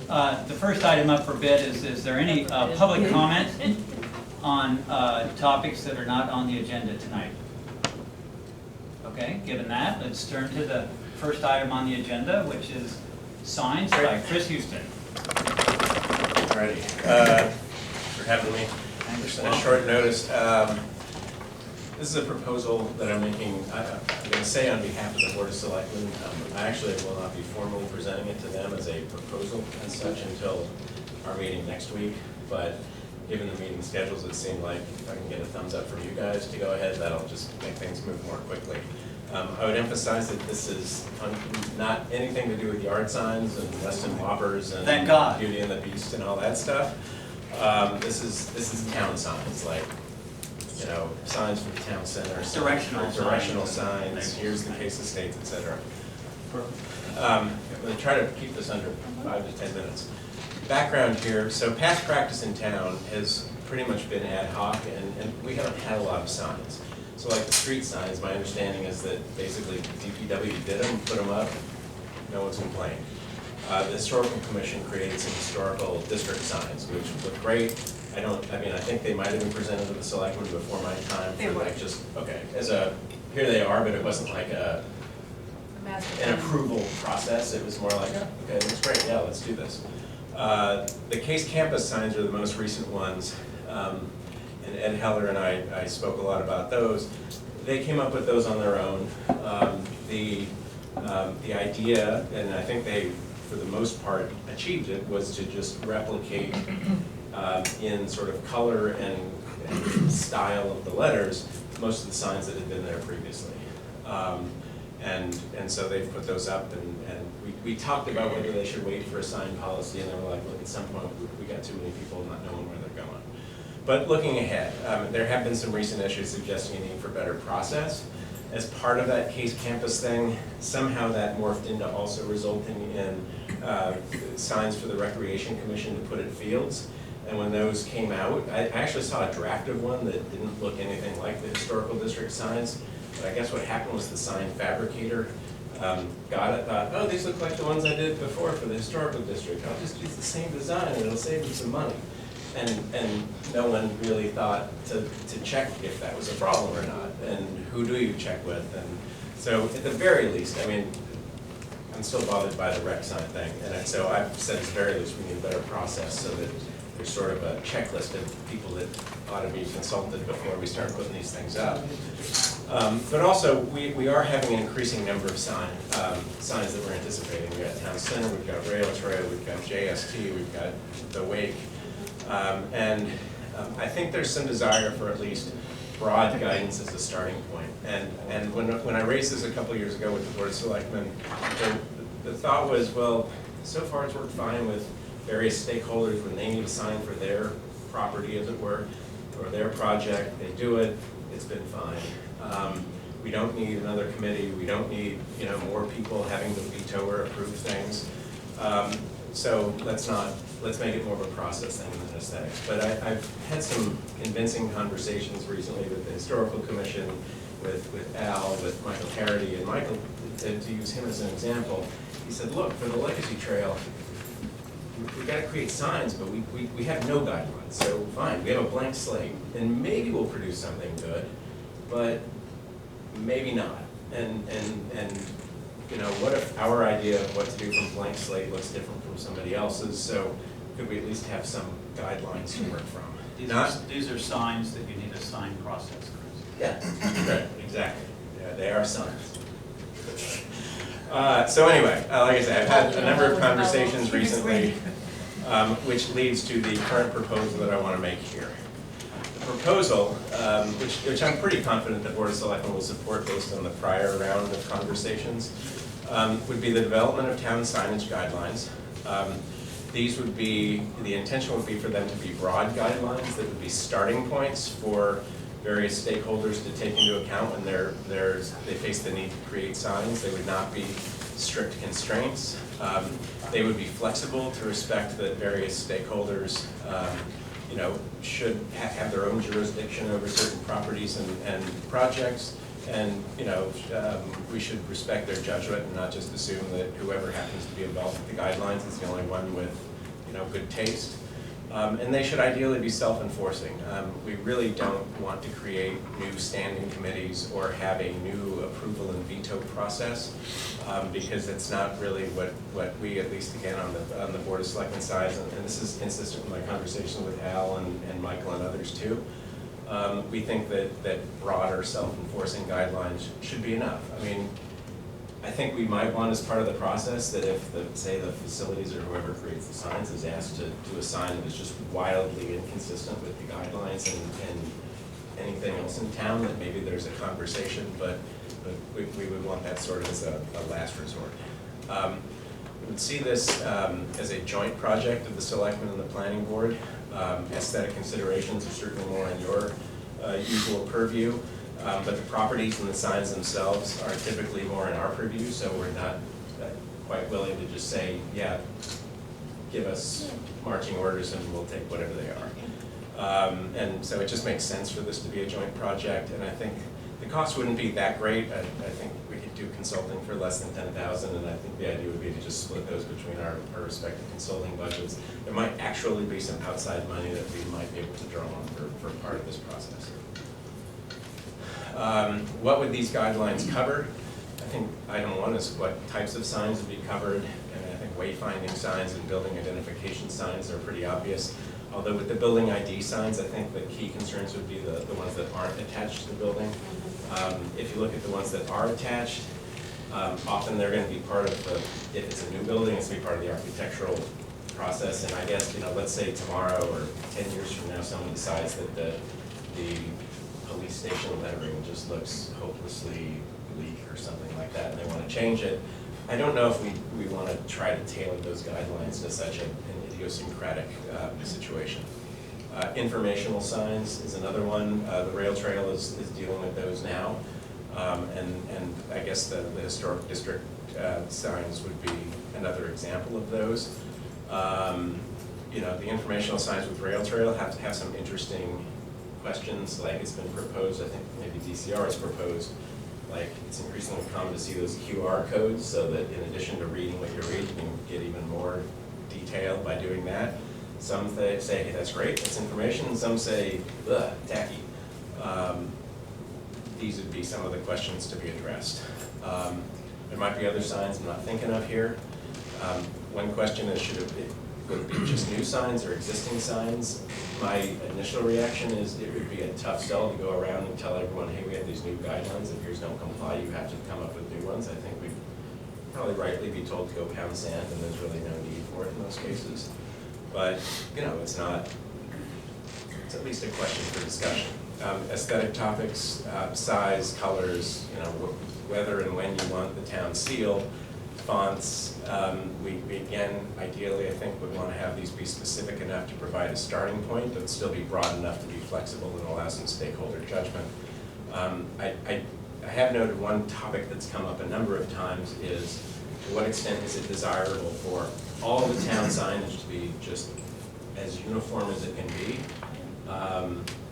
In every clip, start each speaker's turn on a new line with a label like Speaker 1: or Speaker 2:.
Speaker 1: The first item up for bid is there any public comment on topics that are not on the agenda tonight? Okay, given that, let's turn to the first item on the agenda, which is signs by Chris Houston.
Speaker 2: Alrighty, for having me. Just on a short notice. This is a proposal that I'm making, I'm going to say on behalf of the Board of Selectmen. I actually will not be formally presenting it to them as a proposal as such until our meeting next week, but given the meeting schedules, it seemed like if I can get a thumbs up from you guys to go ahead, that'll just make things move more quickly. I would emphasize that this is not anything to do with yard signs and Weston Whoppers and
Speaker 1: Thank God.
Speaker 2: Beauty and the Beast and all that stuff. This is town signs, like, you know, signs for the town center, directional signs. Here's the case of states, etc. I'm going to try to keep this under 5 to 10 minutes. Background here, so past practice in town has pretty much been ad hoc, and we haven't had a lot of signs. So like the street signs, my understanding is that basically DPW did them, put them up, no one's complained. The Historical Commission created some historical district signs, which look great. I think they might have been presented to the selectmen before my time.
Speaker 3: They were.
Speaker 2: Like just, okay, here they are, but it wasn't like an approval process. It was more like, oh, okay, looks great, yeah, let's do this. The Case Campus signs are the most recent ones, and Ed Heller and I spoke a lot about those. They came up with those on their own. The idea, and I think they, for the most part, achieved it, was to just replicate in sort of color and style of the letters most of the signs that had been there previously. And so they've put those up, and we talked about whether they should wait for a sign policy, and they were like, look, at some point we got too many people not knowing where they're going. But looking ahead, there have been some recent issues suggesting a need for better process. As part of that Case Campus thing, somehow that morphed into also resulting in signs for the Recreation Commission to put at fields. And when those came out, I actually saw a draft of one that didn't look anything like the Historical District signs. But I guess what happened was the sign fabricator got it, thought, oh, these look like the ones I did before for the Historical District. I'll just use the same design and it'll save me some money. And no one really thought to check if that was a problem or not, and who do you check with. And so at the very least, I mean, I'm still bothered by the rec sign thing, and so I've said at the very least we need a better process so that there's sort of a checklist of people that ought to be consulted before we start putting these things up. But also, we are having an increasing number of signs that we're anticipating. We've got Town Center, we've got Rail Trail, we've got JST, we've got the Wake. I think there's some desire for at least broad guidance as a starting point. And when I raised this a couple years ago with the Board of Selectmen, the thought was, well, so far it's worked fine with various stakeholders when they need a sign for their property, as it were, or their project. They do it, it's been fine. We don't need another committee. We don't need, you know, more people having to veto or approve things. So let's make it more of a process thing than aesthetics. But I've had some convincing conversations recently with the Historical Commission, with Al, with Michael Harity, and Michael, to use him as an example, he said, look, for the Legacy Trail, we've got to create signs, but we have no guidelines. So fine, we have a blank slate, and maybe we'll produce something good, but maybe not. And you know, what if our idea of what to do from blank slate looks different from somebody else's? So could we at least have some guidelines to work from?
Speaker 1: These are signs that you need a sign process.
Speaker 2: Yeah, right, exactly. Yeah, they are signs. So anyway, like I said, I've had a number of conversations recently, which leads to the current proposal that I want to make here. The proposal, which I'm pretty confident the Board of Selectmen will support based on the prior round of conversations, would be the development of town signage guidelines. These would be, the intention would be for them to be broad guidelines that would be starting points for various stakeholders to take into account when they face the need to create signs. They would not be strict constraints. They would be flexible to respect that various stakeholders you know, should have their own jurisdiction over certain properties and projects, and you know, we should respect their judgment and not just assume that whoever happens to be involved with the guidelines is the only one with good taste. And they should ideally be self-enforcing. We really don't want to create new standing committees or have a new approval and veto process, because it's not really what we, at least again on the Board of Selectmen side, and this is consistent with my conversation with Al and Michael and others too. We think that broader self-enforcing guidelines should be enough. I mean, I think we might want as part of the process that if, say, the facilities or whoever creates the signs is asked to do a sign that is just wildly inconsistent with the guidelines and anything else in town, that maybe there's a conversation, but we would want that sort of as a last resort. We would see this as a joint project of the Selectmen and the Planning Board. Aesthetic considerations are certainly more in your usual purview. But the properties and the signs themselves are typically more in our purview, so we're not quite willing to just say, yeah, give us marching orders and we'll take whatever they are. And so it just makes sense for this to be a joint project, and I think the cost wouldn't be that great. I think we could do consulting for less than $10,000, and I think the idea would be to just split those between our respective consulting budgets. There might actually be some outside money that we might be able to draw on for part of this process. What would these guidelines cover? I think item 1 is what types of signs would be covered, and I think wayfinding signs and building identification signs are pretty obvious. Although with the building ID signs, I think the key concerns would be the ones that aren't attached to the building. If you look at the ones that are attached, often they're going to be part of the, if it's a new building, it's going to be part of the architectural process. And I guess, let's say tomorrow or 10 years from now, someone decides that the police station lettering just looks hopelessly bleak or something like that, and they want to change it. I don't know if we want to try to tailor those guidelines to such an idiosyncratic situation. Informational signs is another one. The rail trail is dealing with those now, and I guess the historic district signs would be another example of those. The informational signs with rail trail have to have some interesting questions, like it's been proposed, I think maybe DCR has proposed, like it's increasingly common to see those QR codes, so that in addition to reading what you read, you can get even more detailed by doing that. Some say, hey, that's great, that's information. Some say, ugh, tacky. These would be some of the questions to be addressed. There might be other signs I'm not thinking of here. One question is, would it be just new signs or existing signs? My initial reaction is it would be a tough sell to go around and tell everyone, hey, we have these new guidelines, if yours don't comply, you have to come up with new ones. I think we'd probably rightly be told to go pound sand, and there's really no need for it in most cases. But, it's not, it's at least a question for discussion. Aesthetic topics, size, colors, whether and when you want the town seal, fonts. We again, ideally, I think would want to have these be specific enough to provide a starting point, but still be broad enough to be flexible and allow some stakeholder judgment. I have noted one topic that's come up a number of times is, to what extent is it desirable for all the town signage to be just as uniform as it can be?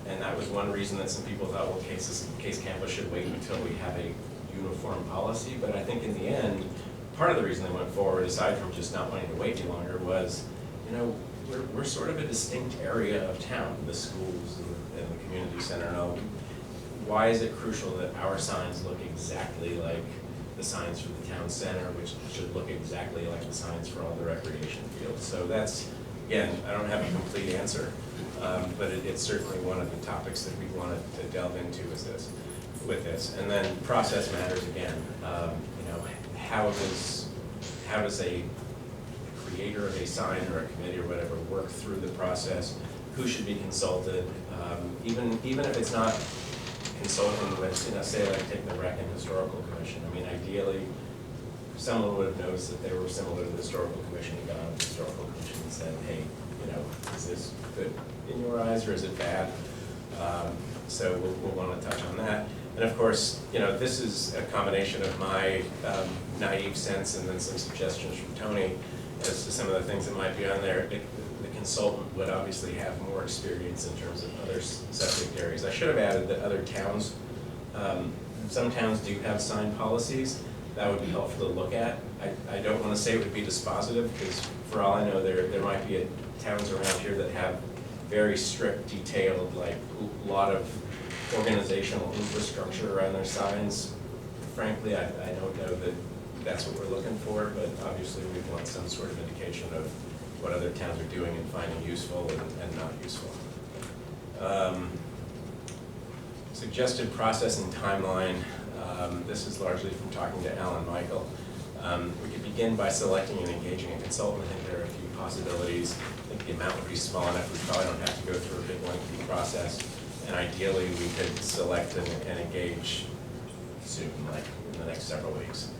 Speaker 2: And that was one reason that some people thought, well, Case Campus should wait until we have a uniform policy. But I think in the end, part of the reason they went forward, aside from just not wanting to wait any longer, was, we're sort of a distinct area of town, the schools and the community center and all. Why is it crucial that our signs look exactly like the signs for the town center, which should look exactly like the signs for all the recreation fields? So that's, again, I don't have a complete answer, but it's certainly one of the topics that we wanted to delve into with this. And then process matters again. How does a creator of a sign or a committee or whatever work through the process? Who should be consulted? Even if it's not consulting with, say like take the Rec and Historical Commission. I mean, ideally, someone would have noticed that they were similar to the Historical Commission and got on the Historical Commission and said, hey, is this good in your eyes or is it bad? So we'll want to touch on that. And of course, this is a combination of my naive sense and then some suggestions from Tony as to some of the things that might be on there. The consultant would obviously have more experience in terms of other subject areas. I should have added that other towns, some towns do have sign policies. That would be helpful to look at. I don't want to say it would be dispositive, because for all I know, there might be towns around here that have very strict, detailed, like a lot of organizational infrastructure around their signs. Frankly, I don't know that that's what we're looking for, but obviously we want some sort of indication of what other towns are doing and finding useful and not useful. Suggested process and timeline. This is largely from talking to Al and Michael. We could begin by selecting and engaging a consultant. I think there are a few possibilities. I think the amount would be small enough. We probably don't have to go through a big lengthy process. And ideally, we could select and engage soon, like in the next several weeks.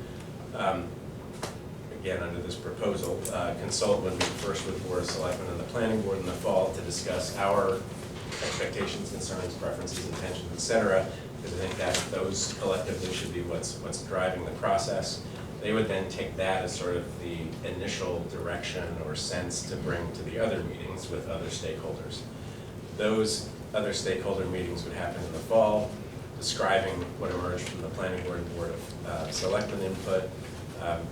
Speaker 2: Again, under this proposal, consultant would meet first with Board of Selectmen and the Planning Board in the fall to discuss our expectations, concerns, preferences, intentions, et cetera, because I think that those collectively should be what's driving the process. They would then take that as sort of the initial direction or sense to bring to the other meetings with other stakeholders. Those other stakeholder meetings would happen in the fall, describing what emerged from the Planning Board and Board of Selectmen input,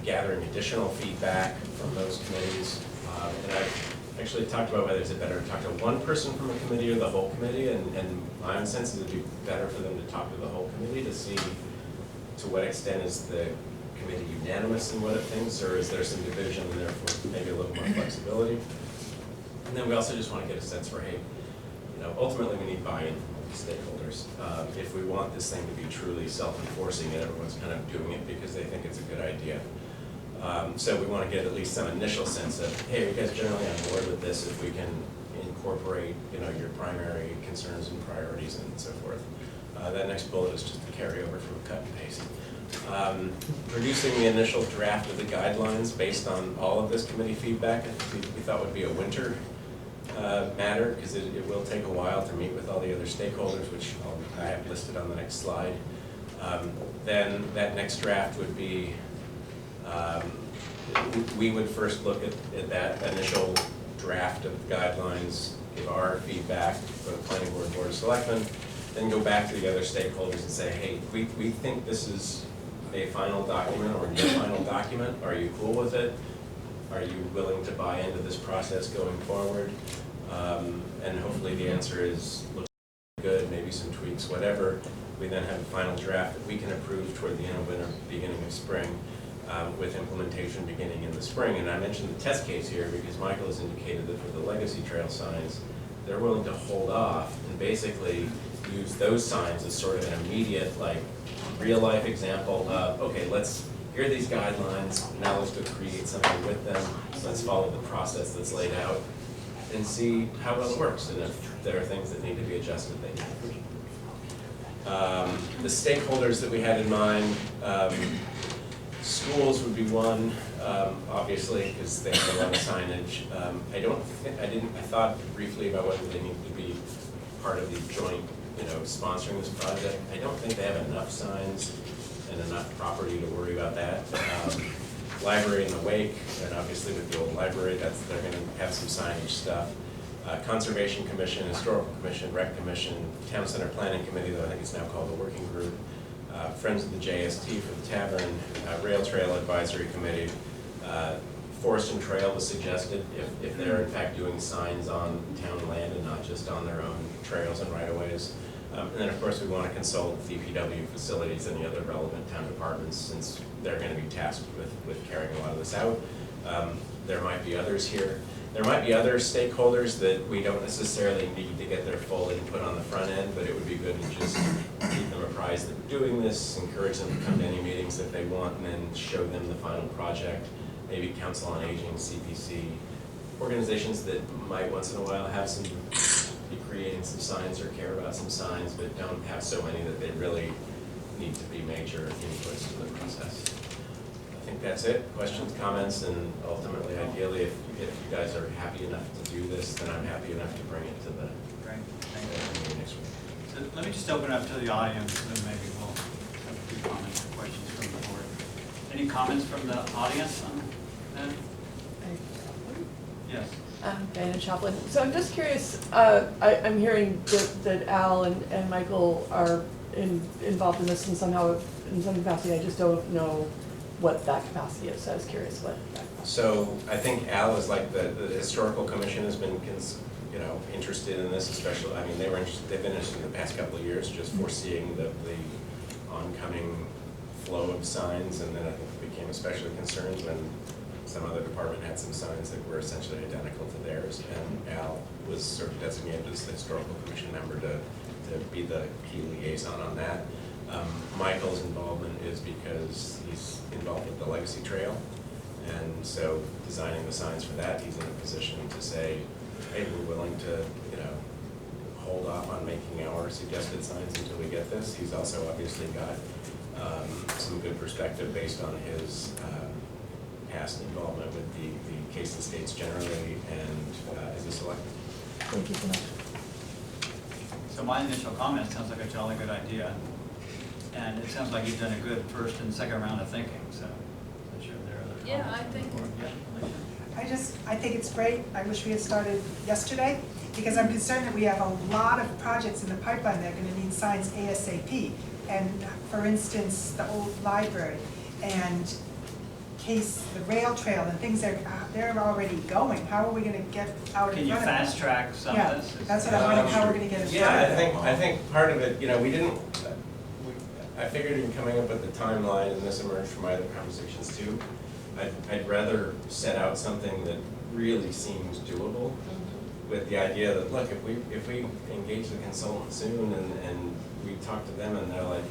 Speaker 2: gathering additional feedback from those committees. And I've actually talked about whether it's better to talk to one person from a committee or the whole committee, and my own sense is it would be better for them to talk to the whole committee to see to what extent is the committee unanimous in what it thinks, or is there some division and therefore maybe a little more flexibility. And then we also just want to get a sense for, hey, ultimately we need buy-in from the stakeholders. If we want this thing to be truly self-enforcing and everyone's kind of doing it because they think it's a good idea. So we want to get at least some initial sense of, hey, are you guys generally on board with this if we can incorporate your primary concerns and priorities and so forth. That next bullet is just a carryover from a cut and paste. Producing the initial draft of the guidelines based on all of this committee feedback, we thought would be a winter matter, because it will take a while to meet with all the other stakeholders, which I have listed on the next slide. Then that next draft would be, we would first look at that initial draft of guidelines, give our feedback for the Planning Board and Board of Selectmen, then go back to the other stakeholders and say, hey, we think this is a final document or a near final document. Are you cool with it? Are you willing to buy into this process going forward? And hopefully the answer is looks good, maybe some tweaks, whatever. We then have a final draft that we can approve toward the end of winter, beginning of spring, with implementation beginning in the spring. And I mentioned the test case here because Michael has indicated that for the legacy trail signs, they're willing to hold off and basically use those signs as sort of an immediate, like, real life example of, okay, here are these guidelines, now let's go create something with them, let's follow the process that's laid out and see how well it works, and if there are things that need to be adjusted, they can. The stakeholders that we had in mind, schools would be one, obviously, because they have a lot of signage. I thought briefly about whether they need to be part of the joint, sponsoring this project. I don't think they have enough signs and enough property to worry about that. Library in the wake, and obviously with the old library, they're going to have some signage stuff. Conservation Commission, Historical Commission, Rec Commission, Town Center Planning Committee, though I think it's now called the Working Group. Friends of the JST for the Tavern, Rail Trail Advisory Committee. Forest and Trail was suggested if they're in fact doing signs on town land and not just on their own trails and right-of-ways. And then of course we want to consult DPW facilities and the other relevant town departments, since they're going to be tasked with carrying a lot of this out. There might be others here. There might be other stakeholders that we don't necessarily need to get their full input on the front end, but it would be good to just keep them apprised that we're doing this, encourage them to come to any meetings if they want, and then show them the final project. Maybe Council on Aging, CPC, organizations that might once in a while be creating some signs or care about some signs, but don't have so many that they really need to be major inputs to the process. I think that's it. Questions, comments, and ultimately, ideally, if you guys are happy enough to do this, then I'm happy enough to bring it to the meeting next week.
Speaker 3: So let me just open up to the audience, and maybe we'll have a few comments or questions from the board. Any comments from the audience on that? Yes.
Speaker 4: Diana Chaplin. So I'm just curious, I'm hearing that Al and Michael are involved in this in some capacity. I just don't know what that capacity is, so I was curious what that capacity is.
Speaker 2: So I think Al is like the historical commission has been, interested in this, especially, I mean, they've been interested in the past couple of years, just foreseeing the oncoming flow of signs, and then I think it became especially concerned when some other department had some signs that were essentially identical to theirs, and Al was sort of designated as the historical commission member to be the key liaison on that. Michael's involvement is because he's involved with the Legacy Trail, and so designing the signs for that, he's in a position to say, hey, we're willing to, hold off on making our suggested signs until we get this. He's also obviously got some good perspective based on his past involvement with the case estates generally and as a selectman.
Speaker 4: Thank you so much.
Speaker 3: So my initial comment sounds like a jolly good idea, and it sounds like you've done a good first and second round of thinking, so I'm sure there are other comments.
Speaker 5: Yeah, I think-
Speaker 3: from the board. Yeah, Alicia?
Speaker 6: I think it's great. I wish we had started yesterday, because I'm concerned that we have a lot of projects in the pipeline that are gonna need signs ASAP. And for instance, the old library and the rail trail and things that they're already going. How are we gonna get out in front of them?
Speaker 3: Can you fast track some
Speaker 6: Yeah,
Speaker 3: of this?
Speaker 6: that's what I'm wondering, how we're gonna get in front of them.
Speaker 2: Yeah, I think part of it, I figured in coming up with the timeline, and this emerged from my other conversations too, I'd rather set out something that really seems doable, with the idea that, look, if we engage the consultant soon and we talk to them and they're like,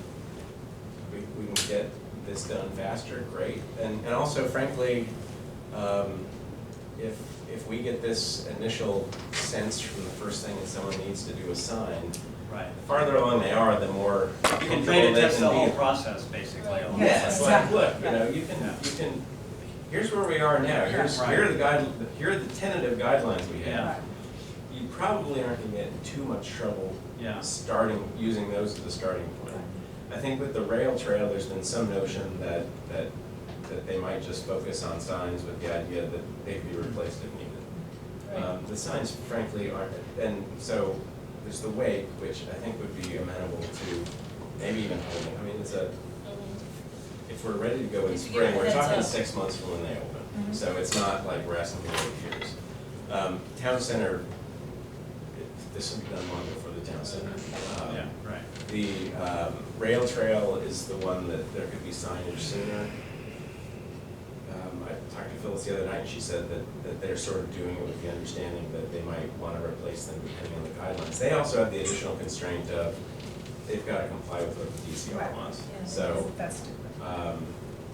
Speaker 2: we can get this done faster, great. And also, frankly, if we get this initial sense from the first thing that someone needs to do a sign,
Speaker 3: Right.
Speaker 2: the farther along they are, the more
Speaker 3: You can trade it test the whole process, basically. almost.
Speaker 6: Yes,
Speaker 2: Yes, like,
Speaker 6: exactly.
Speaker 2: look, you can, here's where we are now, here are the tentative guidelines we have.
Speaker 6: Right.
Speaker 2: You probably aren't gonna get in too much trouble
Speaker 3: Yeah.
Speaker 2: using those as the starting point. I think with the rail trail, there's been some notion that they might just focus on signs with the idea that they'd be replaced if needed. The signs frankly aren't, and so there's the wake, which I think would be amenable to maybe even holding, I mean, if we're ready to go in
Speaker 5: If you give
Speaker 2: spring,
Speaker 5: it a
Speaker 2: we're
Speaker 5: heads
Speaker 2: talking
Speaker 5: up.
Speaker 2: 6 months from when they open. So it's not like we're asking for 8 years. Town center, this will be done long before the town center.
Speaker 3: Yeah, right.
Speaker 2: The rail trail is the one that there could be signage sooner. I talked to Phyllis the other night, and she said that they're sort of doing it with the understanding that they might want to replace them depending on the guidelines. They also have the additional constraint of they've got to comply with what the DCR
Speaker 6: Right.
Speaker 2: wants.
Speaker 5: Yeah.
Speaker 2: So,
Speaker 6: That's different.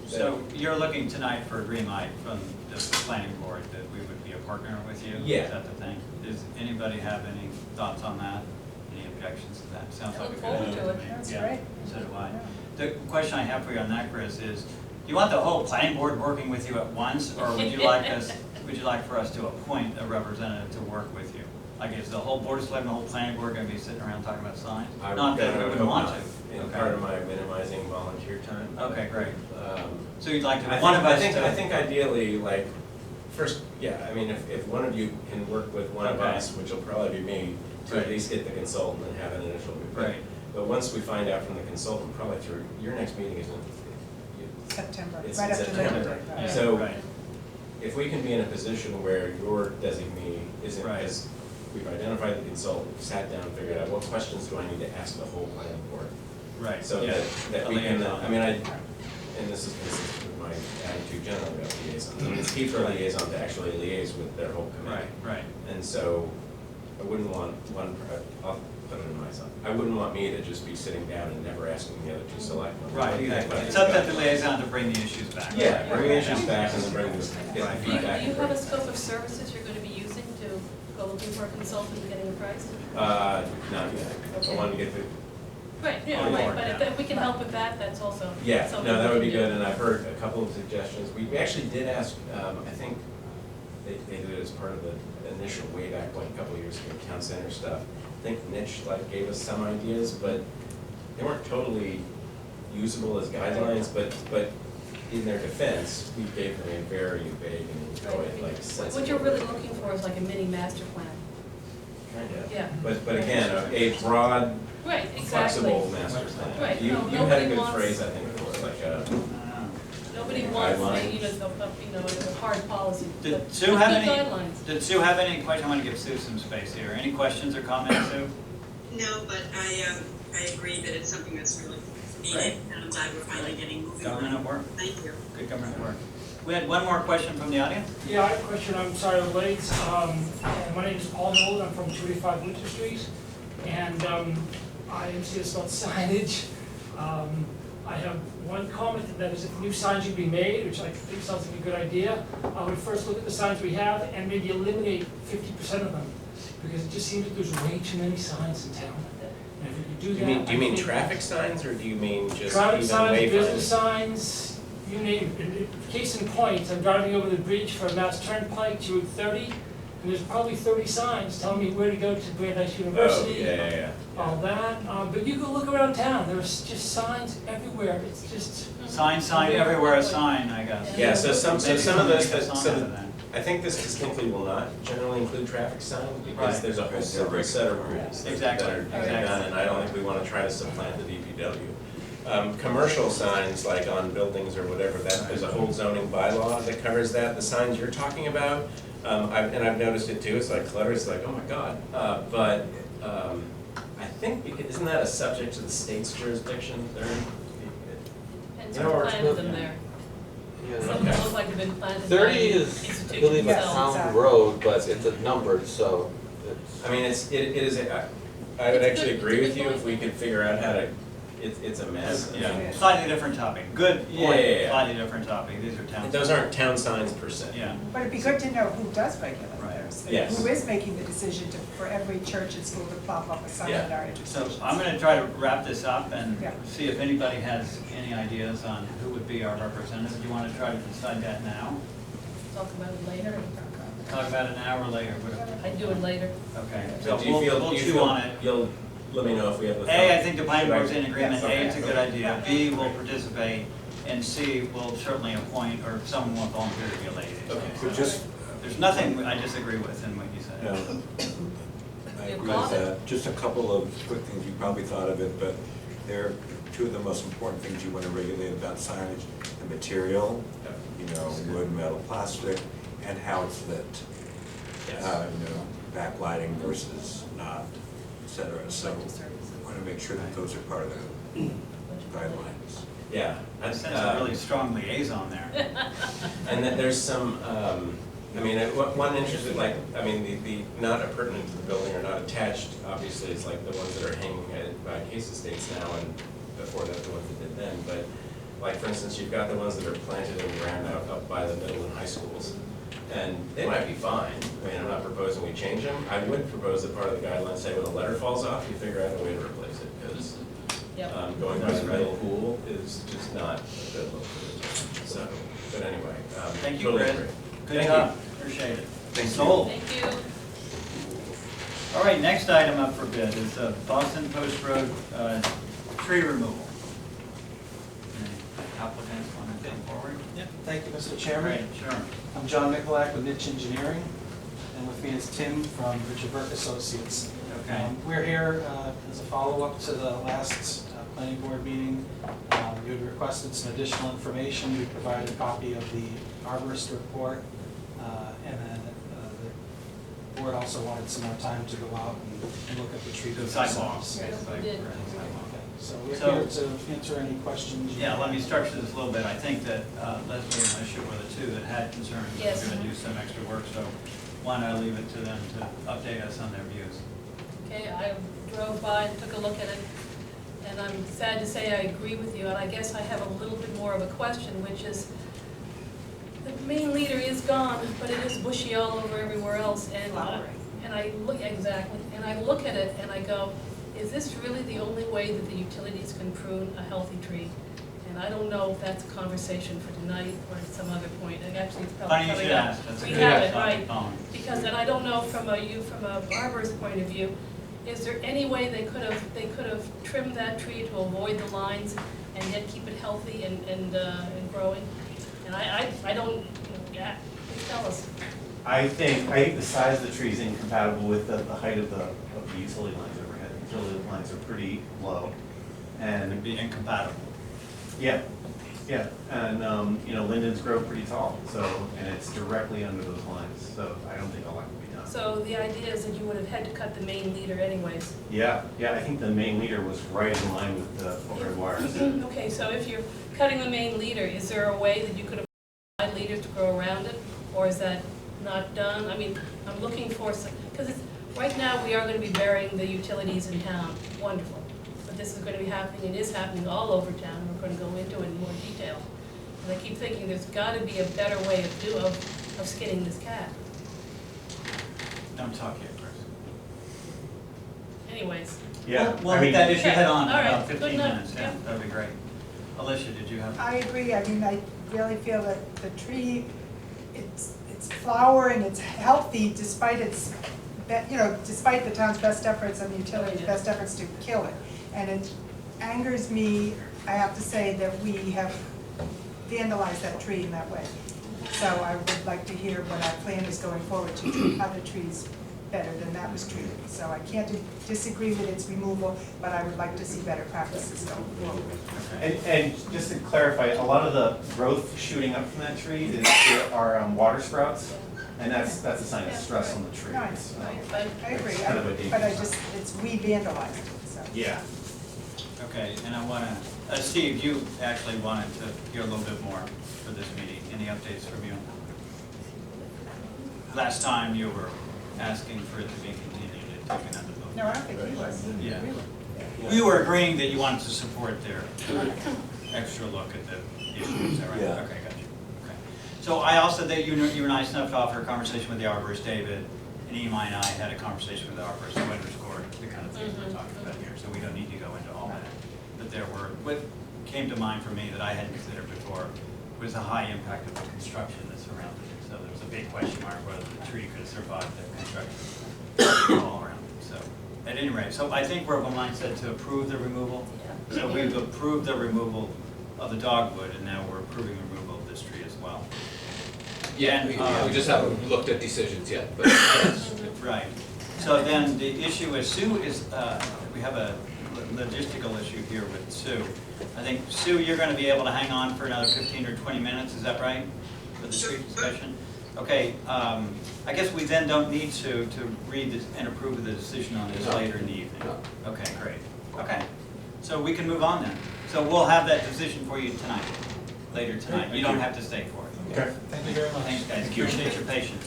Speaker 3: So you're looking tonight for a green light from the planning board that we would be a partner with you?
Speaker 2: Yeah.
Speaker 3: Is that the thing? Does anybody have any thoughts on that? Any objections to that? Sounds
Speaker 5: I
Speaker 3: like a
Speaker 5: look
Speaker 3: good
Speaker 5: forward
Speaker 3: idea.
Speaker 5: to it.
Speaker 3: me.
Speaker 6: That's
Speaker 3: Yeah,
Speaker 6: great.
Speaker 3: So do I.
Speaker 6: Yeah.
Speaker 3: The question I have for you on that, Chris, is do you want the whole planning board working with you at once, or would you like for us to appoint a representative to work with you? Like, is the whole board of selectmen, the whole planning board gonna be sitting around talking about signs? Not that we wouldn't want to.
Speaker 2: In
Speaker 3: Okay.
Speaker 2: part of my minimizing volunteer time.
Speaker 3: Okay, great.
Speaker 2: Um,
Speaker 3: So you'd like to,
Speaker 2: I
Speaker 3: one
Speaker 2: think,
Speaker 3: of us
Speaker 2: I think,
Speaker 3: to.
Speaker 2: I think ideally, like, first, yeah, I mean, if one of you can work with one of
Speaker 3: Okay.
Speaker 2: us, which will probably be me, to at
Speaker 3: Right.
Speaker 2: least get the consultant and have an initial.
Speaker 3: Right.
Speaker 2: But once we find out from the consultant, probably through, your next meeting isn't,
Speaker 6: September,
Speaker 2: It's
Speaker 6: right
Speaker 2: in
Speaker 6: after Labor
Speaker 2: September.
Speaker 6: Day.
Speaker 3: Yeah,
Speaker 6: Right.
Speaker 2: So-
Speaker 3: right.
Speaker 2: if we can be in a position where your designee isn't,
Speaker 3: Right.
Speaker 2: as we've identified the consultant, sat down, figured out what questions do I need to ask the whole planning board?
Speaker 3: Right,
Speaker 2: So
Speaker 3: yeah.
Speaker 2: that
Speaker 3: A
Speaker 2: we can,
Speaker 3: liaison.
Speaker 2: I mean, and this is consistent with my attitude generally about liaisons. I mean, it's key for a liaison to actually liaise with their whole
Speaker 3: Right,
Speaker 2: committee.
Speaker 3: right.
Speaker 2: And so I wouldn't want I'll put it in myself. I wouldn't want me to just be sitting down and never asking the other two selectmen.
Speaker 3: Right,
Speaker 2: what do you think about
Speaker 3: it's
Speaker 2: this
Speaker 3: up to
Speaker 2: guy?
Speaker 3: the liaison to bring the issues back.
Speaker 2: Yeah, bring the issues
Speaker 3: Yeah.
Speaker 2: back and then bring this, get the
Speaker 3: Right.
Speaker 5: Do you
Speaker 2: feedback. and
Speaker 5: have a
Speaker 2: bring-
Speaker 5: scope of services you're gonna be using to go looking for a consultant and getting a price?
Speaker 2: Not yet. I
Speaker 5: Okay.
Speaker 2: wanted to get the,
Speaker 5: Right, yeah,
Speaker 2: On
Speaker 5: right,
Speaker 2: board,
Speaker 5: but
Speaker 3: yeah.
Speaker 5: if we can help with that, that's also
Speaker 2: yeah,
Speaker 5: something
Speaker 2: no, that would
Speaker 5: we
Speaker 2: be
Speaker 5: can do.
Speaker 2: good, and I've heard a couple of suggestions. We actually did ask, I think they did it as part of the initial way back when, a couple of years ago, town center stuff. I think Niche gave us some ideas, but they weren't totally usable as guidelines, but in their defense, we gave them a very vague and enjoyed, like, sensible.
Speaker 5: What you're really looking for is like a mini master plan.
Speaker 2: Kind of.
Speaker 5: Yeah.
Speaker 2: But again, a broad,
Speaker 5: Right, exactly.
Speaker 2: flexible master plan.
Speaker 5: Right,
Speaker 2: You
Speaker 5: no,
Speaker 2: had a
Speaker 5: nobody
Speaker 2: good
Speaker 5: wants-
Speaker 2: phrase, I think, for it, like a,
Speaker 5: Nobody wants,
Speaker 2: Guidelines.
Speaker 5: a hard policy.
Speaker 3: Did
Speaker 5: but
Speaker 3: Sue have
Speaker 5: be
Speaker 3: any,
Speaker 5: guidelines.
Speaker 3: did Sue have any question? I want to give Sue some space here. Any questions or comments, Sue?
Speaker 7: No, but I agree that it's something that's really
Speaker 3: Right.
Speaker 7: needed, and I'm glad we're finally getting moving.
Speaker 3: Government
Speaker 7: on
Speaker 3: at work.
Speaker 7: it. Thank you.
Speaker 3: Good government work. We had one more question from the audience.
Speaker 8: Yeah, I have a question, I'm sorry I'm late. My name is Paul Nold, I'm from 285 Winter Street, and I am serious about signage. I have one comment, and that is if new signs should be made, which I think sounds like a good idea, I would first look at the signs we have and maybe eliminate 50% of them, because it just seems that there's way too many signs in town. And if you do that,
Speaker 2: Do you mean
Speaker 8: I think-
Speaker 2: traffic signs, or do you mean just
Speaker 8: Traffic
Speaker 2: even
Speaker 8: signs,
Speaker 2: wayfinding?
Speaker 8: business signs, you name it. Case in point, I'm driving over the bridge from Mass Turnpike to Route 30, and there's probably 30 signs telling me where to go to Brandeis
Speaker 2: Oh,
Speaker 8: University,
Speaker 2: yeah.
Speaker 8: all that. But you go look around town, there's just signs everywhere. It's just,
Speaker 3: Sign everywhere, a sign, I guess.
Speaker 2: Yeah, so some
Speaker 3: Maybe
Speaker 2: of those,
Speaker 3: make a song out of that.
Speaker 2: I think this distinctly will not generally include traffic signs, because
Speaker 3: Right.
Speaker 2: there's a whole separate set of rules
Speaker 3: Exactly,
Speaker 2: that are
Speaker 3: exactly.
Speaker 2: done, and I don't think we want to try to supplant the DPW. Commercial signs, like on buildings or whatever, there's a whole zoning bylaw that covers that. The signs you're talking about, I've noticed it too, it's like clutter, it's like, oh my God. But I think, isn't that a subject to the state's
Speaker 5: And
Speaker 2: jurisdiction? You know,
Speaker 5: some
Speaker 2: or-
Speaker 5: planted them there. Some of them
Speaker 2: Okay.
Speaker 5: look like they've been planted by
Speaker 9: 30
Speaker 5: the
Speaker 9: is, I
Speaker 5: institution
Speaker 9: believe, a
Speaker 6: Yes,
Speaker 5: themselves.
Speaker 9: town
Speaker 6: exactly.
Speaker 9: road, but it's a numbered, so it's.
Speaker 2: I mean, it is, I would
Speaker 5: It's a
Speaker 2: actually
Speaker 5: good-
Speaker 2: agree
Speaker 5: it's a
Speaker 2: with
Speaker 5: good
Speaker 2: you if
Speaker 5: point.
Speaker 2: we could figure out how to, it's a mess. I mean,
Speaker 3: Yeah, slightly different topic. Good
Speaker 2: Yeah,
Speaker 3: point,
Speaker 2: yeah, yeah.
Speaker 3: slightly different topic. These are towns.
Speaker 2: Those aren't town signs per se.
Speaker 3: Yeah.
Speaker 6: But it'd be good to know who does regulate
Speaker 3: Right.
Speaker 6: those.
Speaker 2: Yes.
Speaker 6: Who is making the decision for every church and school to pop up a sign
Speaker 2: Yeah.
Speaker 6: at our
Speaker 3: So
Speaker 6: intersections?
Speaker 3: I'm going to try to wrap this up and
Speaker 6: Yeah.
Speaker 3: see if anybody has any ideas on who would be our representative. Do you want to try to decide that now?
Speaker 5: Talk about it later.
Speaker 3: Talk about it now or later? Whatever.
Speaker 5: I'd do it later.
Speaker 3: Okay,
Speaker 2: So
Speaker 3: so
Speaker 2: do you feel,
Speaker 3: we'll
Speaker 2: do you
Speaker 3: chew
Speaker 2: feel,
Speaker 3: on it.
Speaker 2: you'll let me know if we have the.
Speaker 3: A, I think the planning board's in agreement.
Speaker 6: Yes.
Speaker 3: A, it's a good idea. B, will participate. And C, will certainly appoint, or someone will volunteer to be a liaison.
Speaker 2: Okay.
Speaker 10: So just,
Speaker 3: There's nothing I disagree with in what you said.
Speaker 10: I
Speaker 5: You
Speaker 10: agree
Speaker 5: got
Speaker 10: with
Speaker 5: it.
Speaker 10: that. Just a couple of quick things, you probably thought of it, but they're two of the most important things you want to regulate about signage: the material, you know, wood, metal, plastic, and how it's lit.
Speaker 2: Yes.
Speaker 10: You know, backlighting versus not, et cetera. So we want to make sure that those are part of the guidelines.
Speaker 2: Yeah.
Speaker 3: I sense a really strong liaison there.
Speaker 2: And then there's some, I mean, one interesting, like, I mean, the not appurtenant to the building or not attached, obviously, is like the ones that are hanging by case estates now, and before that, the ones that did then. But, like, for instance, you've got the ones that are planted in the ground up by the middle and high schools. And they might be fine. I mean, I'm not proposing we change them. I would propose that part of the guidelines say when a letter falls off, you figure out a way to replace it, because
Speaker 5: Yep.
Speaker 2: going by the middle pool is just not a good look for the town. So, but anyway.
Speaker 3: Thank you,
Speaker 2: totally
Speaker 3: Brett.
Speaker 2: agree.
Speaker 3: Good
Speaker 2: Thank
Speaker 3: job. Appreciate it.
Speaker 10: Thank you.
Speaker 3: Sold.
Speaker 5: Thank you.
Speaker 3: All right, next item up for bid is Boston Post Road tree removal. Any applicants want to come forward?
Speaker 11: Yep, thank you, Mr. Chairman.
Speaker 3: Right, sure.
Speaker 11: I'm John Mikulak with Niche Engineering, and with me is Tim from Richard Burke Associates.
Speaker 3: Okay.
Speaker 11: We're here as a follow-up to the last planning board meeting. You had requested some additional information. We provided a copy of the arborist report, and then the board also wanted some more time to go out and look at the trees
Speaker 3: The sidewalks.
Speaker 11: themselves.
Speaker 5: We did.
Speaker 11: Okay, so we're
Speaker 3: So-
Speaker 11: here to answer any questions. you
Speaker 3: Yeah, let me
Speaker 11: have.
Speaker 3: structure this a little bit. I think that Leslie and Alicia were the two that had concerns. that
Speaker 5: Yes.
Speaker 3: We're going to do some extra work, so why don't I leave it to them to update us on their views.
Speaker 5: Okay, I drove by and took a look at it, and I'm sad to say I agree with you, and I guess I have a little bit more of a question, which is, the main leader is gone, but it is bushy all over everywhere else, and I look, exactly, and I look at it and I go, is this really the only way that the utilities can prune a healthy tree? And I don't know if that's a conversation for tonight or at some other point, and actually it's probably
Speaker 3: Funny you
Speaker 5: coming
Speaker 3: should
Speaker 5: up.
Speaker 3: ask. That's a
Speaker 5: We
Speaker 3: good
Speaker 5: have it,
Speaker 3: topic,
Speaker 5: right.
Speaker 3: Colin.
Speaker 5: Because, and I don't know from a arborist point of view, is there any way they could have trimmed that tree to avoid the lines and yet keep it healthy and growing? And I don't, yeah, please tell us.
Speaker 12: I think the size of the tree is incompatible with the height of the utility lines overhead. The utility lines are pretty low.
Speaker 3: It'd
Speaker 12: And,
Speaker 3: be incompatible.
Speaker 12: yeah, Yeah, and, you know, lindens grow pretty tall, so, and it's directly under those lines, so I don't think a lot can be done.
Speaker 5: So the idea is that you would have had to cut the main leader anyways.
Speaker 12: Yeah, I think the main leader was right in line with the overhead wires.
Speaker 5: Okay, so if you're cutting the main leader, is there a way that you could have side leaders to go around it? Or is that not done? I mean, I'm looking for some, because right now we are going to be burying the utilities in town. Wonderful. But this is going to be happening, it is happening all over town. We're going to go into it in more detail. And I keep thinking there's got to be a better way of skinning this cat.
Speaker 3: Don't talk yet, Chris.
Speaker 5: Anyways.
Speaker 12: Yeah,
Speaker 3: We'll
Speaker 12: I
Speaker 3: hit
Speaker 12: mean,
Speaker 3: that issue
Speaker 5: Okay,
Speaker 3: head on in
Speaker 5: all right,
Speaker 3: about
Speaker 5: good
Speaker 3: 15
Speaker 5: enough,
Speaker 3: minutes, yeah,
Speaker 5: yeah.
Speaker 3: that'd be great. Alicia, did you have?
Speaker 6: I agree, I mean, I really feel that the tree, it's flowering, it's healthy despite its, despite the town's best efforts and the utility's best efforts to kill it. And it angers me, I have to say, that we have vandalized that tree in that way. So I would like to hear what our plan is going forward to treat other trees better than that was treated. So I can't disagree with its removal, but I would like to see better practices going forward.
Speaker 12: and just to clarify, a lot of the growth shooting up from that tree are water sprouts, and that's a sign of stress on the tree.
Speaker 6: Nice.
Speaker 12: So
Speaker 6: I agree,
Speaker 12: it's kind of a dangerous
Speaker 6: but I
Speaker 12: sign.
Speaker 6: just, we vandalized it, so.
Speaker 12: Yeah.
Speaker 3: Okay, and I want to, Steve, you actually wanted to hear a little bit more for this meeting. Any updates from you? Last time you were asking for it to be continued and taken under vote.
Speaker 6: No, I don't think he was.
Speaker 3: Yeah. We were agreeing that you wanted to support their extra look at the issue, is that right?
Speaker 10: Yeah.
Speaker 3: Okay, got you. Okay. So I also, that you were nice enough to offer a conversation with the arborist, David, and Imai and I had a conversation with the arborist to underscore the kind of things we're talking about here, so we don't need to go into all that. But there were, what came to mind for me that I hadn't considered before was the high impact of the construction that surrounded it. So there was a big question mark whether the tree could have survived that construction all around it. So at any rate, so I think we're of a mindset to approve the removal. So we've approved the removal of the dogwood, and now we're approving the removal of this tree as well.
Speaker 9: Yeah,
Speaker 3: And,
Speaker 9: we just haven't looked at decisions yet, but
Speaker 3: Right. So then the issue is Sue is, we have a logistical issue here with Sue. I think, Sue, you're going to be able to hang on for another 15 or 20 minutes, is that right? For the tree discussion? Okay, I guess we then don't need to read this and approve of the decision on this
Speaker 9: No.
Speaker 3: later in the evening.
Speaker 9: No.
Speaker 3: Okay, great. Okay, so we can move on then. So we'll have that decision for you tonight, later tonight. You don't have to stay for it.
Speaker 12: Okay.
Speaker 11: Thank you very much.
Speaker 3: Thanks, guys. Appreciate your patience.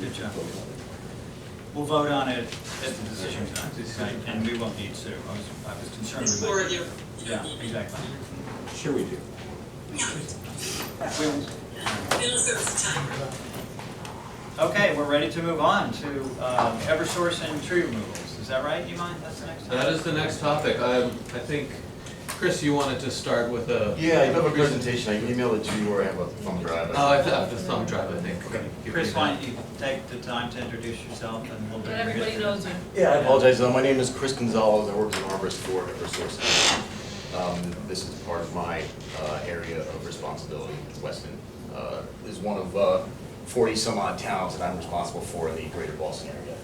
Speaker 3: Good job. We'll vote on it as the decision tonight, right? And we won't need Sue. I was concerned.
Speaker 7: It's
Speaker 3: we
Speaker 7: four
Speaker 3: might-
Speaker 7: of you.
Speaker 3: Yeah, exactly.
Speaker 10: Sure we do.
Speaker 7: Middle service time.
Speaker 3: Okay, we're ready to move on to Eversource and tree removals. Is that right, you mind? That's the next
Speaker 9: that
Speaker 3: time?
Speaker 9: is the next topic. I think, Chris, you wanted to start with a.
Speaker 13: Yeah, I have a presentation, I can email it to you, or I have a thumb drive.
Speaker 9: Oh, I have the thumb drive, I think.
Speaker 3: Chris, why don't you take the time to introduce yourself and we'll.
Speaker 5: But everybody knows you.
Speaker 13: Yeah, I apologize, my name is Chris Gonzalez, I work as an arborist for Eversource. This is part of my area of responsibility. Weston is one of 40 some odd towns that I'm responsible for in the greater Boston area.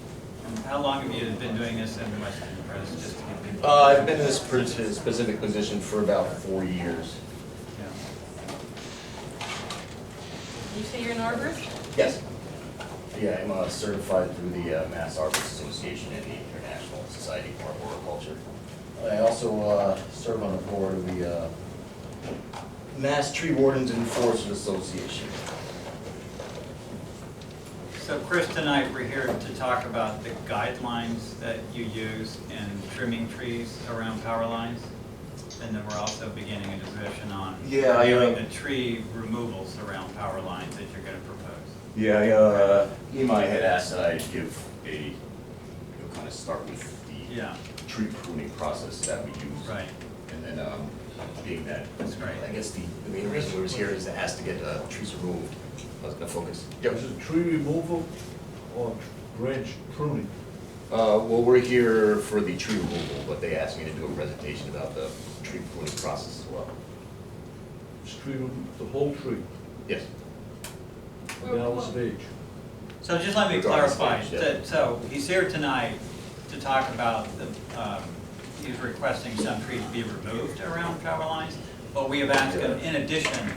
Speaker 3: And how long have you been doing this in Weston, Chris, just to give people?
Speaker 13: I've been in this specific position for about 4 years.
Speaker 3: Yeah.
Speaker 5: You say you're an arborist?
Speaker 13: Yes. Yeah, I'm certified through the Mass Arborist Association and the International Society for Arboriculture. I also serve on the board of the Mass Tree Wardens and Foresters Association.
Speaker 3: So Chris, tonight we're here to talk about the guidelines that you use in trimming trees around power lines. And then we're also beginning a discussion on doing the tree removals around power lines that you're going to propose.
Speaker 13: Yeah, Imai had asked that I give a, kind of start with the tree pruning process that we use.
Speaker 3: Right.
Speaker 13: And then being that,
Speaker 3: That's great.
Speaker 13: I guess the main reason we was here is it has to get trees removed. I was gonna focus. Yep.
Speaker 14: Is it tree removal or branch pruning?
Speaker 13: Well, we're here for the tree removal, but they asked me to do a presentation about the tree pruning process as well.
Speaker 14: It's the whole tree,
Speaker 13: Yes.
Speaker 14: regardless of age.
Speaker 3: So just let me
Speaker 13: Regardless of
Speaker 3: clarify,
Speaker 13: age, yeah.
Speaker 3: so he's here tonight to talk about the, he's requesting some trees be removed around power lines, But we have asked him, in addition,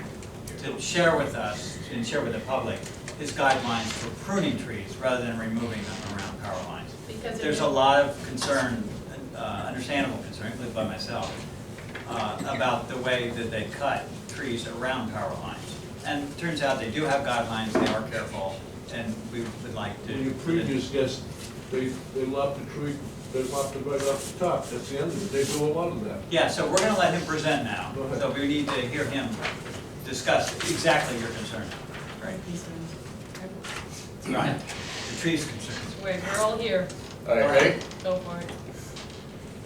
Speaker 3: to share with us and share with the public his guidelines for pruning trees rather than removing them around power lines.
Speaker 5: Because
Speaker 3: There's a lot of concern, understandable concern, including by myself, about the way that they cut trees around power lines. And it turns out they do have guidelines, they are careful, and we would like to.
Speaker 14: In your previous guest, they lopped the tree, they lopped it right off the top, that's the end of it, they do a lot of that.
Speaker 3: Yeah, so we're gonna let him present now.
Speaker 14: Go ahead.
Speaker 3: So we need to hear him discuss exactly your concern. Right. Right, the tree's concerns.
Speaker 5: Wait, we're all here.
Speaker 13: All right, ready?
Speaker 5: Go for it.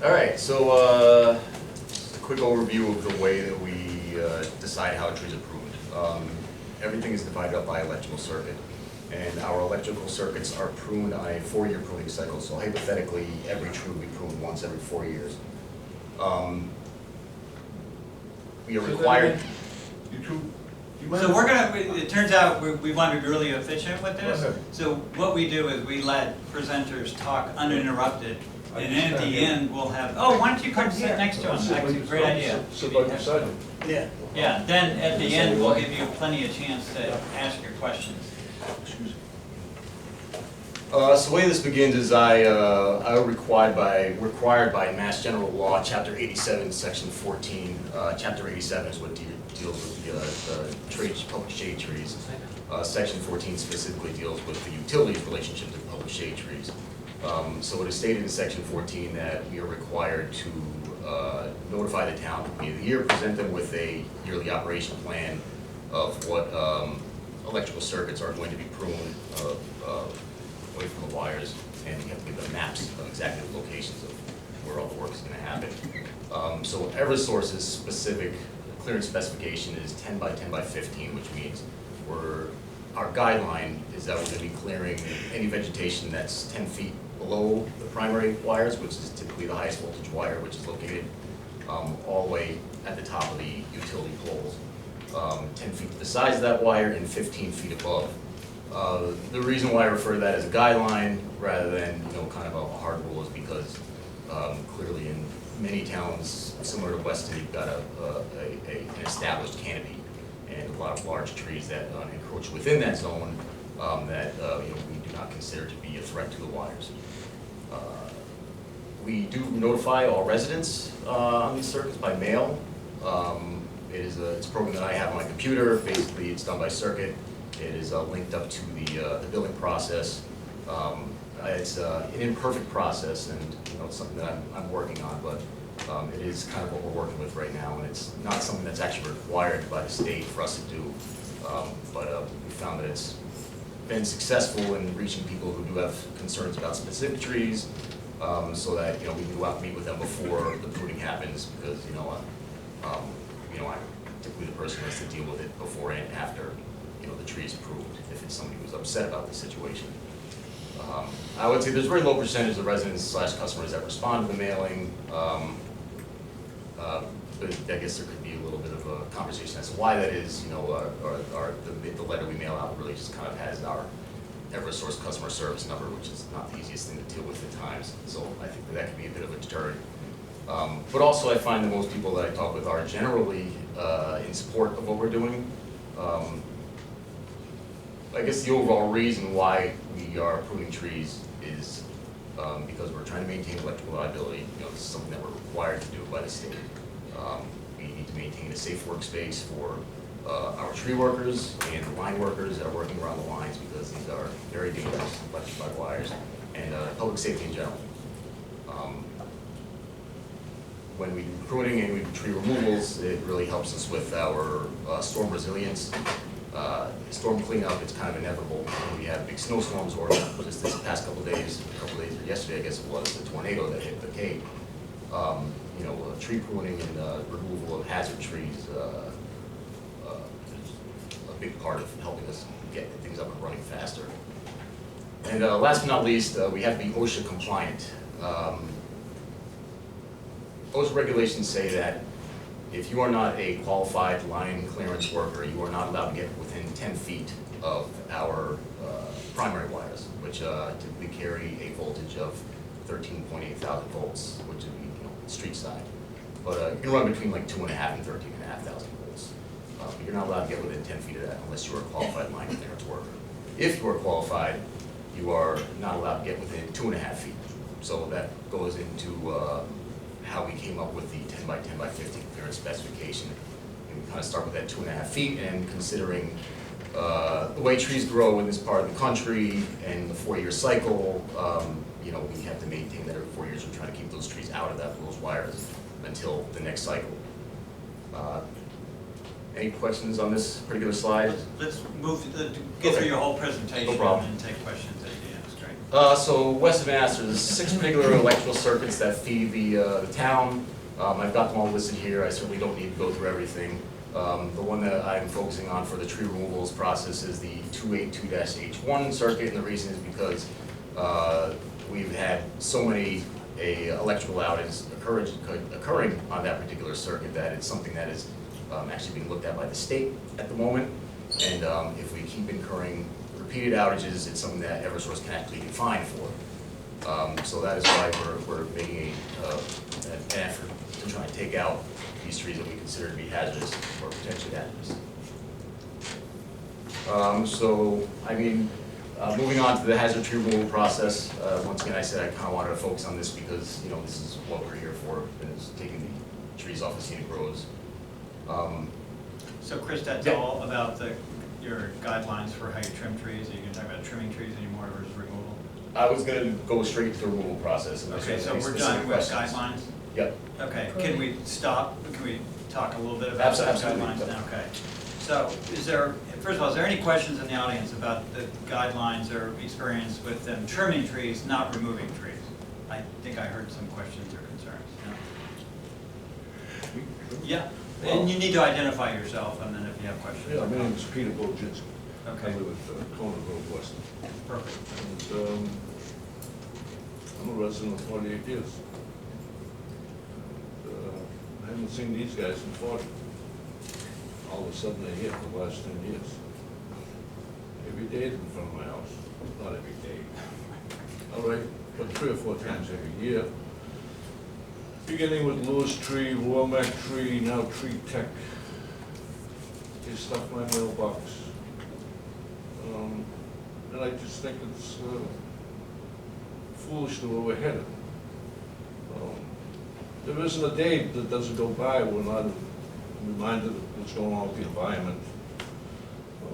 Speaker 13: All right, so just a quick overview of the way that we decide how a tree is pruned. Everything is divided up by electrical circuit, and our electrical circuits are pruned on a 4-year pruning cycle. So hypothetically, every tree will be pruned once every 4 years. We are required.
Speaker 3: So we're gonna, it turns out we want to be really efficient with
Speaker 14: Go
Speaker 3: this.
Speaker 14: ahead.
Speaker 3: So what we do is we let presenters talk uninterrupted.
Speaker 14: I
Speaker 3: And
Speaker 14: just
Speaker 3: then at
Speaker 14: can't
Speaker 3: the
Speaker 14: hear.
Speaker 3: end, we'll have, oh, why don't you come sit next to him? Actually, great idea.
Speaker 14: Sit by beside him.
Speaker 3: Yeah. Yeah, then at the end, we'll give you plenty of chance to ask your questions.
Speaker 13: So the way this begins is I required by Mass General Law, Chapter 87, Section 14. Chapter 87 is what deals with the trade, public shade trees. Section 14 specifically deals with the utilities relationship to public shade trees. So it is stated in Section 14 that we are required to notify the town at the beginning of the year, present them with a yearly operation plan of what electrical circuits are going to be pruned away from the wires, and we have to give them maps of exactly the locations of where all the work is going to happen. So Eversource's specific clearance specification is 10 by 10 by 15, which means our guideline is that we're going to be clearing any vegetation that's 10 feet below the primary wires, which is typically the highest voltage wire, which is located all the way at the top of the utility poles. 10 feet to the size of that wire and 15 feet above. The reason why I refer to that as a guideline rather than kind of a hard rule is because clearly in many towns similar to Weston, you've got an established canopy and a lot of large trees that encroach within that zone that we do not consider to be a threat to the wires. We do notify all residents on these circuits by mail. It's a program that I have on my computer. Basically, it's done by circuit. It is linked up to the billing process. It's an imperfect process, and it's something that I'm working on, but it is kind of what we're working with right now, and it's not something that's actually required by the state for us to do. But we found that it's been successful in reaching people who do have concerns about specific trees, so that we can go out and meet with them before the pruning happens, because I'm typically the person who has to deal with it before and after the tree is pruned, if it's somebody who's upset about the situation. I would say there's a very low percentage of residents / customers that respond to the mailing, but I guess there could be a little bit of a conversation as to why that is. The letter we mail out really just kind of has our Eversource customer service number, which is not the easiest thing to deal with at times. So I think that could be a bit of a deterrent. But also I find that most people that I talk with are generally in support of what we're doing. I guess the overall reason why we are pruning trees is because we're trying to maintain electrical reliability. This is something that we're required to do by the state. We need to maintain a safe workspace for our tree workers and the line workers that are working around the lines, because these are very dangerous electrified wires, and public safety in general. When we do pruning and we do tree removals, it really helps us with our storm resilience. Storm cleanup, it's kind of inevitable when we have big snowstorms, or just this past couple of days, or yesterday I guess it was, the tornado that hit the Cape. Tree pruning and removal of hazard trees is a big part of helping us get things up and running faster. And last but not least, we have to be OSHA compliant. OSHA regulations say that if you are not a qualified line clearance worker, you are not allowed to get within 10 feet of our primary wires, which typically carry a voltage of 13.8 thousand volts, which would be street side. but you can run between like 2.5 and 13,500 volts. But you're not allowed to get within 10 feet of that unless you are a qualified line clearance worker. If you are qualified, you are not allowed to get within 2.5 feet. So that goes into how we came up with the 10 by 10 by 50 clearance specification. And we kind of start with that 2.5 feet, and considering the way trees grow in this part of the country and the 4-year cycle, you know, we have to maintain that every 4 years. We're trying to keep those trees out of those wires until the next cycle. Any questions on this particular slide?
Speaker 3: Let's move, get through your whole presentation
Speaker 13: No problem.
Speaker 3: and take questions at the end, it's great.
Speaker 13: So Weston Mass, there's 6 particular electrical circuits that feed the town. I've got them all listed here. I certainly don't need to go through everything. The one that I'm focusing on for the tree removals process is the 282-H1 circuit, and the reason is because we've had so many electrical outages occurring on that particular circuit that it's something that is actually being looked at by the state at the moment. And if we keep incurring repeated outages, it's something that Eversource can actually be fined for. So that is why we're making an effort to try and take out these trees that we consider to be hazardous or potentially hazardous. So, I mean, moving on to the hazard tree removal process, once again, I said I kind of wanted to focus on this because, you know, this is what we're here for, is taking the trees off the scenic roads.
Speaker 3: So Chris, that's
Speaker 13: Yeah.
Speaker 3: all about your guidelines for how you trim trees? Are you going to talk about trimming trees anymore versus removal?
Speaker 13: I was going to go straight to the removal process.
Speaker 3: Okay, so we're done with guidelines?
Speaker 13: Yep.
Speaker 3: Okay, can we stop, can we talk a little bit about those
Speaker 13: Absolutely.
Speaker 3: guidelines now? Okay. So is there, first of all, is there any questions in the audience about the guidelines or experience with them trimming trees, not removing trees? I think I heard some questions or concerns. No? Yeah, and you need to identify yourself, and then if you have questions.
Speaker 14: Yeah, my name is Peter Bojansky.
Speaker 3: Okay.
Speaker 14: I live at Conant Road, Weston.
Speaker 3: Perfect.
Speaker 14: And I'm a resident of 48 years. I haven't seen these guys in 40. All of a sudden they're here for the last 10 years. Every day in front of my house. Not every day. All right, but 3 or 4 times every year. Beginning with Lewis Tree, Womack Tree, now Tree Tech. They stuck my mailbox. And I just think it's foolish the way we're headed. There isn't a day that doesn't go by we're not reminded of what's going on with the environment.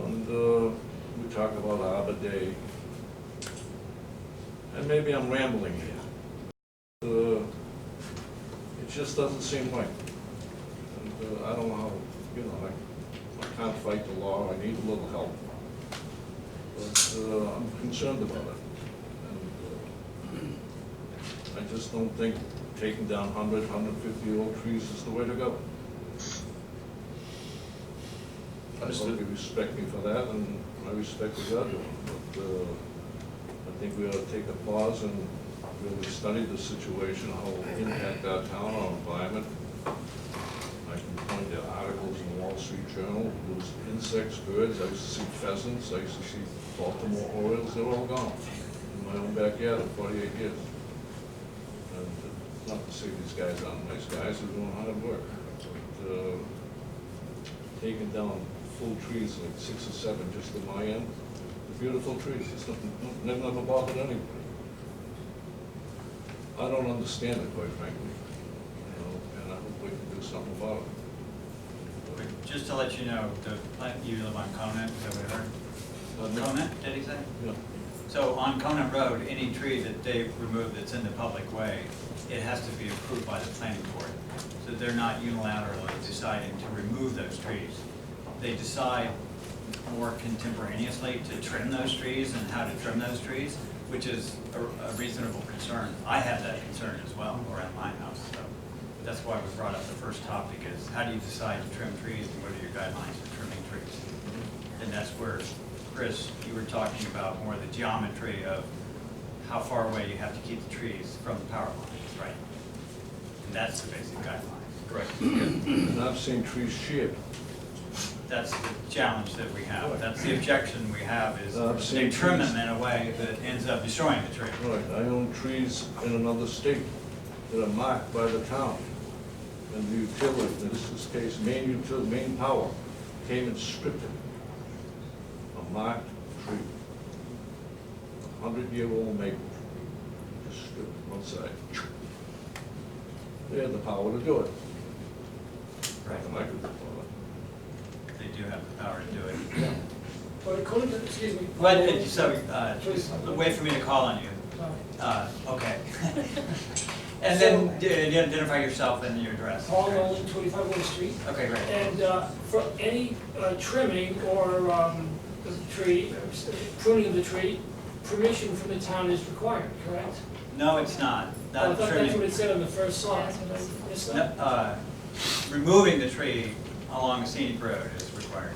Speaker 14: And we talk about Arbor Day. And maybe I'm rambling here. It just doesn't seem right. And I don't know how, you know, I can't fight the law, I need a little help. But I'm concerned about it. And I just don't think taking down 100, 150-year-old trees is the way to go. I hope you respect me for that, and I respect what you're doing. But I think we ought to take a pause and really study the situation, how it will impact our town, our environment. I can point to articles in the Wall Street Journal, lose insects, birds. I used to see pheasants, I used to see Baltimore Orioles, they're all gone in my own backyard in 48 years. And not to say these guys aren't nice guys, they're doing hard work. But taking down full trees, like 6 or 7 just at my end, they're beautiful trees, it's nothing, never bothered anybody. I don't understand it, quite frankly, you know, and I hope we can do something about it.
Speaker 3: But just to let you know, you live on Conant, is that what I heard? Conant, did he say?
Speaker 14: Yeah.
Speaker 3: So on Conant Road, any tree that they remove that's in the public way, it has to be approved by the planning board. So they're not unilaterally deciding to remove those trees. They decide more contemporaneously to trim those trees and how to trim those trees, which is a reasonable concern. I have that concern as well around my house. So that's why we brought up the first topic is how do you decide to trim trees and what are your guidelines for trimming trees? And that's where, Chris, you were talking about more the geometry of how far away you have to keep the trees from the power lines, right? And that's the basic guideline. Correct.
Speaker 14: And I've seen trees sheared.
Speaker 3: That's the challenge that we have. That's the objection we have is they
Speaker 14: seen
Speaker 3: trim
Speaker 14: trees.
Speaker 3: them in a way that ends up destroying the tree.
Speaker 14: Right, I own trees in another state that are marked by the town. and the utility, in this case, main power, came and stripped it. A marked tree. 100-year-old maple. Just stripped one side. They had the power to do it. Nothing I could do about it.
Speaker 3: They do have the power to do it.
Speaker 8: But according to, excuse me.
Speaker 3: But, so, just wait for me to call on you. Okay. And then identify yourself and your address.
Speaker 8: Paul Nolan, 25 Willow Street.
Speaker 3: Okay, great.
Speaker 8: And for any trimming or the tree, pruning of the tree, permission from the town is required, correct?
Speaker 3: No, it's not.
Speaker 8: Well, I
Speaker 3: Not
Speaker 8: thought that's what
Speaker 3: trimming.
Speaker 8: it said on the first slide. It's not?
Speaker 3: Removing the tree along a scenic road is required.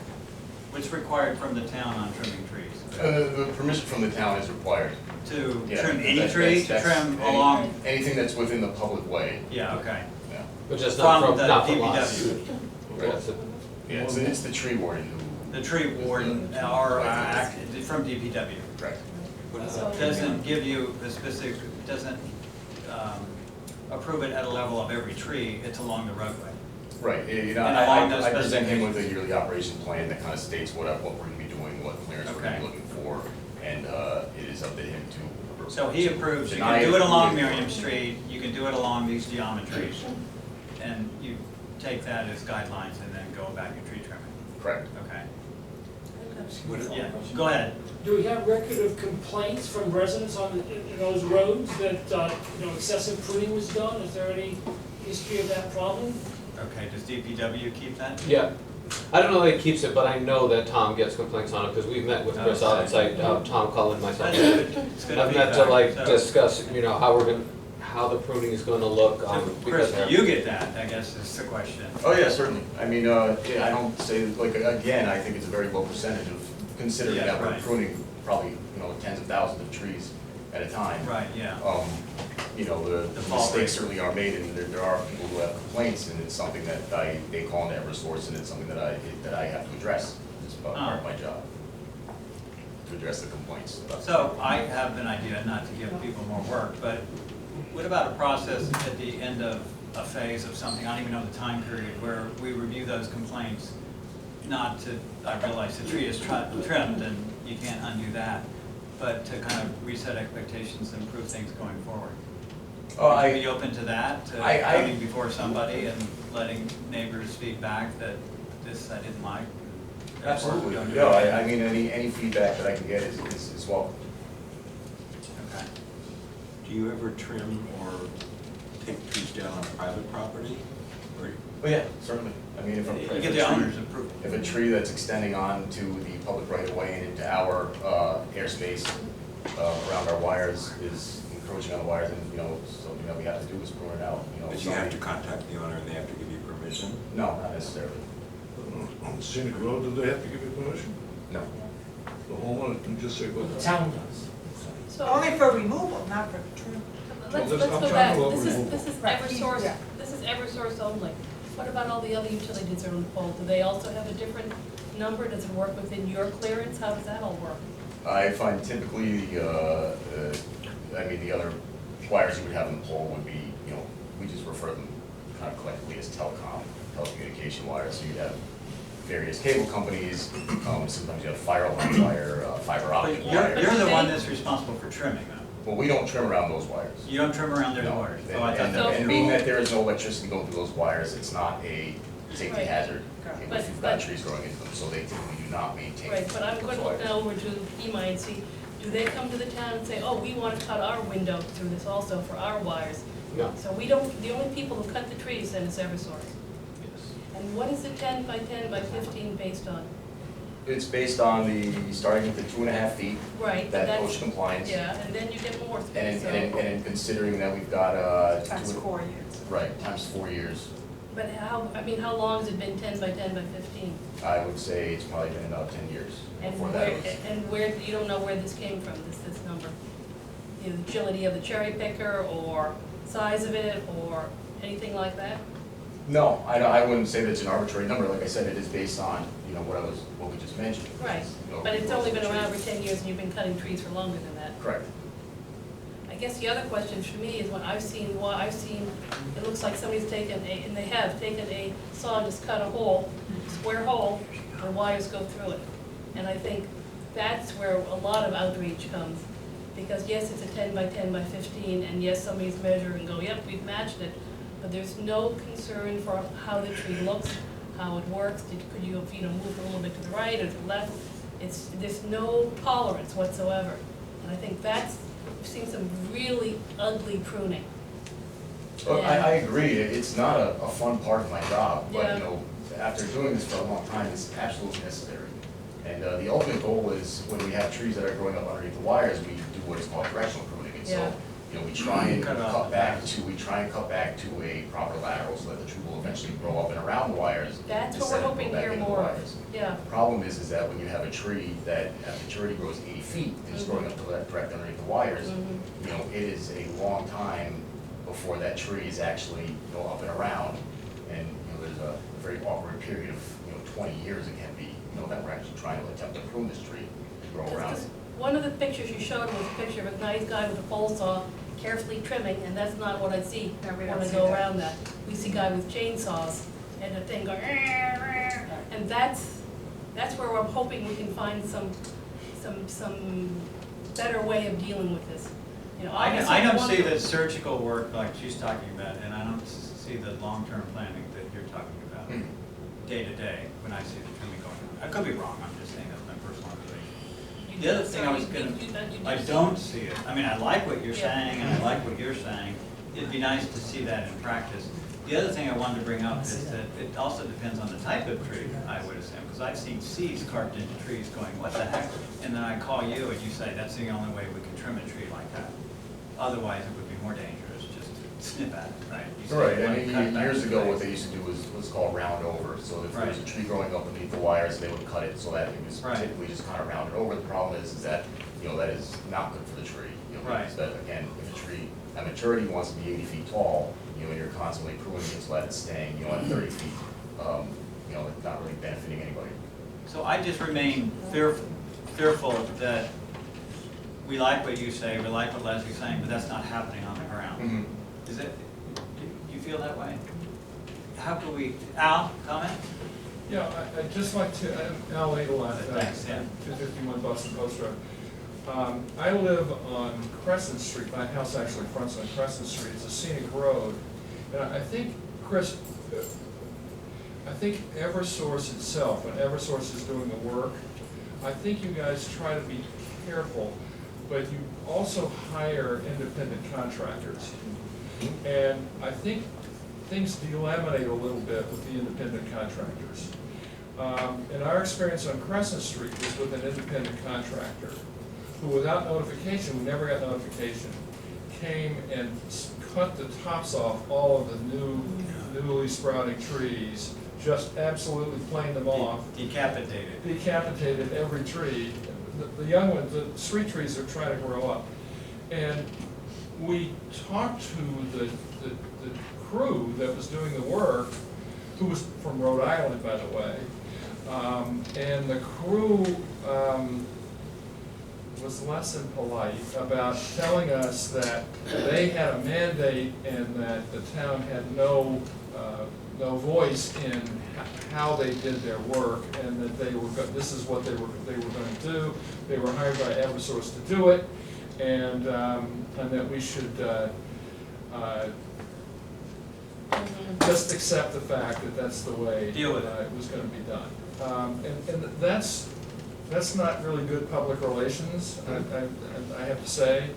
Speaker 3: What's required from the town on trimming trees?
Speaker 13: The permission from the town is required.
Speaker 3: To
Speaker 13: Yeah,
Speaker 3: trim any
Speaker 13: that's-
Speaker 3: tree,
Speaker 13: that's-
Speaker 3: to trim
Speaker 13: any-
Speaker 3: along,
Speaker 13: Anything that's within the public way.
Speaker 3: yeah, okay.
Speaker 13: Yeah.
Speaker 15: But just not
Speaker 3: From
Speaker 15: from,
Speaker 3: the
Speaker 15: not from us.
Speaker 3: DPW.
Speaker 13: Right. Yeah, it's the tree warden who.
Speaker 3: The tree warden or from DPW.
Speaker 13: Correct.
Speaker 5: So-
Speaker 3: Doesn't give you a specific, doesn't approve it at a level of every tree, it's along the roadway.
Speaker 13: Right, you know,
Speaker 3: And along those
Speaker 13: I present him with a
Speaker 3: specifications.
Speaker 13: yearly operation plan that kind of states what we're gonna be doing, what clearance we're gonna be
Speaker 3: Okay.
Speaker 13: looking for, and it is up to him to.
Speaker 3: So he approves, you
Speaker 13: deny
Speaker 3: can do it along
Speaker 13: approve
Speaker 3: Miriam Street, you can do it along these geometries, and you take that as guidelines and then go about your tree trimming.
Speaker 13: Correct.
Speaker 3: Okay.
Speaker 10: What-
Speaker 3: Yeah, go ahead.
Speaker 8: Do we have record of complaints from residents on in those roads that, excessive pruning was done? Is there any history of that problem?
Speaker 3: Okay, does DPW keep that?
Speaker 15: Yeah. I don't know that he keeps it, but I know that Tom gets complaints on it, because we've met with Chris on site, Tom Cullen, myself.
Speaker 3: That's good. It's good
Speaker 15: I've met to
Speaker 3: feedback.
Speaker 15: like
Speaker 3: So-
Speaker 15: discuss, how the pruning is gonna look.
Speaker 3: So,
Speaker 15: because
Speaker 3: Chris, do you get that, I guess is the question.
Speaker 13: Oh, yeah, certainly. I mean, yeah, I don't say, like, again, I think it's a very low percentage of, considering
Speaker 3: Yeah,
Speaker 13: that we're
Speaker 3: right.
Speaker 13: pruning probably, tens of thousands of trees at a time.
Speaker 3: Right, yeah.
Speaker 13: The
Speaker 3: The fall
Speaker 13: mistakes
Speaker 3: rate.
Speaker 13: certainly are made, and there are people who have complaints, and it's something that they call into Eversource, and it's something that I have to address. It's part of my job, to address the complaints.
Speaker 3: So I have an idea, not to give people more work, but what about a process at the end of a phase of something, I don't even know the time period, where we review those complaints, not to, I realize the tree is trimmed and you can't undo that, but to kind of reset expectations and improve things going forward. Would you be open to that, to coming before somebody and letting neighbors feedback that this I didn't like?
Speaker 13: Absolutely.
Speaker 3: Don't do
Speaker 13: No,
Speaker 3: it.
Speaker 13: I mean, any feedback that I can get is welcome.
Speaker 3: Okay.
Speaker 10: Do you ever trim or take trees down on private property? Or
Speaker 13: Oh, yeah, certainly. I mean, if a
Speaker 3: You get the owner's approval.
Speaker 13: If a tree that's extending on to the public right of way and into our airspace around our wires is encroaching on the wires, and, something that we have to do is prune it out,
Speaker 10: But you have to contact the owner and they have to give you permission?
Speaker 13: No, not necessarily.
Speaker 14: On the scenic road, do they have to give you permission?
Speaker 13: No.
Speaker 14: The homeowner can just say, well,
Speaker 8: The town does.
Speaker 5: So,
Speaker 6: Only for removal, not for trim.
Speaker 5: let's
Speaker 14: I'm
Speaker 5: go
Speaker 14: talking
Speaker 5: back,
Speaker 14: about
Speaker 5: this
Speaker 14: removal.
Speaker 5: is
Speaker 6: Right,
Speaker 5: Eversource,
Speaker 6: yeah.
Speaker 5: this is Eversource only. What about all the other utilities that are on the pole? Do they also have a different number? Does it work within your clearance? How does that all work?
Speaker 13: I find typically, the other wires you would have in the pole would be, we just refer them kind of collectively as telecommunication wires. So you have various cable companies, sometimes you have fire alarm wire, fiber optic
Speaker 3: But
Speaker 13: wire.
Speaker 3: you're the one that's responsible for trimming them.
Speaker 13: Well, we don't trim around those wires.
Speaker 3: You don't trim around their
Speaker 13: No.
Speaker 3: wires.
Speaker 13: And-
Speaker 3: Oh, I thought
Speaker 13: And
Speaker 3: that-
Speaker 13: and being that there is no electricity going through those wires, it's not a safety
Speaker 5: Right.
Speaker 13: hazard
Speaker 5: But-
Speaker 13: if you've got
Speaker 5: but-
Speaker 13: trees growing into them, so they typically do not maintain
Speaker 5: Right, but I'm
Speaker 13: those
Speaker 5: going to
Speaker 13: wires.
Speaker 5: look now over to EMI and see, do they come to the town and say, oh, we want to cut our window through this also for our wires?
Speaker 15: No.
Speaker 5: So we don't, the only people who cut the trees then is Eversource.
Speaker 13: Yes.
Speaker 5: And what is it 10 by 10 by 15 based on?
Speaker 13: It's based on starting with the 2.5 feet,
Speaker 5: Right, but
Speaker 13: that
Speaker 5: that's,
Speaker 13: OSHA compliance.
Speaker 5: yeah, and then you get more
Speaker 13: And
Speaker 5: space, so.
Speaker 13: in considering that we've got,
Speaker 6: Times 4 years.
Speaker 13: right, times 4 years,
Speaker 5: But how long has it been 10 by 10 by 15?
Speaker 13: I would say it's probably been about 10 years
Speaker 5: And
Speaker 13: before
Speaker 5: where,
Speaker 13: that was.
Speaker 5: and where, you don't know where this came from, this number? The agility of the cherry picker, or size of it, or anything like that?
Speaker 13: No, I wouldn't say that's an arbitrary number, like I said, it is based on, what we just mentioned.
Speaker 5: Right, but it's only been around for 10 years and you've been cutting trees for longer than that.
Speaker 13: Correct.
Speaker 5: I guess the other question for me is when I've seen, it looks like somebody's taken and they have taken a saw and just cut a hole, square hole, and wires go through it. And I think that's where a lot of outreach comes. Because yes, it's a 10 by 10 by 15, and yes, somebody's measured and go, yep, we've matched it. But there's no concern for how the tree looks, how it works. Could you, move a little bit to the right or to the left? There's no tolerance whatsoever. And I think we've seen some really ugly pruning.
Speaker 13: Well, I agree, it's not a fun part of my job, but
Speaker 5: Yeah.
Speaker 13: After doing this for a long time, it's absolutely necessary. And the ultimate goal is when we have trees that are growing up underneath the wires, we do what is called directional pruning. And so, we try and cut back to a proper lateral so that the tree will eventually grow up and around the wires.
Speaker 5: That's what we're hoping to hear more of. Yeah.
Speaker 13: The problem is that when you have a tree that at maturity grows 80 feet and is growing up direct underneath the wires, it is a long time before that tree is actually up and around. And there's a very awkward period of 20 years it can be, that we're actually trying to attempt to prune this tree to grow around it.
Speaker 5: One of the pictures you showed was a picture of a nice guy with a pole saw carefully trimming, and that's not what I see when I go around that. We see a guy with chainsaws and the thing going, and that's where I'm hoping we can find some better way of dealing with this.
Speaker 3: I don't see the surgical work like she's talking about, and I don't see the long-term planning that you're talking about day to day when I see the trimming going on. I could be wrong, I'm just saying that's my personal observation. The other thing I don't see it. I mean, I like what you're saying, and I like what you're saying. It'd be nice to see that in practice. The other thing I wanted to bring up is that it also depends on the type of tree, I would assume, because I've seen C's carved into trees going, what the heck? And then I call you and you say, that's the only way we can trim a tree like that. Otherwise, it would be more dangerous just to snip at it, right?
Speaker 13: Right, years ago, what they used to do was called round over. So if there was a tree growing up beneath the wires, they would cut it so that it was typically just kind of rounded over. The problem is that, that is not good for the tree. Because that, again, if a tree at maturity wants to be 80 feet tall, and you're constantly pruning it so that it's staying, at 30 feet, it's not really benefiting anybody.
Speaker 3: So I just remain fearful that we like what you say, we like what Leslie's saying, but that's not happening on the ground. Is it? Do you feel that way? How can we, Al, comment?
Speaker 16: Yeah, I'd just like to, Al Adelon,
Speaker 3: Thanks,
Speaker 16: 251 Boston Post Road. I live on Crescent Street. My house actually fronts on Crescent Street. It's a scenic road. And I think, Chris, I think Eversource itself, when Eversource is doing the work, I think you guys try to be careful, but you also hire independent contractors. And I think things delaminate a little bit with the independent contractors. And our experience on Crescent Street was with an independent contractor who, without notification, we never got notification, came and cut the tops off all of the newly sprouting trees, just absolutely planed them off. Decapitated every tree. The young ones, the street trees are trying to grow up. And we talked to the crew that was doing the work, who was from Rhode Island, by the way, and the crew was less than polite about telling us that they had a mandate and that the town had no voice in how they did their work, and that this is what they were going to do. They were hired by Eversource to do it, and that we should just accept the fact that that's the way it was going to be done. And that's not really good public relations, I have to say,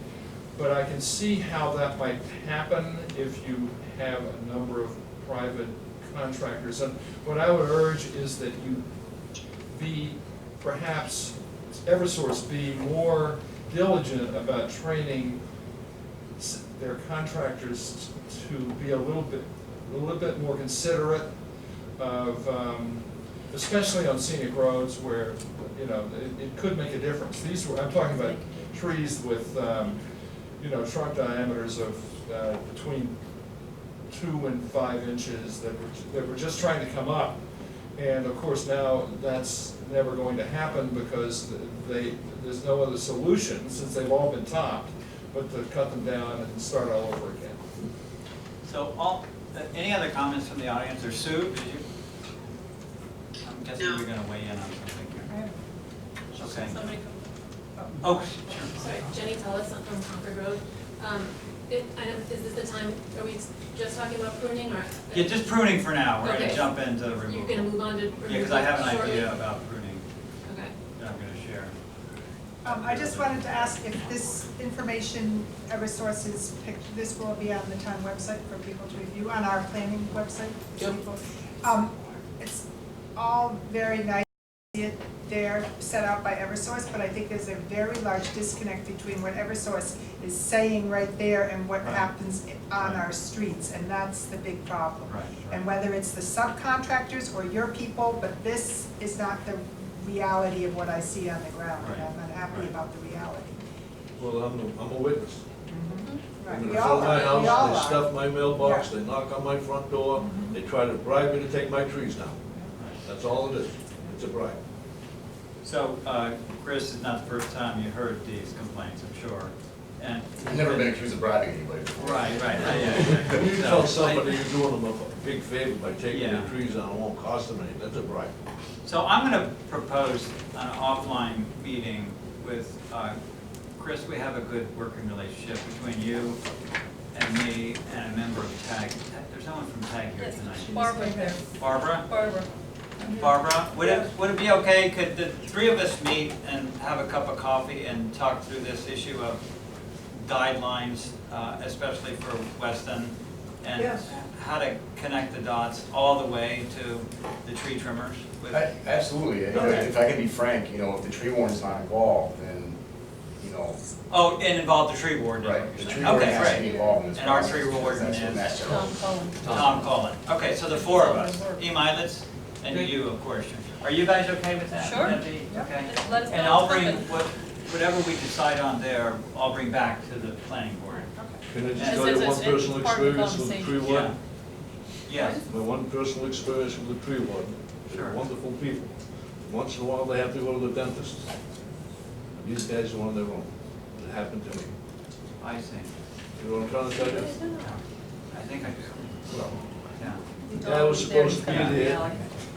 Speaker 16: but I can see how that might happen if you have a number of private contractors. And what I would urge is that you be, perhaps Eversource be more diligent about training their contractors to be a little bit more considerate of, especially on scenic roads where, it could make a difference. I'm talking about trees with, trunk diameters of between 2 and 5 inches that were just trying to come up. And of course now that's never going to happen because there's no other solution, since they've all been topped, but to cut them down and start all over again.
Speaker 3: So any other comments from the audience, or Sue, did you? I'm guessing you're gonna weigh in on something here. Okay.
Speaker 5: Somebody from,
Speaker 3: Oh, sure.
Speaker 5: sorry, Jenny Tullis, I'm from Concord Road. Is this the time, are we just talking about pruning or?
Speaker 3: Yeah, just pruning for now, we're gonna
Speaker 5: Okay.
Speaker 3: jump into removal.
Speaker 5: You're gonna move on to removal
Speaker 3: Yeah, because I have an
Speaker 5: shortly?
Speaker 3: idea about pruning
Speaker 5: Okay.
Speaker 3: that I'm gonna share.
Speaker 6: I just wanted to ask if this information, Eversource is picked, this will be on the town website for people to review, on our planning website?
Speaker 15: Yep.
Speaker 6: It's all very nice to see it there, set out by Eversource, but I think there's a very large disconnect between what Eversource is saying right there and what
Speaker 3: Right.
Speaker 6: happens on our streets, and that's the big problem.
Speaker 3: Right,
Speaker 6: And whether it's the subcontractors or your people, but this is not the reality of what I see on the ground, and
Speaker 3: Right.
Speaker 6: I'm unhappy
Speaker 3: Right.
Speaker 6: about the reality.
Speaker 14: Well, I'm a witness.
Speaker 6: Right,
Speaker 14: I'm in
Speaker 6: we
Speaker 14: front
Speaker 6: all
Speaker 14: of my
Speaker 6: are, we all
Speaker 14: house, they
Speaker 6: are.
Speaker 14: stuff my mailbox,
Speaker 6: Yeah.
Speaker 14: they knock on my front door, they try to bribe me to take my trees down. That's all it is, it's a bribe.
Speaker 3: So, Chris, it's not the first time you heard these complaints, I'm sure, and.
Speaker 13: I've never been accused of bribing anybody before.
Speaker 3: Right.
Speaker 14: When you
Speaker 3: So,
Speaker 14: tell somebody you're doing them a big favor by taking
Speaker 3: Yeah.
Speaker 14: their trees down, it won't cost them anything, that's a bribe.
Speaker 3: So I'm gonna propose an offline meeting with, Chris, we have a good working relationship between you and me and a member of TAG. There's someone from TAG here
Speaker 5: Yes,
Speaker 3: tonight.
Speaker 5: Barbara there.
Speaker 3: Barbara?
Speaker 5: Barbara.
Speaker 3: Barbara, would it be okay, could the three of us meet and have a cup of coffee and talk through this issue of guidelines, especially for Weston? And
Speaker 4: Yes.
Speaker 3: how to connect the dots all the way to the tree trimmers? with-
Speaker 13: Absolutely, and if I can be frank, if the tree warden's not involved, then,
Speaker 3: Oh, and involve the tree warden. is what
Speaker 13: right,
Speaker 3: you're
Speaker 13: the
Speaker 3: saying.
Speaker 13: tree warden
Speaker 3: Okay,
Speaker 13: has to
Speaker 3: great.
Speaker 13: be involved in this
Speaker 3: And our
Speaker 13: process,
Speaker 3: tree
Speaker 13: because
Speaker 3: warden
Speaker 13: that's what
Speaker 3: is
Speaker 13: Mass General-
Speaker 5: Tom Cullen.
Speaker 3: Tom Cullen. Okay, so the four of us, E. Miletz, and you, of course. Are you guys okay with that?
Speaker 5: Sure.
Speaker 3: Would that be
Speaker 6: Yep.
Speaker 3: okay?
Speaker 5: Let us know
Speaker 3: And I'll
Speaker 5: what's
Speaker 3: bring,
Speaker 5: happening.
Speaker 3: whatever we decide on there, I'll bring back to the planning board.
Speaker 14: Can I just
Speaker 5: Yes,
Speaker 14: tell you
Speaker 5: it's-
Speaker 14: one
Speaker 5: it's
Speaker 14: personal
Speaker 5: part of the
Speaker 14: experience with the tree
Speaker 5: conversation.
Speaker 14: warden?
Speaker 3: Yes,
Speaker 14: My one personal experience with the tree warden. They're
Speaker 3: Sure.
Speaker 14: wonderful people. Once in a while, they have to go to the dentist. These guys are on their own. It happened to me.
Speaker 3: I see.
Speaker 14: You know what I'm trying to tell you?
Speaker 3: I think I do.
Speaker 14: Well,
Speaker 3: Yeah.
Speaker 14: the guy was supposed to be there.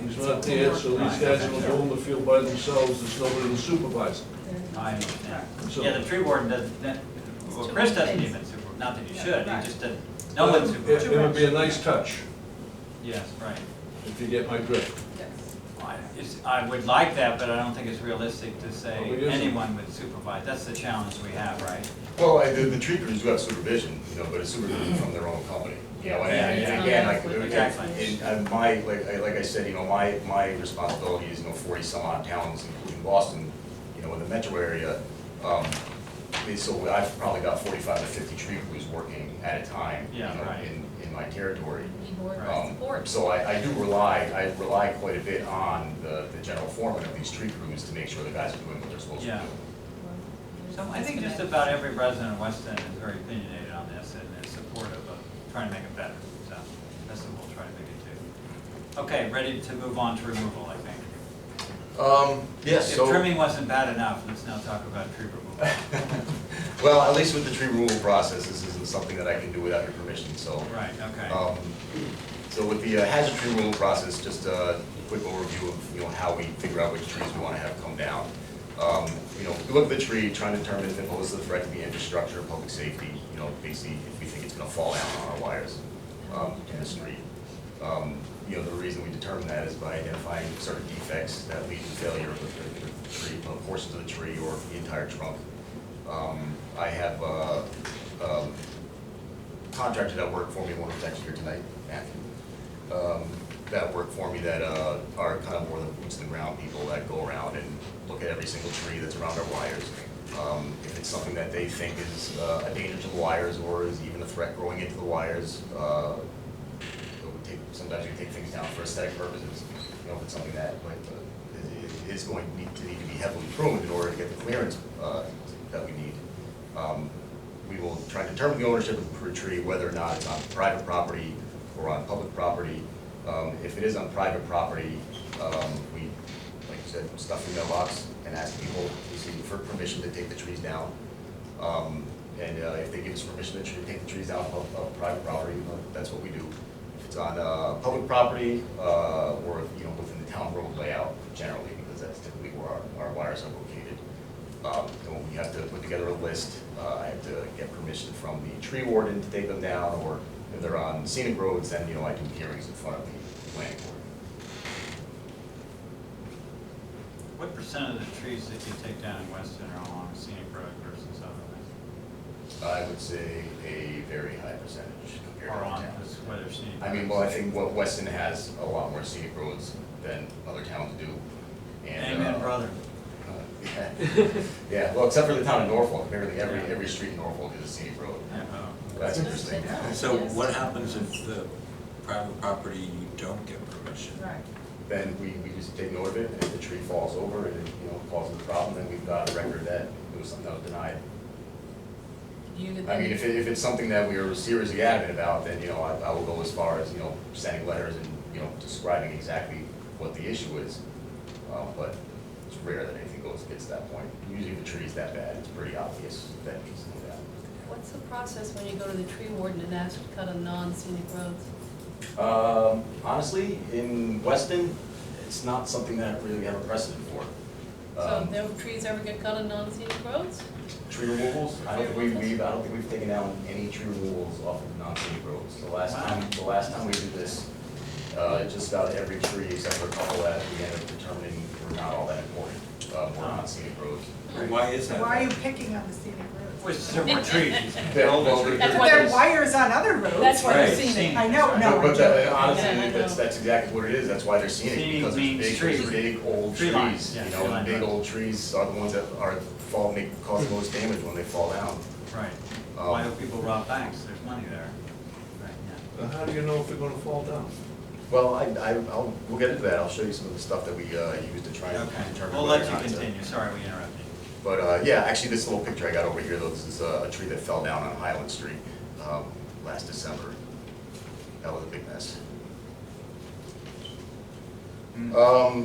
Speaker 14: He's not there, so these guys are going to go in the field by themselves. There's nobody to supervise them.
Speaker 3: I understand.
Speaker 14: So-
Speaker 3: Yeah, the tree warden doesn't, well, Chris doesn't even not that he should, he just doesn't, no one supervises.
Speaker 14: It would be a nice touch,
Speaker 3: Yes, right.
Speaker 14: if you get my drift.
Speaker 3: I would like that, but I don't think it's realistic to
Speaker 14: Well,
Speaker 3: say
Speaker 14: it isn't.
Speaker 3: anyone would supervise. That's the challenge we have, right?
Speaker 13: Well, the tree crews do have supervision, but it's supervision from their own company. And again,
Speaker 3: Exactly.
Speaker 13: like I said, my responsibility is, 40 some odd towns, including Boston, in the metro area. So I've probably got 45 to 50 tree crews working at a time,
Speaker 3: Yeah, right.
Speaker 13: in my territory.
Speaker 5: Need more
Speaker 3: Right.
Speaker 5: support.
Speaker 13: So I rely quite a bit on the general foreman of these tree crews to make sure the guys are doing what they're supposed to
Speaker 3: Yeah.
Speaker 13: do.
Speaker 3: So I think just about every resident of Weston is very opinionated on this and is supportive of trying to make it better. So that's what we'll try to make it too. Okay, ready to move on to removal, I think.
Speaker 13: Yes,
Speaker 3: If
Speaker 13: so.
Speaker 3: trimming wasn't bad enough, let's now talk about tree removal.
Speaker 13: Well, at least with the tree removal process, this isn't something that I can do without your permission, so.
Speaker 3: Right, okay.
Speaker 13: So with the hazard tree removal process, just a quick overview of, how we figure out which trees we want to have come down. We look at the tree, trying to determine if it poses a threat to the infrastructure, public safety, basically if we think it's going to fall down on our wires in the street. The reason we determine that is by identifying certain defects that lead to failure of the tree, portions of the tree or the entire trunk. I have a contractor that worked for me, one who's actually here tonight, Matthew, that work for me that are kind of more the boots on the ground people that go around and look at every single tree that's around our wires. If it's something that they think is a danger to the wires or is even a threat growing into the wires, sometimes we take things down for aesthetic purposes. If it's something that is going to need to be heavily pruned in order to get the clearance that we need. We will try to determine the ownership of the tree, whether or not it's on private property or on public property. If it is on private property, we, like you said, stuff in the mailbox and ask people to see for permission to take the trees down. And gave us permission to take the trees down of private property, that's what we do. If it's on public property, or, you know, within the town road layout generally, because that's typically where our wires are located. And we have to put together a list, I have to get permission from the tree warden to take them down, or if they're on scenic roads, then, you know, I do hearings in front of the planning board.
Speaker 3: What percent of the trees that you take down in Weston are along a scenic road versus otherwise?
Speaker 13: I would say a very high percentage compared to
Speaker 3: Or
Speaker 13: other
Speaker 3: on,
Speaker 13: towns.
Speaker 3: whether scenic.
Speaker 13: I mean, well, I think what Weston has a lot more scenic roads than other towns do. And,
Speaker 3: Amen, brother.
Speaker 13: Yeah. Yeah, well, except for the town of Norfolk, apparently every street in Norfolk is a scenic road. That's interesting.
Speaker 10: So what happens if the private property you don't get permission?
Speaker 6: Right.
Speaker 13: Then we just take note of it, and if the tree falls over and it, you know, causes a problem, then we've got a record that it was something that was denied. I mean, if it's something that we are seriously adamant about, then, you know, I will go as far as, you know, sending letters and, you know, describing exactly what the issue is. But it's rare that anything gets to that point. Usually if the tree's that bad, it's pretty obvious that it needs to come down.
Speaker 5: What's the process when you go to the tree warden and ask to cut a non-scenic roads?
Speaker 13: Honestly, in Weston, it's not something that really we have a precedent for.
Speaker 5: So no trees ever get cut on non-scenic roads?
Speaker 13: Tree removals, I don't think we've taken down any tree removals off of non-scenic roads. The last time we did this, just about every tree except for a couple that we ended up determining were not all that important, were on scenic roads.
Speaker 10: Why is that?
Speaker 6: Why are you picking on the scenic roads?
Speaker 3: There were trees.
Speaker 6: But there are wires on other roads.
Speaker 5: That's why they're
Speaker 13: Right.
Speaker 5: scenic.
Speaker 6: I know, no,
Speaker 13: But honestly,
Speaker 5: Yeah, I know.
Speaker 13: that's exactly what it is, that's why they're scenic,
Speaker 3: Scenic
Speaker 13: because
Speaker 3: means
Speaker 13: it's
Speaker 3: trees.
Speaker 13: big old
Speaker 3: Tree
Speaker 13: trees,
Speaker 3: lines, yeah,
Speaker 13: you
Speaker 3: tree
Speaker 13: know,
Speaker 3: line
Speaker 13: and big
Speaker 3: roads.
Speaker 13: old trees are the ones that cause the most damage when they fall down.
Speaker 3: Right. Why do people rob banks? There's money there. Right, yeah.
Speaker 14: How do you know if they're gonna fall down?
Speaker 13: Well, we'll get into that, I'll show you some of the stuff that we use to try and
Speaker 3: Okay,
Speaker 13: determine
Speaker 3: we'll
Speaker 13: whether
Speaker 3: let
Speaker 13: or
Speaker 3: you
Speaker 13: not to.
Speaker 3: continue. Sorry, we interrupted you.
Speaker 13: But yeah, actually this little picture I got over here, though, this is a tree that fell down on Highland Street last December. That was a big mess.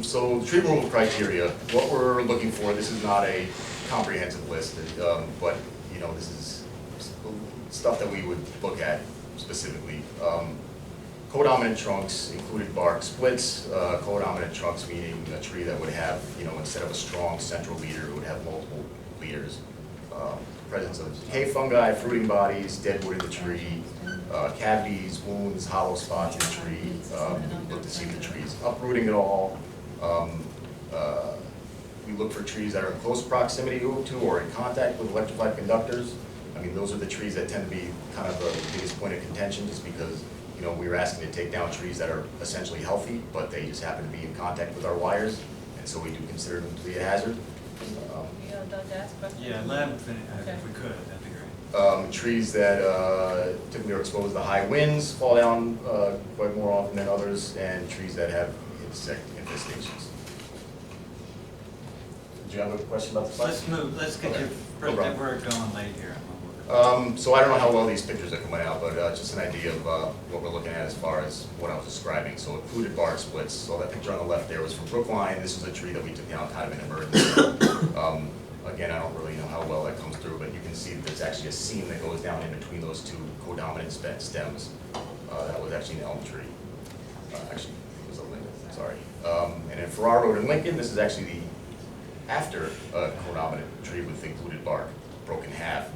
Speaker 13: So the tree removal criteria, what we're looking for, this is not a comprehensive list, but you know, this is stuff that we would look at specifically. Codominant trunks, included bark splits. Codominant trunks meaning a tree that would have, you know, instead of a strong central leader, it would have multiple leaders. Presence of decay fungi, fruiting bodies, dead wood in the tree, cavities, wounds, hollow spots in the tree. Look to see if the tree is uprooting at all. We look for trees that are in close proximity to or in contact with electrified conductors. I mean, those are the trees that tend to be kind of the biggest point of contention, just because, you know, we were asking to take down trees that are essentially healthy, but they just happen to be in contact with our wires, and so we do consider them to be a hazard.
Speaker 5: You got Doug to ask a question?
Speaker 3: Yeah, let him finish,
Speaker 5: Okay.
Speaker 3: if we could, that'd be great.
Speaker 13: Trees that typically are exposed to high winds fall down quite more often than others, and trees that have insect infestations. Did you have a question about the site?
Speaker 3: Let's move, let's get
Speaker 13: Okay.
Speaker 3: you,
Speaker 13: No problem.
Speaker 3: we're going late here.
Speaker 13: So I don't know how well these pictures are coming out, but just an idea of what we're looking at as far as what I was describing. So included bark splits. So that picture on the left there was from Brookline. This was a tree that we took down kind of in emergency. Again, I don't really know how well that comes through, but you can see that there's actually a seam that goes down in between those two codominant stems. That was actually an elm tree. Actually, it was a linden, sorry. And in Farrar Road in Lincoln, this is actually the after codominant tree with included bark, broken in half.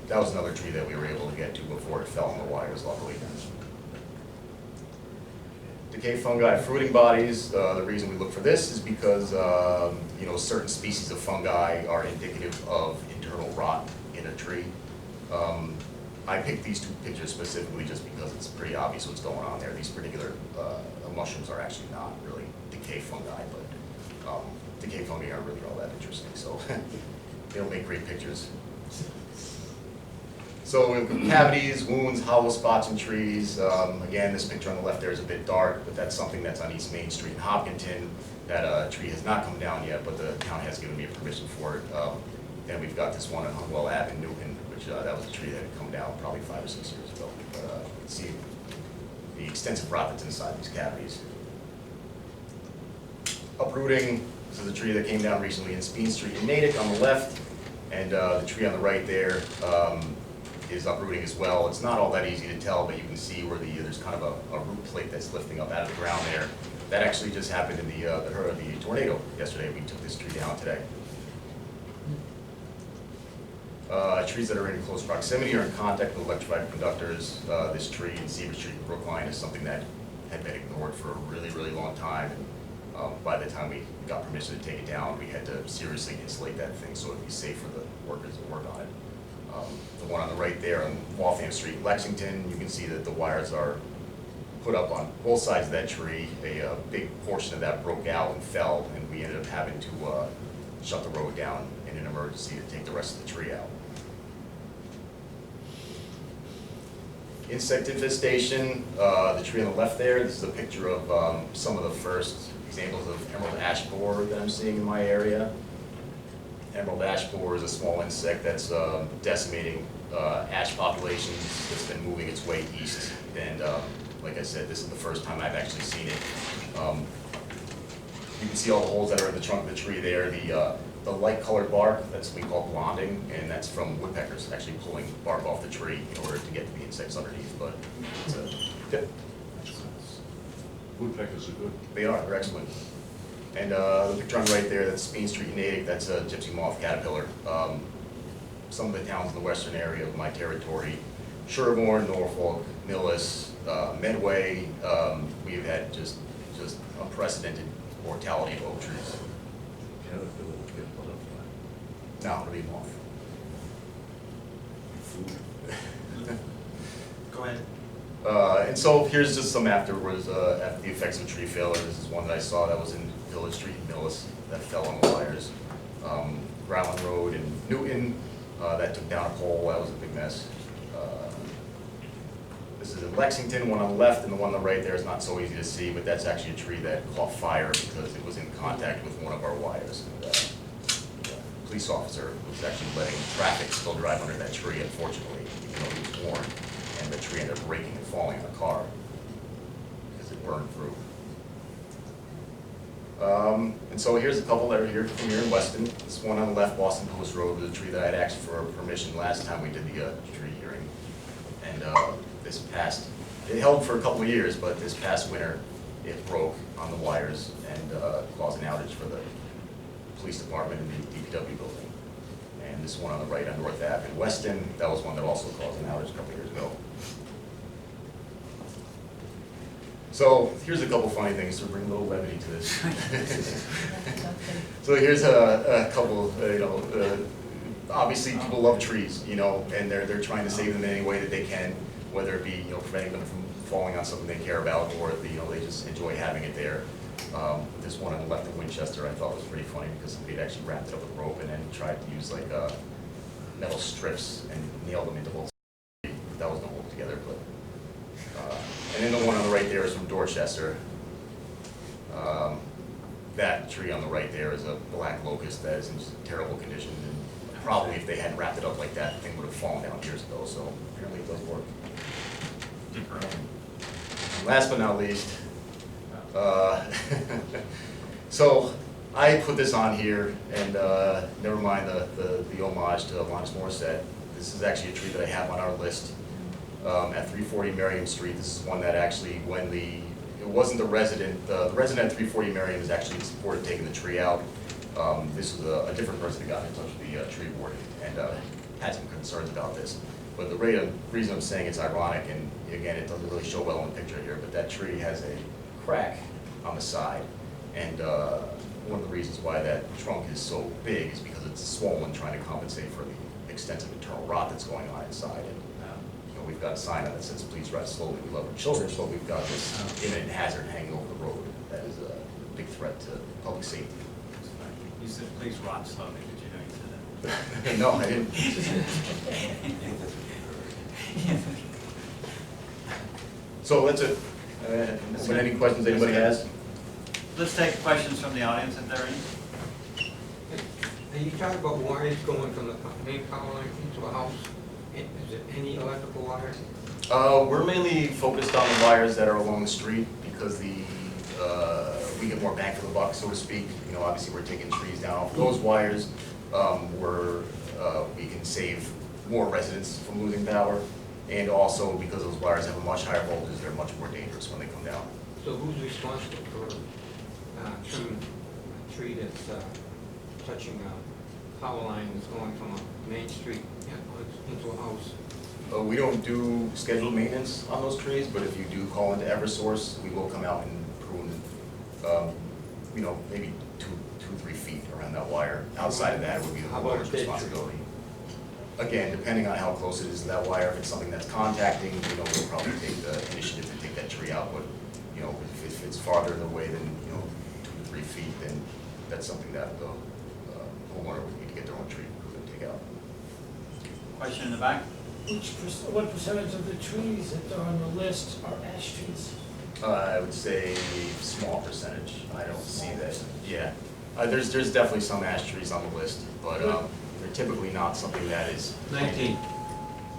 Speaker 13: That was another tree that we were able to get to before it fell on the wires, luckily. Decay fungi, fruiting bodies. The reason we look for this is because you know, certain species of fungi are indicative of internal rot in a tree. I picked these two pictures specifically just because it's pretty obvious what's going on there. These particular mushrooms are actually not really decay fungi, but decay fungi aren't really all that interesting, so they don't make great pictures. So cavities, wounds, hollow spots in trees. Again, this picture on the left there is a bit dark, but that's something that's on East Main Street in Hopkinton. That tree has not come down yet, but the town has given me permission for it. And we've got this one on Hunwell Ave in Newton, which that was a tree that had come down probably 5 or 6 years ago. But you can see the extensive rot that's inside these cavities. Uprooting, this is a tree that came down recently in Speen Street in Natick on the left, and the tree on the right there is uprooting as well. It's not all that easy to tell, but you can see where there's kind of a root plate that's lifting up out of the ground there. That actually just happened in the tornado yesterday. We took this tree down today. Trees that are in close proximity or in contact with electrified conductors. This tree in Seaver Street in Brookline is something that had been ignored for a really, really long time. And by the time we got permission to take it down, we had to seriously insulate that thing so it'd be safe for the workers to work on it. The one on the right there on Waltham Street, Lexington, you can see that the wires are put up on both sides of that tree. A big portion of that broke out and fell, and we ended up having to shut the road down in an emergency to take the rest of the tree out. Insect infestation, the tree on the left there, this is a picture of some of the first examples of emerald ash borer that I'm seeing in my area. Emerald ash borer is a small insect that's decimating ash populations that's been moving its way east. And like I said, this is the first time I've actually seen it. You can see all the holes that are in the trunk of the tree there. The light colored bark, that's what we call blonding, and that's from woodpeckers actually pulling bark off the tree in order to get to the insects underneath. But it's a tip.
Speaker 14: Woodpeckers are good.
Speaker 13: They are, they're excellent. And the picture on the right there, that's Bean Street Natick, that's a gypsy moth caterpillar. Some of the towns in the western area of my territory, Sherborne, Norfolk, Millis, Medway, we've had just unprecedented mortality of oak trees.
Speaker 14: Caterpillar will get butterfly.
Speaker 13: No, it'll be a moth.
Speaker 3: Go ahead.
Speaker 13: And so here's just some afterwards, after the effects of tree failure. This is one that I saw that was in Village Street in Millis that fell on the wires. Brown Road in Newton, that took down a pole, that was a big mess. This is in Lexington, one on the left, and the one on the right there is not so easy to see, but that's actually a tree that caught fire because it was in contact with one of our wires. And, the police officer was actually letting traffic still drive under that tree, unfortunately, even though he was warned. And the tree ended up breaking and falling on the car because it burned through. And so here's a couple that are here from here in Weston. This one on the left, Boston Post Road, was a tree that I had asked for permission last time we did the tree hearing. And this past, it held for a couple of years, but this past winter it broke on the wires and caused an outage for the police department and the DPW building. And this one on the right on North Ave in Weston, that was one that also caused an outage a couple of years ago. So here's a couple funny things to bring a little levity to this. So here's a couple, obviously people love trees, and they're trying to save them in any way that they can, whether it be preventing them from falling on something they care about, or they just enjoy having it there. This one on the left of Winchester I thought was pretty funny because somebody had actually wrapped it up with rope and then tried to use like metal strips and nail them into both. That was not hold together, but. And then the one on the right there is from Dorchester. That tree on the right there is a black locust that is in terrible condition, and probably if they hadn't wrapped it up like that, the thing would have fallen down years ago, so apparently it does work. And last but not least, so I put this on here, and never mind the homage to Alanis Morissette. This is actually a tree that I have on our list. At 340 Merriam Street, this is one that actually, when it wasn't the resident at 340 Merriam is actually in support of taking the tree out. This was a different person that got in touch with the tree warden and had some concerns about this. But the reason I'm saying it's ironic, and again, it doesn't really show well in the picture here, but that tree has a crack on the side. And one of the reasons why that trunk is so big is because it's swollen, trying to compensate for the extensive internal rot that's going on inside. And, we've got a sign that says, "Please ride slowly, we love our children," but we've got this imminent hazard hanging over the road that is a big threat to public safety.
Speaker 3: You said, "Please rot slowly," did you know you said that?
Speaker 13: No, I didn't. So that's it. Open any questions anybody has?
Speaker 3: Let's take questions from the audience if there are any.
Speaker 17: You talked about wires going from the main power line into a house. Is it any electrical wires?
Speaker 13: We're mainly focused on the wires that are along the street because we get more bang for the buck, so to speak. Obviously we're taking trees down off those wires. We can save more residents from losing power. And also because those wires have a much higher voltage, they're much more dangerous when they come down.
Speaker 17: So who's responsible for trimming a tree that's touching a power line that's going from a main street into a house?
Speaker 13: We don't do scheduled maintenance on those trees, but if you do call into Eversource, we will come out and prune, you know, maybe 2-3 feet around that wire. Outside of that, it would be the
Speaker 17: How about a
Speaker 13: homeowner's
Speaker 17: dead tree?
Speaker 13: responsibility. Again, depending on how close it is to that wire, if it's something that's contacting, you know, we'll probably take the initiative to take that tree out. But, you know, if it's farther away than, you know, 2 to 3 feet, then that's something that the homeowner would need to get their own tree to take out.
Speaker 3: Question in the back?
Speaker 8: What percentage of the trees that are on the list are ash trees?
Speaker 13: I would say small percentage. I don't see that. Yeah, there's definitely some ash trees on the list, but they're typically not something that is.
Speaker 3: 19.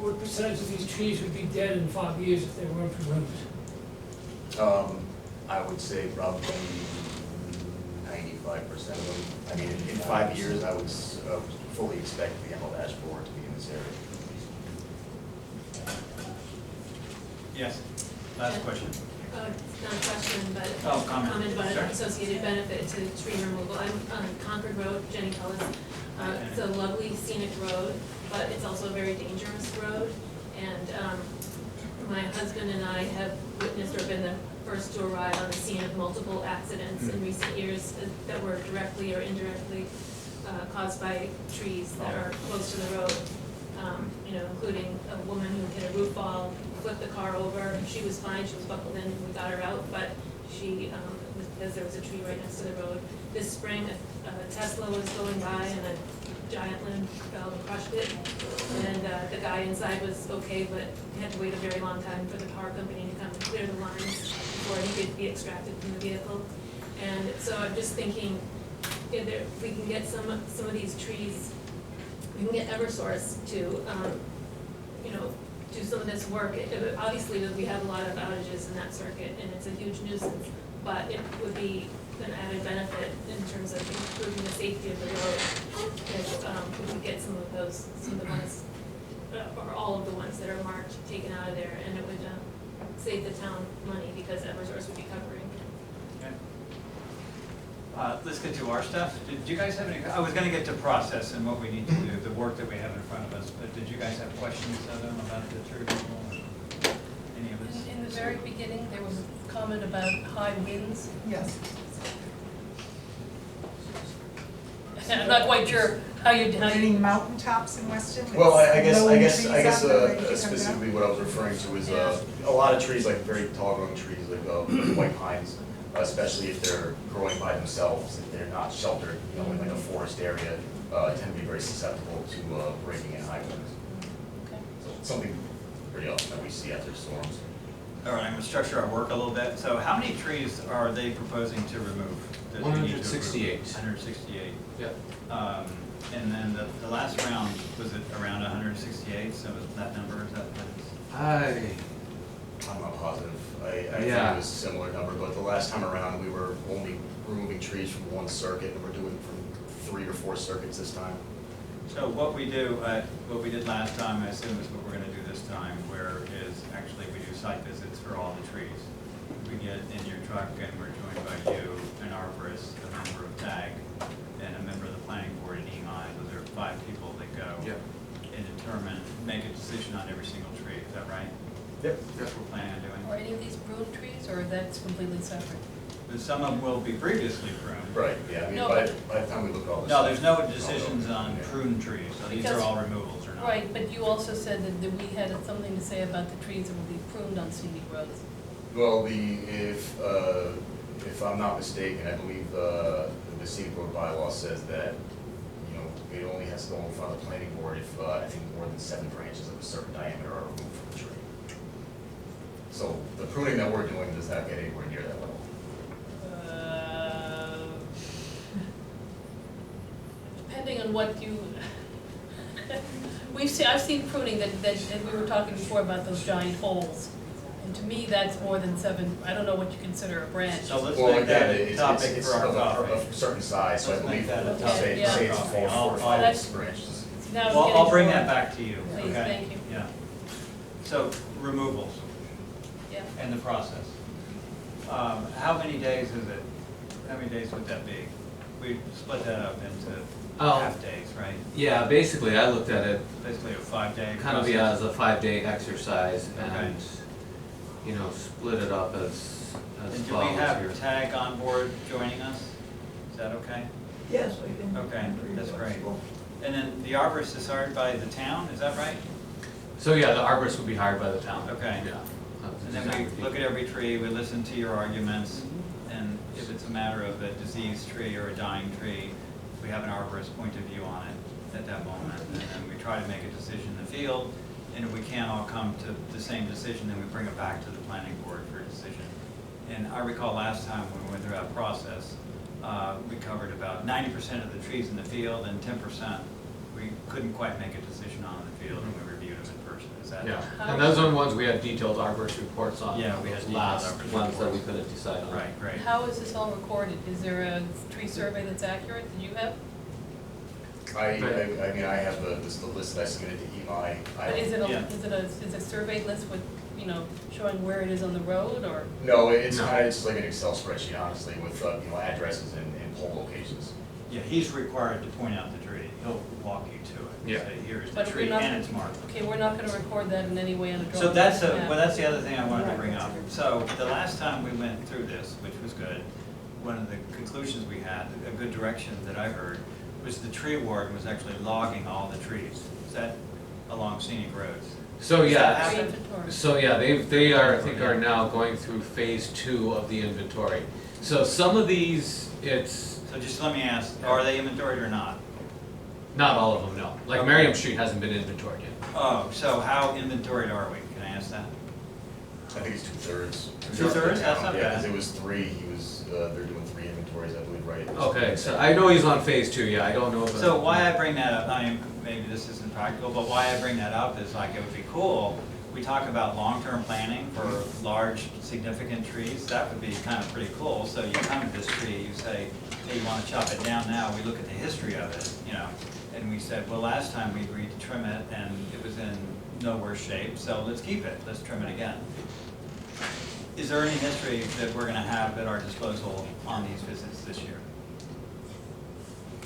Speaker 8: What percentage of these trees would be dead in 5 years if they weren't pruned?
Speaker 13: I would say probably 95% of them. I mean, in 5 years, I would fully expect the emerald ash borer to be in this area.
Speaker 3: Yes, last question.
Speaker 5: It's not a question, but
Speaker 3: Oh,
Speaker 5: a
Speaker 3: comment.
Speaker 5: comment about
Speaker 3: Sure.
Speaker 5: an associated benefit to tree removal. I'm on Concord Road, Jenny Cullis. It's a lovely scenic road, but it's also a very dangerous road. And my husband and I have witnessed or been the first to arrive on the scene of multiple accidents in recent years that were directly or indirectly caused by trees that are close to the road. You know, including a woman who hit a roof fall, flipped the car over. She was fine, she was buckled in, and we got her out, but she, because there was a tree right next to the road. This spring, a Tesla was going by and a giant limb fell and crushed it. And the guy inside was okay, but he had to wait a very long time for the car company to come and clear the lines before he could be extracted from the vehicle. And so I'm just thinking, if we can get some of these trees, we can get Eversource to, you know, do some of this work. Obviously, we have a lot of outages in that circuit, and it's a huge nuisance, but it would be an added benefit in terms of improving the safety of the road. If we could get some of the ones, or all of the ones that are marked, taken out of there, and it would save the town money because Eversource would be covering.
Speaker 3: Let's get to our stuff. Did you guys have any, I was gonna get to process and what we need to do, the work that we have in front of us, but did you guys have questions of them about the tree removal or any of this?
Speaker 5: In the very beginning, there was a comment about high winds.
Speaker 6: Yes.
Speaker 5: I'm not quite sure how you.
Speaker 6: Any mountaintops in Weston? with
Speaker 13: Well, I guess
Speaker 6: trees out that are ready to come
Speaker 13: specifically
Speaker 6: down?
Speaker 13: what I was referring to is a lot of trees, like very tall growing trees, like white pines, especially if they're growing by themselves, if they're not sheltered, you know, in like a forest area, tend to be very susceptible to breaking in high winds.
Speaker 5: Okay.
Speaker 13: So it's something pretty often that we see after storms.
Speaker 3: All right, I'm gonna structure our work a little bit. So how many trees are they proposing to remove? that we need to approve?
Speaker 9: 168.
Speaker 3: 168.
Speaker 9: Yep.
Speaker 3: And then the last round, was it around 168? So was that number, is that?
Speaker 13: I'm not positive. I think
Speaker 9: Yeah.
Speaker 13: it was a similar number, but the last time around, we were only removing trees from one circuit, and we're doing from 3 or 4 circuits this time.
Speaker 3: So what we do, what we did last time, I assume is what we're gonna do this time, where is actually we do site visits for all the trees. We get in your truck and we're joined by you, an arborist, a member of TAG, and a member of the planning board in EMI. Those are 5 people that go and determine, make a decision on every single tree. Is that right?
Speaker 13: Yep.
Speaker 3: That's what we're planning on doing.
Speaker 5: Are any of these pruned trees, or that's completely separate?
Speaker 3: But some of them will be previously pruned.
Speaker 13: Right, yeah, I mean,
Speaker 5: No,
Speaker 13: by
Speaker 5: but-
Speaker 13: the time we look at all this.
Speaker 3: No, there's no
Speaker 13: stuff,
Speaker 3: decisions on pruned trees, so these are
Speaker 5: Because-
Speaker 3: all removals or not.
Speaker 5: Right, but you also said that we had something to say about the trees that will be pruned on scenic roads.
Speaker 13: Well, if I'm not mistaken, I believe the scenic road bylaw says that, you know, it only has to go in front of the planning board if, I think more than 7 branches of a certain diameter are removed from the tree. So the pruning that we're doing does not get anywhere near that level.
Speaker 5: Depending on what you, I've seen pruning that we were talking before about those giant holes. And to me, that's more than 7, I don't know what you consider a branch.
Speaker 3: So let's
Speaker 13: Well,
Speaker 3: make that
Speaker 13: again,
Speaker 3: a topic
Speaker 13: it's
Speaker 3: for our
Speaker 13: of
Speaker 3: coffee.
Speaker 13: a certain size, so I
Speaker 3: Let's make
Speaker 13: believe,
Speaker 3: that a
Speaker 13: say,
Speaker 3: topic
Speaker 5: for our
Speaker 13: say it's
Speaker 3: coffee.
Speaker 13: 4 or
Speaker 3: I'll-
Speaker 13: 5
Speaker 5: that's-
Speaker 13: branches.
Speaker 5: Now it's
Speaker 3: Well,
Speaker 5: getting
Speaker 3: I'll bring
Speaker 5: to
Speaker 3: that
Speaker 5: work.
Speaker 3: back to you, okay?
Speaker 5: Please, thank you.
Speaker 3: Yeah. So removals
Speaker 5: Yeah.
Speaker 3: and the process. How many days is it? How many days would that be? We split that up into half days, right?
Speaker 9: Yeah, basically, I looked at it
Speaker 3: Basically a 5-day
Speaker 9: kind of
Speaker 3: process.
Speaker 9: as a 5-day exercise
Speaker 3: Okay.
Speaker 9: and, you know, split it up as
Speaker 3: And do
Speaker 9: follows
Speaker 3: we
Speaker 9: here.
Speaker 3: have TAG on board joining us? Is that okay?
Speaker 4: Yes, we can.
Speaker 3: Okay, that's great. And then the arborist is hired by the town, is that right?
Speaker 9: So yeah, the arborist would be hired by the town.
Speaker 3: Okay.
Speaker 9: Yeah.
Speaker 3: And then we look at every tree, we listen to your arguments, and if it's a matter of a diseased tree or a dying tree, we have an arborist point of view on it at that moment, and then we try to make a decision in the field, and if we can't all come to the same decision, then we bring it back to the planning board for a decision. And I recall last time when we went through that process, we covered about 90% of the trees in the field, and 10% we couldn't quite make a decision on in the field, and we reviewed them in person. Is that?
Speaker 9: Yeah, and those are the ones we had detailed arborist reports on.
Speaker 3: Yeah, we had
Speaker 9: those
Speaker 3: detailed
Speaker 9: last
Speaker 3: arborist
Speaker 9: ones that we
Speaker 3: reports.
Speaker 9: couldn't decide on.
Speaker 3: Right, great.
Speaker 5: How is this all recorded? Is there a tree survey that's accurate that you have?
Speaker 13: I mean, I have the list that I submitted to EMI.
Speaker 5: But is it a,
Speaker 3: Yeah.
Speaker 5: is a survey list with, you know, showing where it is on the road, or?
Speaker 13: No, it's
Speaker 9: No.
Speaker 13: kind of just like an Excel spreadsheet, honestly, with, you know, addresses and pole locations.
Speaker 3: Yeah, he's required to point out the tree. He'll walk you to it.
Speaker 9: Yeah.
Speaker 3: Say, here's the
Speaker 5: But we're
Speaker 3: tree,
Speaker 5: not-
Speaker 3: and it's marked.
Speaker 5: Okay, we're not gonna record that in any way on a drawing.
Speaker 3: So that's
Speaker 5: Yeah.
Speaker 3: well, that's the other thing I wanted to bring up. So the last time we went through this, which was good, one of the conclusions we had, a good direction that I heard, was the tree warden was actually logging all the trees. Is that along scenic roads?
Speaker 9: So
Speaker 3: Does that
Speaker 9: yeah,
Speaker 3: happen?
Speaker 5: Inventory.
Speaker 9: so yeah, they are, I think, are now going through phase 2 of the inventory. So some of these, it's
Speaker 3: So just let me ask, are they inventoried or not?
Speaker 9: not all of them, no. Like
Speaker 3: Okay.
Speaker 9: Merriam Street hasn't been inventoried yet.
Speaker 3: Oh, so how inventoried are we? Can I ask that?
Speaker 13: I think it's 2/3.
Speaker 3: 2/3? That's not
Speaker 13: Yeah,
Speaker 3: bad.
Speaker 13: because it was 3, they're doing 3 inventories, I believe, right?
Speaker 9: Okay, so I know he's on phase 2, yeah, I don't know if.
Speaker 3: So why I bring that up, I mean, maybe this isn't practical, but why I bring that up is like, it would be cool, we talk about long-term planning for large, significant trees, that would be kind of pretty cool. So you come to this tree, you say, hey, you want to chop it down now, we look at the history of it, you know, and we said, well, last time we agreed to trim it, and it was in no worse shape, so let's keep it, let's trim it again. Is there any history that we're gonna have at our disposal on these visits this year?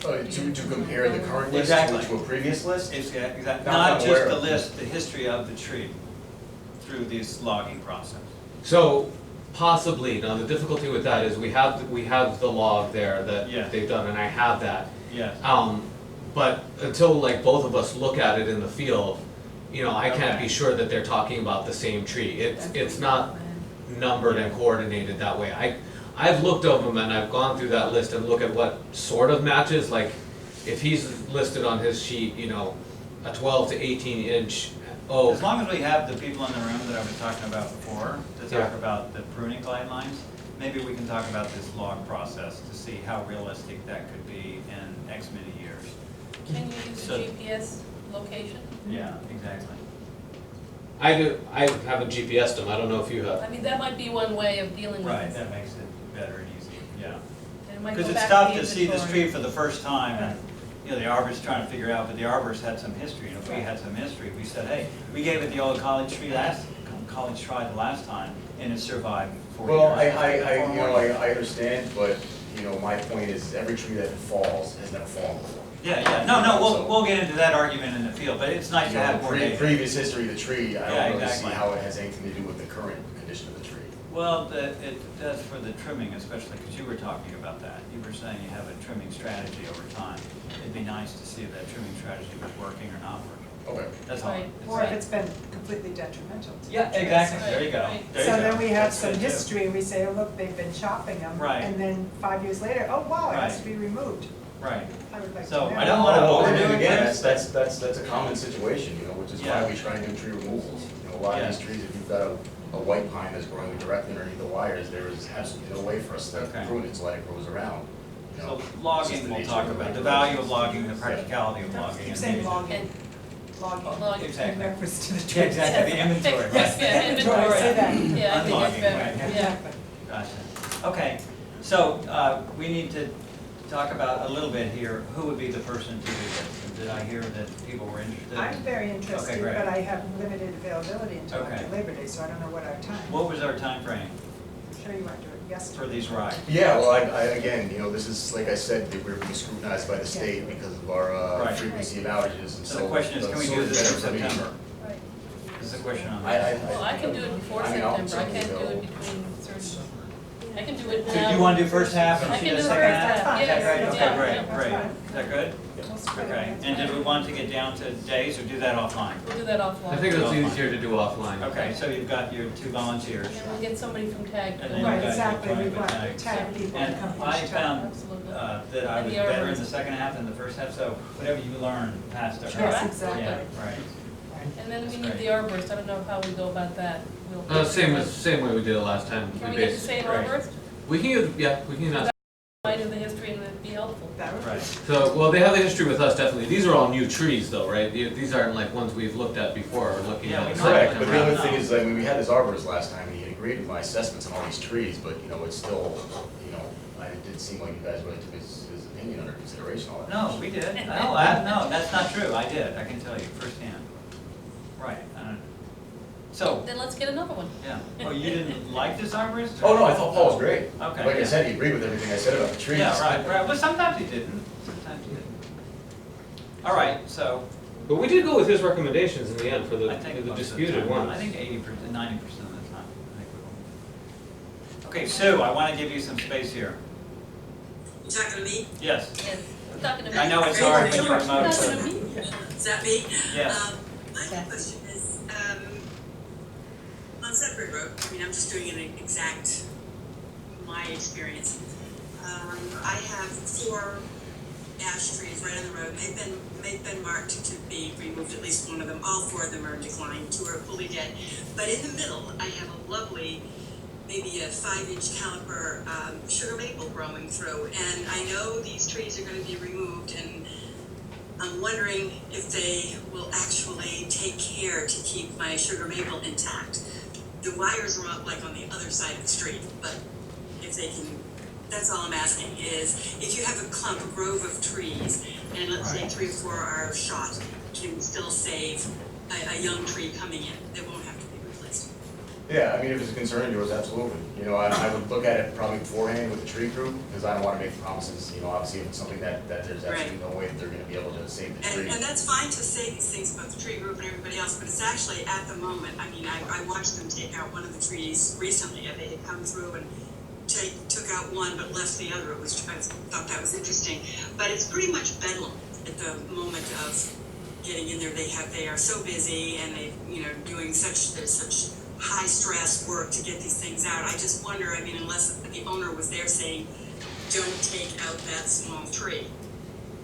Speaker 13: To compare the current list
Speaker 3: Exactly.
Speaker 13: to a previous list?
Speaker 3: Exactly,
Speaker 13: Not
Speaker 3: not
Speaker 13: I'm aware
Speaker 3: just the
Speaker 13: of.
Speaker 3: list, the history of the tree through this logging process.
Speaker 9: So possibly, now the difficulty with that is we have the log there
Speaker 3: Yeah.
Speaker 9: that they've done, and I have that.
Speaker 3: Yes.
Speaker 9: But until like both of us look at it in the field, you know, I can't
Speaker 3: Okay.
Speaker 9: be sure that they're talking about the same tree. It's not numbered and coordinated that way. I've looked over them and I've gone through that list and look at what sort of matches, like if he's listed on his sheet, you know, a 12 to 18 inch oak.
Speaker 3: As long as we have the people in the room that I was talking about before, to talk
Speaker 9: Yeah.
Speaker 3: about the pruning guidelines, maybe we can talk about this log process to see how realistic that could be in X many years.
Speaker 5: Can you use
Speaker 3: So-
Speaker 5: a GPS location?
Speaker 3: Yeah, exactly.
Speaker 9: I do, I haven't GPSed them, I don't know if you have.
Speaker 5: I mean, that might be one way of dealing with
Speaker 3: Right,
Speaker 5: this.
Speaker 3: that makes it better and easier, yeah.
Speaker 5: And it might
Speaker 3: Because
Speaker 5: go
Speaker 3: it's
Speaker 5: back
Speaker 3: tough
Speaker 5: the
Speaker 3: to see this
Speaker 5: inventory.
Speaker 3: tree for the first time, and, you know, the arborist trying to figure out, but the arborist had some history, and if we had some history, we said, hey, we gave it the old college tree college try the last time, and it survived 4 years.
Speaker 13: Well,
Speaker 3: Four more years.
Speaker 13: I understand, but, you know, my point is, every tree that falls has never fallen before.
Speaker 3: Yeah, no, we'll get into that argument in the field, but it's nice
Speaker 13: You
Speaker 3: to
Speaker 13: know,
Speaker 3: have more
Speaker 13: the
Speaker 3: data.
Speaker 13: previous history of the tree, I
Speaker 3: Yeah,
Speaker 13: don't really see
Speaker 3: exactly.
Speaker 13: how it has anything to do with the current condition of the tree.
Speaker 3: Well, it does for the trimming especially, because you were talking about that. You were saying you have a trimming strategy over time. It'd be nice to see if that trimming strategy was working or not working.
Speaker 13: Okay.
Speaker 3: That's all.
Speaker 5: Right.
Speaker 6: Or if it's been completely detrimental to the
Speaker 3: Yeah,
Speaker 6: trees.
Speaker 3: exactly, there you go.
Speaker 5: Right.
Speaker 3: There
Speaker 6: So
Speaker 3: you
Speaker 6: then
Speaker 3: go.
Speaker 6: we have
Speaker 3: That's
Speaker 6: some
Speaker 3: good, too.
Speaker 6: history, and we say, oh, look, they've been chopping them.
Speaker 3: Right.
Speaker 6: And then 5 years later, oh, wow, it has
Speaker 3: Right.
Speaker 6: to be removed.
Speaker 3: Right.
Speaker 6: I would like to
Speaker 3: So
Speaker 6: know.
Speaker 3: I don't wanna
Speaker 13: Well,
Speaker 3: overdo
Speaker 13: and
Speaker 3: it,
Speaker 13: again,
Speaker 3: Chris.
Speaker 13: that's a common situation, you know, which is
Speaker 3: Yeah.
Speaker 13: why we try and do tree removals. You know, a lot
Speaker 3: Yeah.
Speaker 13: of these trees, if you've got a white pine that's growing directly underneath the wires, there is absolutely no way for us to
Speaker 3: Okay.
Speaker 13: prune it to let it grows around. You know,
Speaker 3: So
Speaker 13: it's just
Speaker 3: logging,
Speaker 13: the
Speaker 3: we'll
Speaker 13: nature
Speaker 3: talk
Speaker 13: of
Speaker 3: about, the
Speaker 13: it.
Speaker 3: value of logging, the practicality of
Speaker 6: Don't
Speaker 3: logging.
Speaker 6: keep
Speaker 3: and
Speaker 6: saying
Speaker 3: maybe-
Speaker 6: logging,
Speaker 5: And
Speaker 6: logging.
Speaker 5: log-
Speaker 3: Exactly.
Speaker 6: In reference to the
Speaker 3: Yeah,
Speaker 6: trees.
Speaker 3: exactly, the inventory, right?
Speaker 5: Yeah, inventory.
Speaker 6: Say that.
Speaker 5: Yeah, I think it's
Speaker 3: Unlogging,
Speaker 5: better,
Speaker 3: right.
Speaker 5: yeah.
Speaker 6: Exactly.
Speaker 3: Gotcha. Okay, so we need to talk about a little bit here, who would be the person to do this? did I hear that people were interested?
Speaker 6: I'm very
Speaker 3: Okay,
Speaker 6: interested,
Speaker 3: great.
Speaker 6: but I have limited availability until
Speaker 3: Okay.
Speaker 6: after Labor Day, so I don't know what our time.
Speaker 3: What was our time frame
Speaker 6: I'm sure you want to do it yesterday.
Speaker 3: for these rides?
Speaker 13: Yeah, well, again, this is, like I said, that we're being scrutinized by the state because of our
Speaker 3: Right.
Speaker 13: frequency of outages, and so.
Speaker 3: So the question is, can we do this in September?
Speaker 5: Right.
Speaker 3: This is a question on.
Speaker 5: Well, I can do it before
Speaker 13: I mean, I'll
Speaker 5: September, I can't do
Speaker 13: certainly
Speaker 5: it between certain, I can do it
Speaker 3: So
Speaker 5: now.
Speaker 3: do you want to do first half and
Speaker 5: I
Speaker 3: she
Speaker 5: can
Speaker 3: does
Speaker 5: do the
Speaker 3: second
Speaker 5: first
Speaker 3: half?
Speaker 5: half,
Speaker 3: Is that
Speaker 5: yes,
Speaker 3: right?
Speaker 5: yeah,
Speaker 3: Okay, great,
Speaker 5: yeah,
Speaker 3: great.
Speaker 5: that's
Speaker 3: Is that good? Okay, and did we want to get down to days or do that offline?
Speaker 5: We'll do that offline.
Speaker 15: I think it's easier to do offline.
Speaker 3: Okay, so you've got your two volunteers.
Speaker 5: And then we'll get somebody from TAG.
Speaker 3: And then
Speaker 6: Right,
Speaker 3: you guys
Speaker 6: exactly,
Speaker 3: will
Speaker 6: we
Speaker 3: join
Speaker 6: want
Speaker 3: with
Speaker 6: tag people to
Speaker 3: And
Speaker 6: come
Speaker 3: I
Speaker 6: each time.
Speaker 3: found
Speaker 5: Absolutely.
Speaker 3: that I
Speaker 5: And
Speaker 3: was
Speaker 5: the
Speaker 3: better in
Speaker 5: arborist.
Speaker 3: the second half than the first half, so whatever you learn, pass to her.
Speaker 5: Sure, exactly.
Speaker 3: Yeah, right.
Speaker 5: And then we
Speaker 3: That's
Speaker 5: need
Speaker 3: great.
Speaker 5: the arborist, I don't know how we go about that. We'll-
Speaker 15: Same way we did it last time.
Speaker 5: Can we get the same
Speaker 3: Great.
Speaker 5: arborist?
Speaker 15: We can use, yeah, we can use that.
Speaker 5: Might have the history and it'd be helpful.
Speaker 6: That would be.
Speaker 3: Right.
Speaker 15: So, well, they have the history with us, definitely. These are all new trees though, right? These aren't like ones we've looked at before or looking
Speaker 3: Yeah,
Speaker 15: at.
Speaker 3: we
Speaker 13: Correct,
Speaker 3: might.
Speaker 13: but the other thing is, like, when we had this arborist last time, and he agreed with my assessments on all these trees, but, it's still, it did seem like you guys really took his opinion under consideration all that.
Speaker 3: No, we did. No, that's not true. I did, I can tell you firsthand. Right. So,
Speaker 5: Then let's get another one.
Speaker 3: yeah. Oh, you didn't like this arborist?
Speaker 13: Oh, no, I thought Paul was great.
Speaker 3: Okay.
Speaker 13: Like I
Speaker 3: yeah.
Speaker 13: said, he agreed with everything I said about the trees.
Speaker 3: Yeah, right. Well, sometimes he didn't. Sometimes he didn't. All right, so
Speaker 15: But we did go with his recommendations in the end for
Speaker 3: I think
Speaker 15: the
Speaker 3: most of
Speaker 15: disputed
Speaker 3: time,
Speaker 15: ones.
Speaker 3: I think 80%, 90% of the time. I think we will. Okay, Sue, I want to give you some space here.
Speaker 7: You talking to me?
Speaker 3: Yes.
Speaker 5: Yes, I'm talking to me.
Speaker 3: I know it's hard when you're
Speaker 5: I'm
Speaker 3: remote.
Speaker 5: talking to me.
Speaker 7: Is that me?
Speaker 3: Yes.
Speaker 7: My question is, on Sudbury Road, I'm just doing an exact, my experience. I have 4 ash trees right on the road. They've been marked to be removed, at least one of them. All 4 of them are in decline, 2 are fully dead. But in the middle, I have a lovely, maybe a 5-inch caliper sugar maple growing through. And I know these trees are going to be removed, and I'm wondering if they will actually take care to keep my sugar maple intact. The wires are up like on the other side of the street, but if they can, that's all I'm asking is, if you have a clump, a grove of trees, and let's say 3 or 4 are shot, can we still save a young tree coming in that won't have to be replaced?
Speaker 13: Yeah, I mean, if it's a concern of yours, absolutely. I would look at it probably beforehand with the tree crew, because I don't want to make promises, obviously if it's something that there's absolutely no way that they're going to be able to save the tree.
Speaker 7: And that's fine to say these things about the tree group and everybody else, but it's actually at the moment, I watched them take out one of the trees recently, and they had come through and took out one but left the other. I thought that was interesting, but it's pretty much bedlam at the moment of getting in there. They are so busy, and there's such high stress work to get these things out. I just wonder, unless the owner was there saying, don't take out that small tree,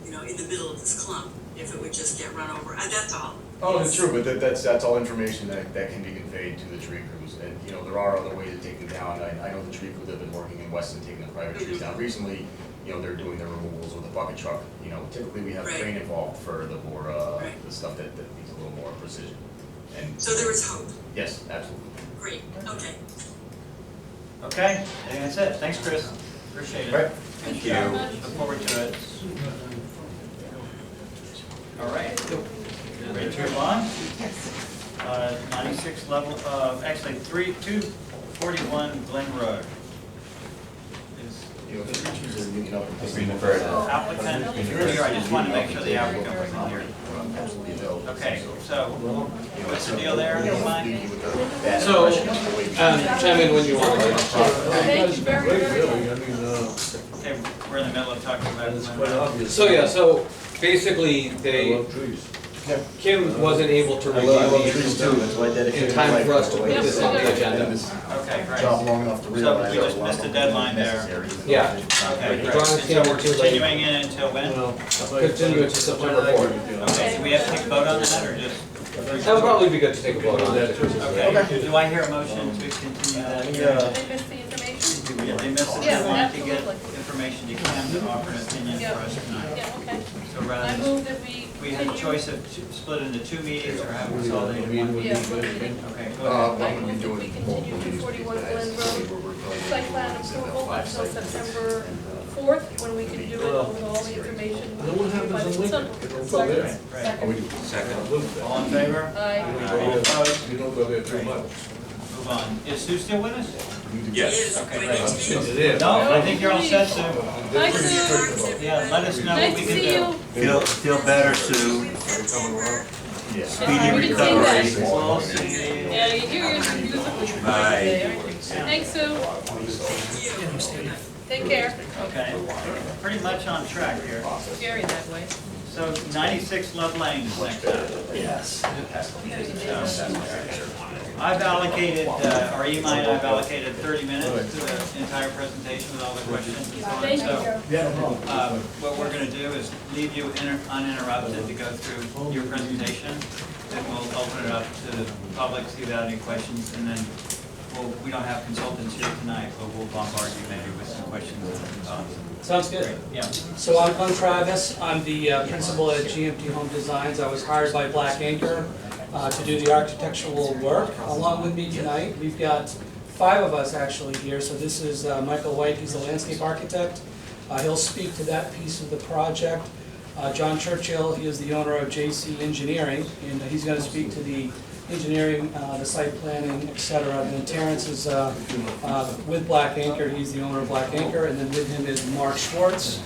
Speaker 7: in the middle of this clump, if it would just get run over. That's all.
Speaker 13: Oh, it's true, but that's all information that can be conveyed to the tree crews, and, there are other ways to take them down. I know the tree crews have been working in Weston, taking the private trees down. Recently, they're doing their removals with a bucket truck. Typically we have a crane involved for the more, the stuff that needs a little more precision. And
Speaker 7: So there is hope.
Speaker 13: yes, absolutely.
Speaker 7: Great, okay.
Speaker 3: Okay, I think that's it. Thanks, Chris. Appreciate it.
Speaker 13: Right.
Speaker 3: Thank you. Look forward to it. All right. Ready to move on? 96 level, actually 241 Glen Road. Applicant is here, I just wanted to make sure the applicant was in here. Okay, so what's the deal there?
Speaker 15: So, chime in when you want.
Speaker 5: Thank you very, very much.
Speaker 3: Okay, we're in the middle of talking about Glen
Speaker 14: Quite
Speaker 3: Road.
Speaker 14: obvious.
Speaker 15: So yeah, so basically
Speaker 14: I love trees.
Speaker 15: Kim wasn't able to review these in time for us to put this on the agenda.
Speaker 3: Okay, great.
Speaker 13: Job long enough to
Speaker 3: So
Speaker 13: realize.
Speaker 3: we just missed the deadline there.
Speaker 15: Yeah.
Speaker 3: Okay, great.
Speaker 15: Drawing's
Speaker 3: And so
Speaker 15: came
Speaker 3: we're
Speaker 15: in too late.
Speaker 3: continuing it until when?
Speaker 15: Continue it to September 4th.
Speaker 3: Okay, so we have to take a vote on that, or just?
Speaker 15: That would probably be good to take a vote on it.
Speaker 3: Okay, do I hear a motion to continue that?
Speaker 5: Did they miss the information?
Speaker 3: Yeah, they missed it,
Speaker 5: Yeah,
Speaker 3: they want to get
Speaker 5: absolutely.
Speaker 3: information, you can to offer an opinion
Speaker 5: Yeah.
Speaker 3: for us tonight.
Speaker 5: Yeah, okay.
Speaker 3: So rather
Speaker 5: I
Speaker 3: than,
Speaker 5: move that
Speaker 3: we had a
Speaker 5: continue-
Speaker 3: choice of split into 2 meetings or have consolidated one meeting.
Speaker 5: Yeah, one meeting.
Speaker 3: Okay, go ahead.
Speaker 5: I move that we continue 241 Glen Road, site plan approval until September 4th, when we can do it with all the information.
Speaker 14: No one happens in Lincoln. You don't go there.
Speaker 3: Second. All in favor?
Speaker 5: Aye.
Speaker 3: All opposed?
Speaker 14: You don't go there too much.
Speaker 3: Move on. Is Sue still with us?
Speaker 2: Yes.
Speaker 3: Okay, great.
Speaker 14: It is.
Speaker 3: No, I think you're all set, Sue.
Speaker 5: Hi, Sue.
Speaker 3: Yeah, let us know what
Speaker 5: Nice
Speaker 3: we
Speaker 5: to
Speaker 3: can
Speaker 5: see
Speaker 3: do.
Speaker 5: you.
Speaker 10: Feel better, Sue.
Speaker 5: Speedy recovery.
Speaker 3: We'll see.
Speaker 5: Yeah, you're musically
Speaker 10: Bye.
Speaker 5: today, aren't you? Thanks, Sue. Take care.
Speaker 3: Okay, pretty much on track here.
Speaker 5: Scary that way.
Speaker 3: So 96 Love Lane is next up.
Speaker 11: Yes.
Speaker 3: I've allocated, or Imai and I've allocated 30 minutes to the entire presentation with all the questions and so on.
Speaker 5: Thank
Speaker 3: So, what we're gonna do is leave you uninterrupted to go through your presentation. Then we'll open it up to the public, see if you have any questions, and then we don't have consultants here tonight, but we'll bombard you maybe with some questions and thoughts.
Speaker 11: Sounds good.
Speaker 3: Yeah.
Speaker 11: So I'm Travis, I'm the principal at GMT Home Designs. I was hired by Black Anchor to do the architectural work. Along with me tonight, we've got 5 of us actually here. So this is Michael White, he's the landscape architect. He'll speak to that piece of the project. John Churchill, he is the owner of JC Engineering, and he's going to speak to the engineering, the site planning, etc. And then Terrence is with Black Anchor, he's the owner of Black Anchor, and then with him is Mark Schwartz.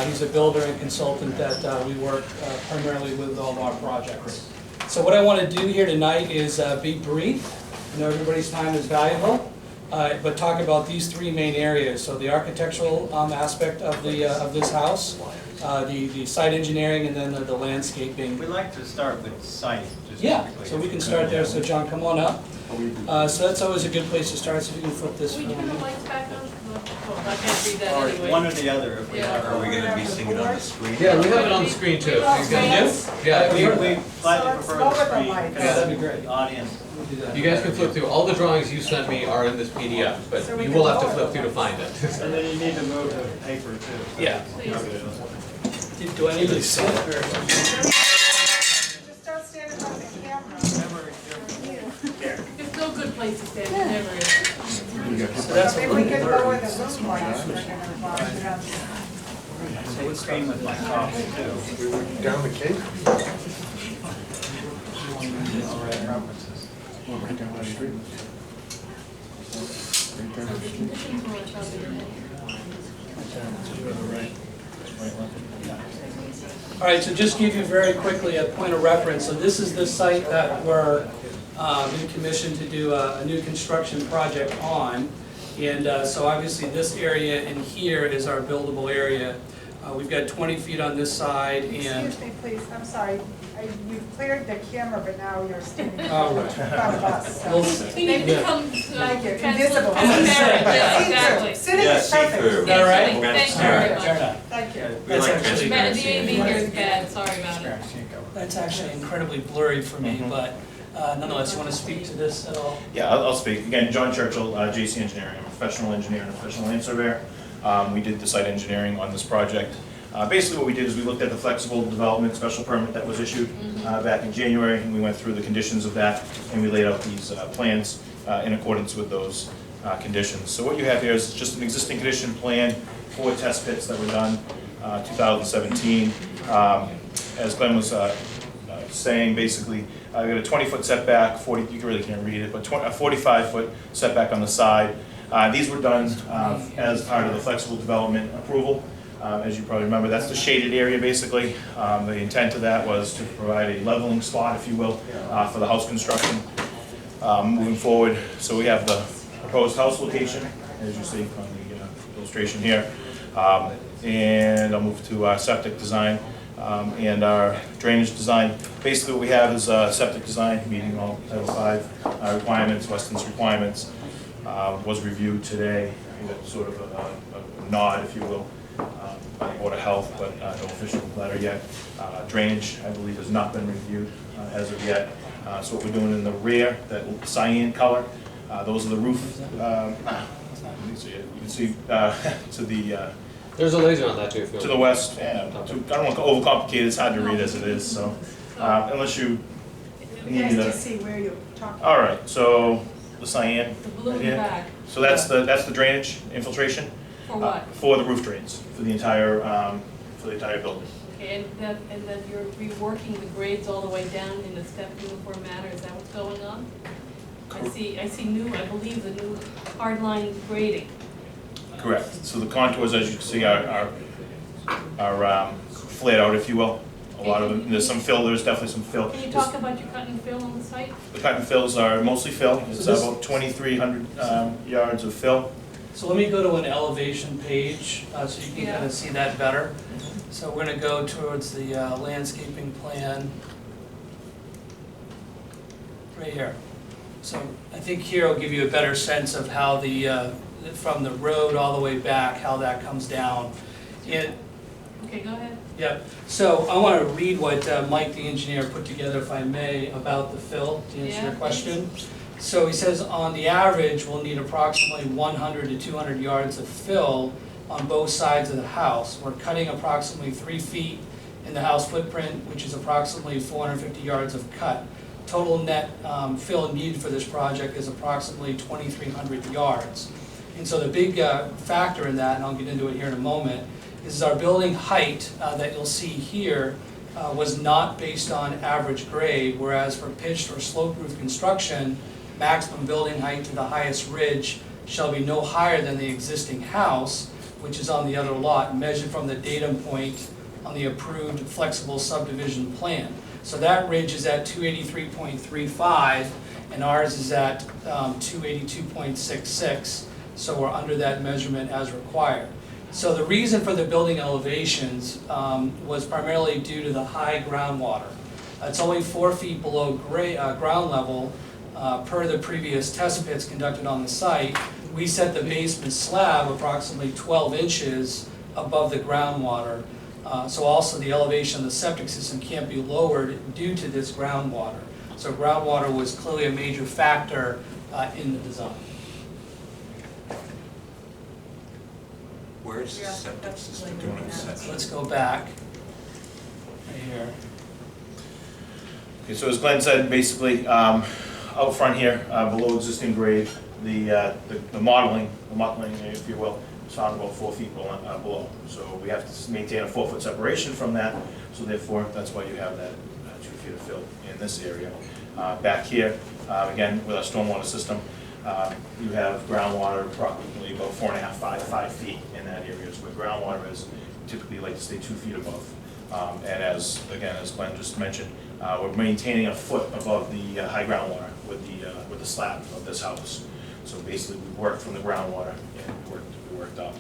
Speaker 11: He's a builder and consultant that we work primarily with all of our projects. So what I want to do here tonight is be brief. I know everybody's time is valuable, but talk about these 3 main areas. So the architectural aspect of this house, the site engineering, and then the landscaping.
Speaker 3: We'd like to start with site.
Speaker 11: Yeah, so we can start there. So John, come on up. So that's always a good place to start, so you can flip this.
Speaker 5: We turn the lights back on? Oh, I can't read that
Speaker 3: Or
Speaker 5: anyway.
Speaker 3: one or the other, if we
Speaker 5: Yeah.
Speaker 3: have.
Speaker 10: Are we gonna be singing on the screen?
Speaker 9: Yeah, we have it on the screen too. So you guys, yeah,
Speaker 3: We gladly
Speaker 6: So
Speaker 3: prefer
Speaker 6: lower
Speaker 3: the
Speaker 6: the
Speaker 3: screen.
Speaker 6: lights.
Speaker 3: because
Speaker 11: Yeah, that'd be great.
Speaker 3: the audience.
Speaker 9: you guys can flip through. All the drawings you sent me are in this PDF, but
Speaker 6: So we
Speaker 9: you
Speaker 6: can
Speaker 9: will have to
Speaker 6: lower
Speaker 9: flip
Speaker 6: the
Speaker 9: through to find it.
Speaker 3: And then you need to move the paper too.
Speaker 9: Yeah.
Speaker 11: Do I need to sit or?
Speaker 6: Just don't stand in front of the camera.
Speaker 5: There's no good place to stand, there never is.
Speaker 11: So that's
Speaker 6: So if
Speaker 11: what
Speaker 6: we
Speaker 11: we're
Speaker 6: could
Speaker 11: gonna
Speaker 6: lower the room lights, we're gonna block it out.
Speaker 3: Take screen with my coffee too.
Speaker 14: Down the cake? Right down the street. Right down the street.
Speaker 11: All right, so just give you very quickly a point of reference. So this is the site that we're being commissioned to do a new construction project on. And so obviously this area in here is our buildable area. We've got 20 feet on this side and...
Speaker 6: Excuse me, please, I'm sorry. You've cleared the camera, but now you're standing in
Speaker 11: Oh,
Speaker 6: front
Speaker 11: right.
Speaker 6: of us. so-
Speaker 11: Well,
Speaker 5: We need to become
Speaker 6: Thank you.
Speaker 5: transparent,
Speaker 6: Invisible.
Speaker 5: yeah, exactly.
Speaker 6: Sitting
Speaker 10: Yeah,
Speaker 6: is perfect.
Speaker 10: see-through.
Speaker 11: Is that right?
Speaker 5: Thank you
Speaker 11: All right,
Speaker 5: very
Speaker 11: fair
Speaker 5: much.
Speaker 11: enough.
Speaker 6: Thank you.
Speaker 11: That's actually,
Speaker 5: Bad, the AV here is bad, sorry about it.
Speaker 11: that's actually incredibly blurry for me, but nonetheless, you want to speak to this at all?
Speaker 18: Yeah, I'll speak. Again, John Churchill, JC Engineering. I'm a professional engineer and a professional land surveyor. We did the site engineering on this project. Basically what we did is we looked at the flexible development special permit that was issued back in January, and we went through the conditions of that, and we laid out these plans in accordance with those conditions. So what you have here is just an existing condition plan, 4 test pits that were done 2017. As Glenn was saying, basically, we got a 20-foot setback, 40, you really can't read it, but a 45-foot setback on the side. These were done as part of the flexible development approval. As you probably remember, that's the shaded area, basically. The intent of that was to provide a leveling spot, if you will, for the house construction moving forward. So we have the proposed house location, as you see on the illustration here. And I'll move to our septic design and our drainage design. Basically what we have is a septic design meeting all Title V requirements, Weston's requirements. Was reviewed today. We got sort of a nod, if you will, by the Board of Health, but no official letter yet. Drainage, I believe, has not been reviewed as of yet. So what we're doing in the rear, that cyan color, those are the roof. You can see to the
Speaker 9: There's a laser on that too. If you
Speaker 18: to
Speaker 9: want.
Speaker 18: the west. Yeah, I don't want to overcomplicate it. It's hard to read as it is. So unless you need
Speaker 6: Nice
Speaker 18: to.
Speaker 6: to see where you're talking.
Speaker 18: All right. So the cyan.
Speaker 5: The blue
Speaker 18: right
Speaker 5: in the
Speaker 18: here.
Speaker 5: back.
Speaker 18: So that's the drainage infiltration.
Speaker 5: For what?
Speaker 18: For the roof drains, for the entire building.
Speaker 5: Okay, and that you're reworking the grades all the way down in a step uniform manner, is that what's going on? I see new, I believe, the new hardline grading.
Speaker 18: Correct. So the contours, as you can see, are flared out, if you will. A lot of them, there's some fill, there's definitely some fill.
Speaker 5: Can you talk about your cut and fill on the site?
Speaker 18: The cut and fills are mostly fill. It's about 2,300 yards of fill.
Speaker 19: So let me go to an elevation page so you can kind of see that better. So we're going to go towards the landscaping plan right here. So I think here will give you a better sense of how from the road all the way back, how that comes down.
Speaker 5: Okay, go ahead.
Speaker 19: Yep. So I want to read what Mike, the engineer, put together, if I may, about the fill, to answer your question. So he says, on the average, we'll need approximately 100 to 200 yards of fill on both sides of the house. We're cutting approximately 3 feet in the house footprint, which is approximately 450 yards of cut. Total net fill needed for this project is approximately 2,300 yards. And so the big factor in that, and I'll get into it here in a moment, is our building height that you'll see here was not based on average grade, whereas for pitched or slope roof construction, maximum building height to the highest ridge shall be no higher than the existing house, which is on the other lot, measured from the datum point on the approved flexible subdivision plan. So that ridge is at 283.35, and ours is at 282.66, so we're under that measurement as required. So the reason for the building elevations was primarily due to the high groundwater. It's only 4 feet below ground level per the previous test pits conducted on the site. We set the basement slab approximately 12 inches above the groundwater. So also the elevation of the septic system can't be lowered due to this groundwater. So groundwater was clearly a major factor in the design.
Speaker 10: Where's the septic system doing its section?
Speaker 19: Let's go back right here.
Speaker 18: Okay, so as Glenn said, basically, out front here, below existing grade, the modeling, if you will, is found about 4 feet below. So we have to maintain a 4-foot separation from that. So therefore, that's why you have that 2 feet of fill in this area. Back here, again, with our stormwater system, you have groundwater approximately about 4.5, 5 feet in that area. So where groundwater is, typically like to stay 2 feet above. And as Glenn just mentioned, we're maintaining a foot above the high groundwater with the slab of this house. So basically, we worked from the groundwater and we worked up.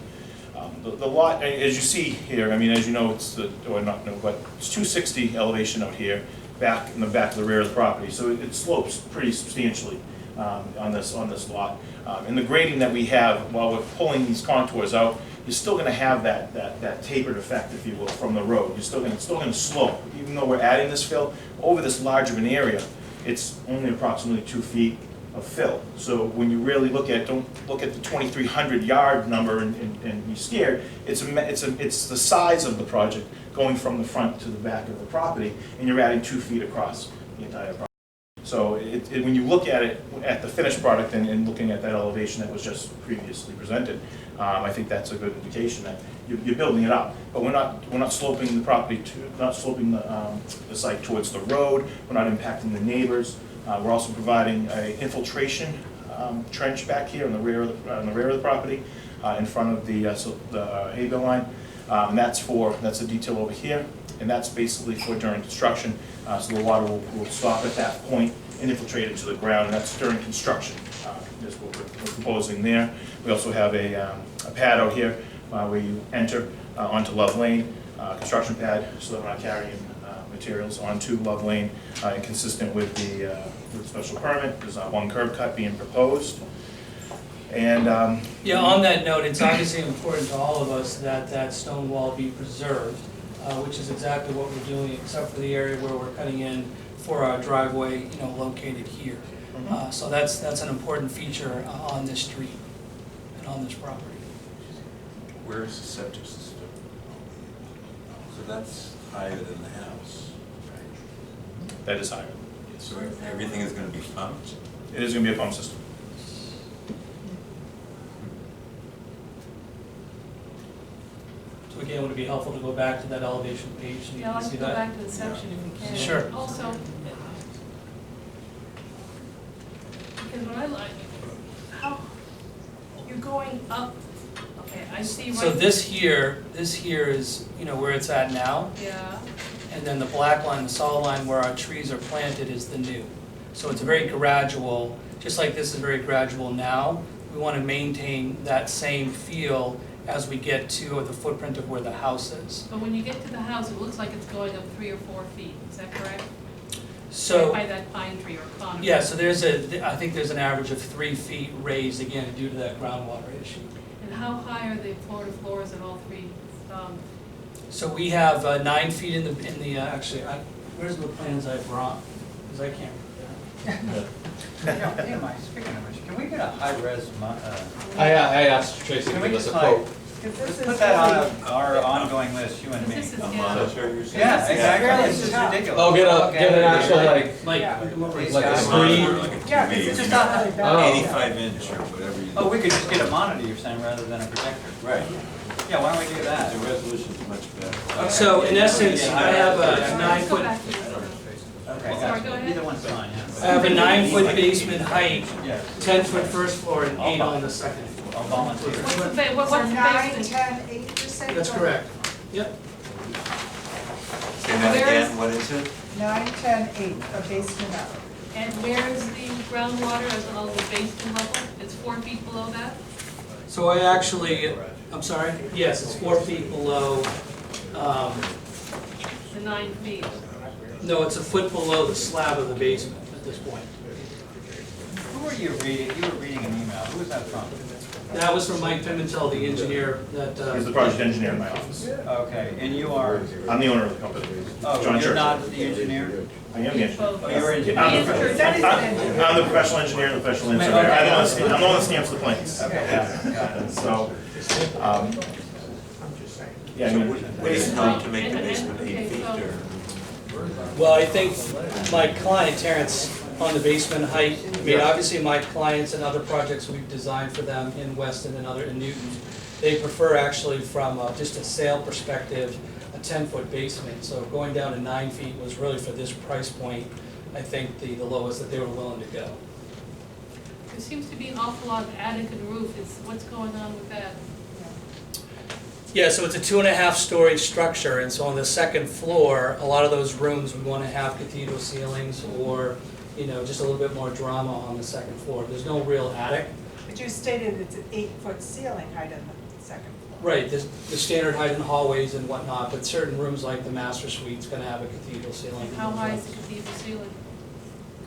Speaker 18: The lot, as you see here, I mean, as you know, it's it's 260 elevation out here, back in the back of the rear of the property. So it slopes pretty substantially on this lot. And the grading that we have while we're pulling these contours out, you're still going to have that tapered effect, if you will, from the road. It's still going to slope, even though we're adding this fill over this large of an area. It's only approximately 2 feet of fill. So when you really don't look at the 2,300 yard number and be scared. It's the size of the project going from the front to the back of the property, and you're adding 2 feet across the entire property. So when you look at it at the finished product and looking at that elevation that was just previously presented, I think that's a good indication that you're building it up. But we're not sloping the property the site towards the road. We're not impacting the neighbors. We're also providing a infiltration trench back here on the rear of the property, in front of the hay bale line. And that's the detail over here, and that's basically for during construction. So the water will stop at that point and infiltrate into the ground, and that's during construction. Is what we're proposing there. We also have a pad out here where you enter onto Love Lane, construction pad, so that we're not carrying materials onto Love Lane, and consistent with the special permit. There's one curb cut being proposed. And
Speaker 19: yeah, on that note, it's obviously important to all of us that that stone wall be preserved, which is exactly what we're doing, except for the area where we're cutting in for our driveway, located here. So that's an important feature on this street and on this property.
Speaker 10: Where is the septic system? So that's higher than the house, right?
Speaker 18: That is higher.
Speaker 10: So everything is going to be pumped?
Speaker 18: It is going to be a pump system.
Speaker 19: again, would it be helpful to go back to that elevation page so you
Speaker 5: Yeah,
Speaker 19: can
Speaker 5: let's
Speaker 19: see
Speaker 5: go
Speaker 19: that?
Speaker 5: back to the section if we can.
Speaker 19: Sure.
Speaker 5: Also, because what I like, how, you're going up, okay, I see right.
Speaker 19: So this here is, you know, where it's at now,
Speaker 5: Yeah,
Speaker 19: and then the black line, the solid line where our trees are planted is the new. So it's a very gradual, just like this is very gradual now, we want to maintain that same feel as we get to the footprint of where the house is.
Speaker 5: but when you get to the house, it looks like it's going up 3 or 4 feet, is that correct?
Speaker 19: So,
Speaker 5: Right by that pine tree or conifer.
Speaker 19: yeah, so I think there's an average of 3 feet raised, again, due to that groundwater issue.
Speaker 5: And how high are the floors at all 3?
Speaker 19: So we have 9 feet in the actually, where's the plans I brought? Because I can't read that.
Speaker 3: Hey, Mike, speaking of which, can we get a high-res
Speaker 9: I asked Tracy to
Speaker 3: Can we
Speaker 9: give us a
Speaker 3: just
Speaker 9: quote.
Speaker 3: Let's put that on our ongoing list, you and me.
Speaker 5: This is,
Speaker 10: I'm
Speaker 5: yeah.
Speaker 10: not sure you're saying.
Speaker 3: Yeah, exactly,
Speaker 6: really
Speaker 3: it's just
Speaker 6: tough.
Speaker 3: ridiculous.
Speaker 9: Oh, get an actual like,
Speaker 19: Mike,
Speaker 6: Yeah.
Speaker 19: come over.
Speaker 3: Please,
Speaker 9: like a
Speaker 3: guys.
Speaker 9: screen.
Speaker 10: Like a
Speaker 6: Yeah,
Speaker 10: TV,
Speaker 6: because it's
Speaker 3: just
Speaker 6: not
Speaker 3: not-
Speaker 6: really bad.
Speaker 10: 85-inch or whatever you.
Speaker 3: Oh, we could just get a monitor, you're saying, rather than a projector.
Speaker 10: Right.
Speaker 3: Yeah, why don't we do that?
Speaker 10: The resolution's much better.
Speaker 19: So in essence, I have a
Speaker 5: Let's
Speaker 19: 9
Speaker 5: go
Speaker 19: foot,
Speaker 5: back to this.
Speaker 3: Okay,
Speaker 5: Sorry,
Speaker 3: gotcha.
Speaker 5: go ahead.
Speaker 3: Either one's fine,
Speaker 19: I
Speaker 3: yeah.
Speaker 19: have a 9 foot basement height,
Speaker 3: Yes.
Speaker 19: 10 foot first floor, and 8 on the second floor.
Speaker 3: I'll volunteer.
Speaker 5: What's the,
Speaker 6: So
Speaker 5: what's the
Speaker 6: 9,
Speaker 5: basement?
Speaker 6: 10, 8%?
Speaker 19: That's correct. Yep.
Speaker 10: Say that
Speaker 5: Where
Speaker 10: again,
Speaker 5: is-
Speaker 10: what is it?
Speaker 6: 9, 10, 8, a basement up.
Speaker 5: And where is the groundwater as on the basement level? It's 4 feet below that?
Speaker 19: So I actually, I'm sorry, yes, it's 4 feet below,
Speaker 5: The 9 feet.
Speaker 19: no, it's a foot below the slab of the basement at this point.
Speaker 3: Who were you reading? You were reading an email. Who was that from?
Speaker 19: That was from Mike Pimentel, the engineer that,
Speaker 18: He's the project engineer in my office.
Speaker 3: Okay, and you are,
Speaker 18: I'm the owner of the company.
Speaker 3: oh,
Speaker 18: John
Speaker 3: you're
Speaker 18: Churchill.
Speaker 3: not the engineer?
Speaker 18: I am the engineer.
Speaker 3: Oh, you're
Speaker 18: I'm
Speaker 3: engineer.
Speaker 18: the professional engineer and the professional
Speaker 3: Okay,
Speaker 18: engineer.
Speaker 3: okay.
Speaker 18: I'm the one that stamps the plans.
Speaker 3: Okay, got it.
Speaker 18: So, yeah, I
Speaker 10: So
Speaker 18: mean,
Speaker 10: what do you think to make the basement 8 feet or?
Speaker 19: well, I think my client, Terrence, on the basement height, I mean, obviously my clients and other projects we've designed for them in Weston and in Newton, they prefer actually from just a sale perspective, a 10-foot basement. So going down to 9 feet was really for this price point, I think the lowest that they were willing to go.
Speaker 5: There seems to be an awful lot of attic and roof. What's going on with that?
Speaker 19: Yeah, so it's a 2.5-story structure, and so on the second floor, a lot of those rooms we want to have cathedral ceilings or, you know, just a little bit more drama on the second floor. There's no real attic.
Speaker 6: But you stated it's an 8-foot ceiling height on the second floor.
Speaker 19: Right, the standard height in hallways and whatnot, but certain rooms like the master suite's gonna have a cathedral ceiling.
Speaker 5: How high is the cathedral ceiling?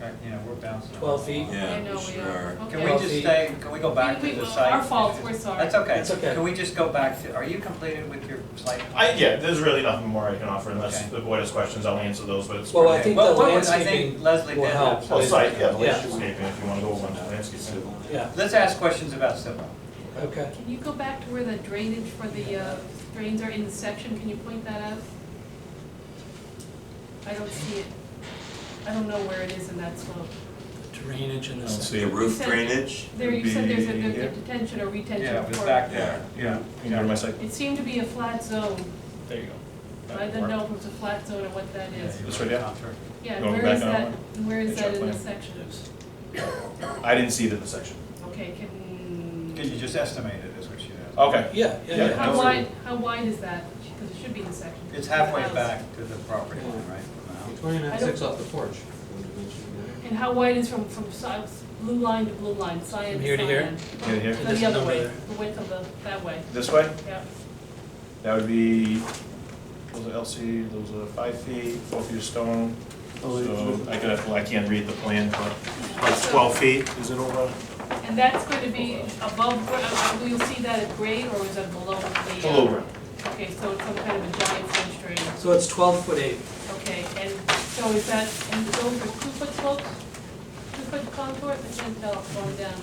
Speaker 3: Okay, you know, we're bouncing.
Speaker 19: 12 feet.
Speaker 5: I know we are.
Speaker 3: Can
Speaker 5: Okay.
Speaker 3: we just stay, can we go back to the site?
Speaker 5: Our fault, we're sorry.
Speaker 3: That's okay.
Speaker 19: It's okay.
Speaker 3: Can we just go back to, are you completed with your site?
Speaker 18: yeah, there's really nothing more I can offer unless
Speaker 3: Okay.
Speaker 18: the board has questions, I'll answer those, but it's.
Speaker 19: Well, I think the
Speaker 3: Well, I
Speaker 19: landscaping
Speaker 3: think Leslie
Speaker 19: will
Speaker 3: did
Speaker 19: help.
Speaker 3: that.
Speaker 18: Oh, site, yeah, the
Speaker 19: Yeah.
Speaker 18: landscaping, if you wanna go over on the landscaping.
Speaker 19: Yeah,
Speaker 3: Let's ask questions about civil.
Speaker 19: okay.
Speaker 5: Can you go back to where the drainage for the drains are in the section? Can you point that out? I don't see it. I don't know where it is in that slope.
Speaker 19: Drainage in the
Speaker 18: Let's
Speaker 10: The
Speaker 19: center.
Speaker 10: roof
Speaker 5: You said-
Speaker 10: drainage?
Speaker 5: There, you
Speaker 10: would
Speaker 5: said there's a
Speaker 10: be here?
Speaker 5: detention or retention.
Speaker 3: Yeah, it was
Speaker 5: for-
Speaker 3: back there.
Speaker 18: Yeah, you can go to my site.
Speaker 5: It seemed to be a flat zone.
Speaker 18: There you go.
Speaker 5: I didn't know if it was a flat zone or what that is.
Speaker 18: This right here?
Speaker 5: Yeah, and
Speaker 18: Going
Speaker 5: where
Speaker 18: back
Speaker 5: is
Speaker 18: on
Speaker 5: that,
Speaker 18: one?
Speaker 5: and where is
Speaker 18: Good
Speaker 5: that
Speaker 18: job,
Speaker 5: in the
Speaker 18: plan.
Speaker 5: section?
Speaker 18: I didn't see it in the section.
Speaker 5: Okay,
Speaker 3: Can you just estimate it, is what she asked?
Speaker 18: Okay.
Speaker 19: Yeah, yeah,
Speaker 5: how
Speaker 19: yeah.
Speaker 5: wide is that? Because it should be in the section.
Speaker 3: It's halfway
Speaker 5: House.
Speaker 3: back to the property line, right, from the house?
Speaker 15: 29.6 off the porch.
Speaker 5: And how wide is from south, blue line to blue line, cyan
Speaker 19: From
Speaker 5: to
Speaker 19: here to here?
Speaker 5: cyan?
Speaker 18: Here, here.
Speaker 5: No,
Speaker 19: This
Speaker 5: the other
Speaker 19: number
Speaker 5: way,
Speaker 19: there.
Speaker 5: the width of that way,
Speaker 18: This way?
Speaker 5: yeah.
Speaker 18: That would be, those are LC, those are 5 feet, 4 feet of stone. So I can't read the plan, but it's 12 feet, is it over?
Speaker 5: And that's going to be above, will you see that at grade or is that below the?
Speaker 18: Below ground.
Speaker 5: Okay, so it's some kind of a giant French drain.
Speaker 19: So it's 12'8".
Speaker 5: Okay, and so is that, and those are 2-foot slopes? 2-foot contours? I can't tell, going down.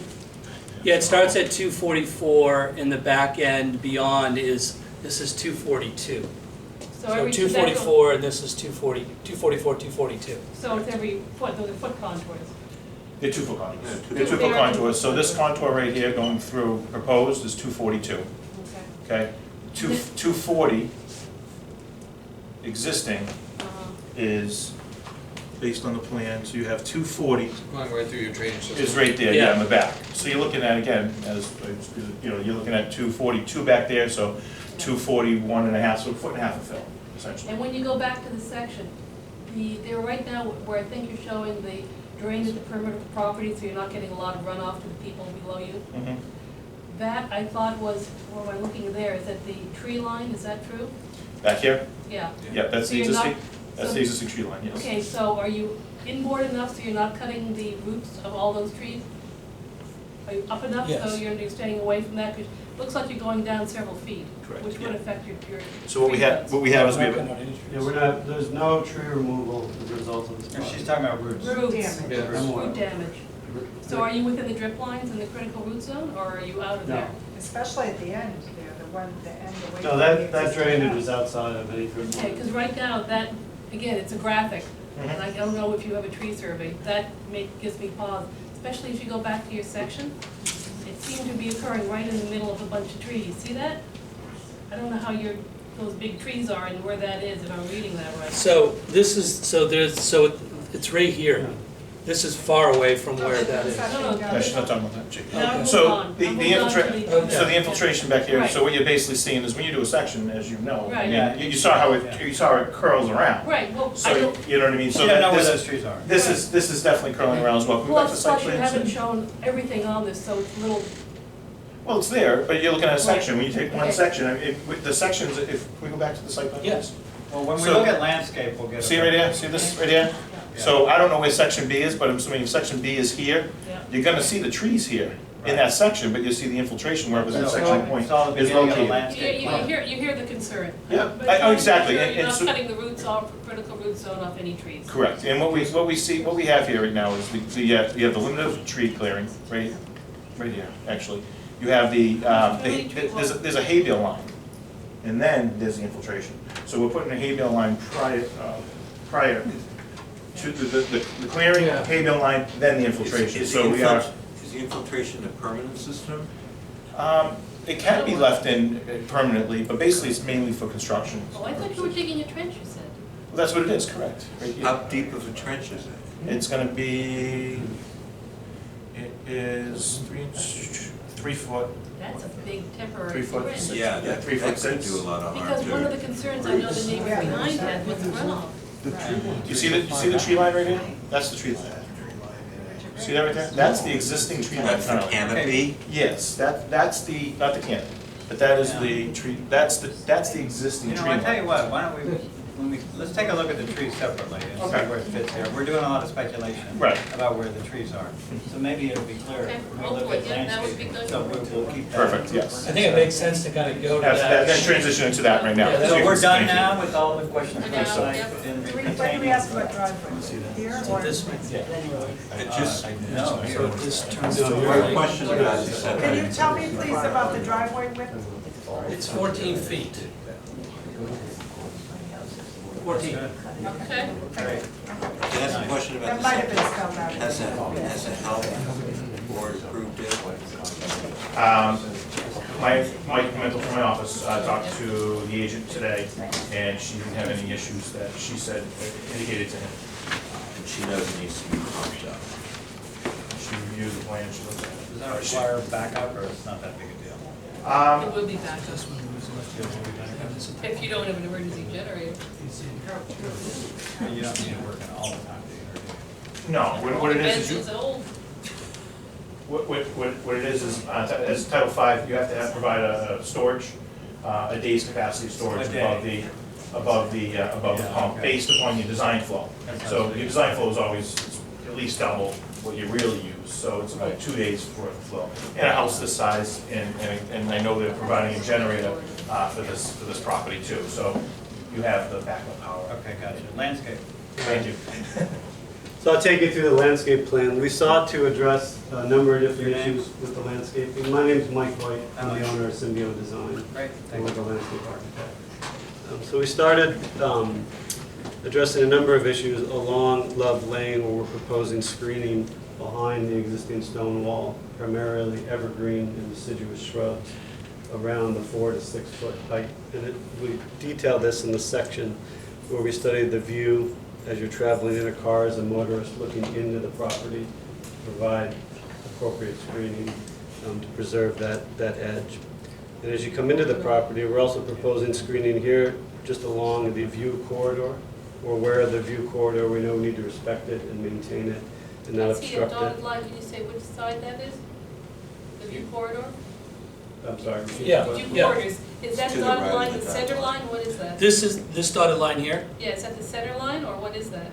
Speaker 19: Yeah, it starts at 244, and the back end beyond is, this is 242. So
Speaker 5: every-
Speaker 19: 244, and this is 244, 242.
Speaker 5: So it's every foot, those are foot contours.
Speaker 18: They're 2-foot contours.
Speaker 10: Yeah,
Speaker 18: They're 2-foot contours, so this contour right here going through proposed is 242,
Speaker 5: Okay.
Speaker 18: okay? 240 existing is, based on the plan, so you have 240
Speaker 15: Going right through your drainage system.
Speaker 18: is right there, yeah, in the back. So you're looking at, again, as, you know, you're looking at 242 back there, so 241 and a half, so a foot and a half of fill, essentially.
Speaker 5: And when you go back to the section, they're right now where I think you're showing the drain at the perimeter of the property, so you're not getting a lot of runoff to the people below you.
Speaker 18: Mhm.
Speaker 5: That, I thought was, or am I looking there, is that the tree line, is that true?
Speaker 18: Back here?
Speaker 5: Yeah.
Speaker 18: Yep, that's
Speaker 5: So
Speaker 18: the
Speaker 5: you're not-
Speaker 18: existing, that's the existing tree line, yes.
Speaker 5: Okay, so are you inboard enough so you're not cutting the roots of all those trees? Are you up enough so
Speaker 18: Yes.
Speaker 5: you're staying away from that? 'Cause it looks like you're going down several feet.
Speaker 18: Correct,
Speaker 5: Which would
Speaker 18: yeah.
Speaker 5: affect your
Speaker 18: So what we have, is we have
Speaker 20: Yeah, we're not, there's no tree removal as a result of this
Speaker 3: No,
Speaker 20: project.
Speaker 3: she's talking about roots.
Speaker 5: Roots.
Speaker 20: Yeah, I'm aware.
Speaker 5: Root damage. So are you within the drip lines in the critical root zone, or are you out of
Speaker 20: No.
Speaker 5: there?
Speaker 6: Especially at the end there, the end away
Speaker 20: No,
Speaker 6: from
Speaker 20: that
Speaker 6: the existing
Speaker 20: drainage
Speaker 6: house.
Speaker 20: is outside of any drip
Speaker 5: Okay,
Speaker 20: line.
Speaker 5: because right now, that, again, it's a graphic,
Speaker 18: Mm-hmm.
Speaker 5: and I don't know if you have a tree survey, that gives me pause, especially if you go back to your section. It seemed to be occurring right in the middle of a bunch of trees, see that? I don't know how those big trees are and where that is, if I'm reading that right.
Speaker 19: So this is, it's right here. This is far away from where that is.
Speaker 18: No, she's not talking about that, Jake.
Speaker 5: No, move
Speaker 18: So
Speaker 5: on.
Speaker 18: the
Speaker 5: Move on to the-
Speaker 18: so the infiltration back here,
Speaker 5: Right.
Speaker 18: so what you're basically seeing is when you do a section, as you know, I
Speaker 5: Right.
Speaker 18: mean, you saw how it curls around.
Speaker 5: Right, well,
Speaker 18: So,
Speaker 5: I don't,
Speaker 18: you know what I mean?
Speaker 3: She
Speaker 18: So
Speaker 3: doesn't know where
Speaker 18: this-
Speaker 3: those trees are.
Speaker 18: This is definitely curling around as well. Can we go back to the site
Speaker 5: plus you
Speaker 18: plan?
Speaker 5: haven't shown everything on this, so it's a little,
Speaker 18: Well, it's there, but you're looking at a section. When you take one
Speaker 5: Okay.
Speaker 18: section, I mean, with the sections, if, can we go back to the site plan?
Speaker 19: Yes.
Speaker 3: Well, when we
Speaker 18: So-
Speaker 3: look at landscape, we'll get.
Speaker 18: See right here, see this right here? So I don't know where section B is, but I'm assuming if section B is here,
Speaker 5: yeah.
Speaker 18: you're gonna see the trees here in that section, but you'll see the infiltration where it was in section point
Speaker 3: It's all the
Speaker 18: is
Speaker 3: beginning of the
Speaker 18: located.
Speaker 3: landscape
Speaker 5: You
Speaker 3: plan.
Speaker 5: hear the concern.
Speaker 18: Yeah,
Speaker 5: But
Speaker 18: oh,
Speaker 5: you're
Speaker 18: exactly,
Speaker 5: You're not
Speaker 18: so-
Speaker 5: cutting the roots off, critical root zone off any trees.
Speaker 18: Correct, and what we have here right now is you have the limit of tree clearing, right here, actually. You have there's a hay bale line, and then there's the infiltration. So we're putting a hay bale line prior to the clearing,
Speaker 10: Yeah.
Speaker 18: hay bale line, then the infiltration,
Speaker 10: Is
Speaker 18: so we are.
Speaker 10: Is the infiltration a permanent system?
Speaker 18: It can be left in permanently, but basically it's mainly for construction.
Speaker 5: Oh, I thought you were digging a trench, you said.
Speaker 18: Well, that's what it is, correct. Right here.
Speaker 10: How deep of a trench is it?
Speaker 18: It's gonna be, it is 3 foot.
Speaker 5: That's a big temporary
Speaker 18: 3 foot
Speaker 5: trench.
Speaker 18: six.
Speaker 10: Yeah,
Speaker 18: Yeah,
Speaker 10: that
Speaker 18: 3 foot
Speaker 10: could
Speaker 18: six.
Speaker 10: do a lot of harm
Speaker 5: Because one of
Speaker 10: too.
Speaker 5: the concerns I know the neighbors behind had was the runoff.
Speaker 18: You see the tree line right here? That's the tree line. See that right there? That's the existing tree line.
Speaker 10: That's the canopy?
Speaker 18: Yes, that's the, not the canopy, but that is the tree, that's the existing
Speaker 3: You
Speaker 18: tree
Speaker 3: know, I
Speaker 18: line.
Speaker 3: tell you what, why don't we, let's take a look at the trees separately and see
Speaker 18: Okay.
Speaker 3: where it fits here. We're doing a lot of speculation
Speaker 18: Right.
Speaker 3: about where the trees are. So maybe it'll be clearer.
Speaker 5: Okay,
Speaker 3: We'll look
Speaker 5: hopefully,
Speaker 3: at
Speaker 5: yeah, that would be
Speaker 3: landscape.
Speaker 5: good.
Speaker 3: So we'll keep that.
Speaker 18: Perfect, yes.
Speaker 19: I think it makes sense to kind of go to
Speaker 18: Have
Speaker 19: that.
Speaker 18: then transition into that right now.
Speaker 19: Yeah,
Speaker 3: So
Speaker 18: you
Speaker 3: we're
Speaker 18: can-
Speaker 3: done
Speaker 18: thank you.
Speaker 3: now with all the questions for
Speaker 5: We're done,
Speaker 3: tonight?
Speaker 5: yep.
Speaker 6: When do we ask about driveway? Here or?
Speaker 19: This way.
Speaker 10: It just,
Speaker 3: No,
Speaker 19: So this turns
Speaker 10: so
Speaker 19: to
Speaker 10: my question about is that.
Speaker 6: Can you tell me please about the driveway width?
Speaker 19: It's 14 feet. 14.
Speaker 5: Okay?
Speaker 10: Can
Speaker 3: Great.
Speaker 10: I ask a question about
Speaker 6: That
Speaker 10: the
Speaker 6: might have been
Speaker 10: septic?
Speaker 6: spelled out.
Speaker 10: Has the health board approved it?
Speaker 18: Mike Pimentel from my office talked to the agent today, and she didn't have any issues that she said indicated to him.
Speaker 10: And she knows it needs to be pumped up.
Speaker 18: She reviewed the plan, she looked at it.
Speaker 3: Does that require backup or it's not that big a deal?
Speaker 5: It would be back if you don't have an emergency generator.
Speaker 3: You don't need it working all the time, do you?
Speaker 18: No, what it is
Speaker 5: Fence is old.
Speaker 18: what it is as Title V, you have to provide a storage, a day's capacity storage
Speaker 3: A day.
Speaker 18: above the pump, based upon your design flow. So your design flow is always at least double what you really use, so it's about 2 days worth of flow. In a house this size, and I know they're providing a generator for this property too, so you have the backup power.
Speaker 3: Okay, gotcha. Landscape.
Speaker 18: Thank you.
Speaker 20: So I'll take you through the landscape plan. We sought to address a number of different
Speaker 3: Your name?
Speaker 20: issues with the landscaping. My name is Mike White. I'm the owner of Symbio Design.
Speaker 3: Great,
Speaker 20: I'm
Speaker 3: thank
Speaker 20: the
Speaker 3: you.
Speaker 20: landscape architect. So we started addressing a number of issues along Love Lane where we're proposing screening behind the existing stone wall, primarily evergreen and deciduous shrubs. around the 4 to 6 foot height. And we detail this in the section where we studied the view as you're traveling in a car as a motorist looking into the property, provide appropriate screening to preserve that edge. And as you come into the property, we're also proposing screening here just along the view corridor, or where the view corridor, we know we need to respect it and maintain it and not
Speaker 5: I see a
Speaker 20: obstruct
Speaker 5: dotted
Speaker 20: it.
Speaker 5: line, can you say which side that is? The view corridor?
Speaker 20: I'm sorry.
Speaker 19: Yeah.
Speaker 5: View
Speaker 19: Yeah.
Speaker 5: corridors, is that
Speaker 10: To the
Speaker 5: dotted
Speaker 10: right of
Speaker 5: line
Speaker 10: the
Speaker 5: the
Speaker 10: dotted
Speaker 5: center
Speaker 10: line.
Speaker 5: line, what is that?
Speaker 19: This dotted line here,
Speaker 5: Yeah, is that the center line, or what is that?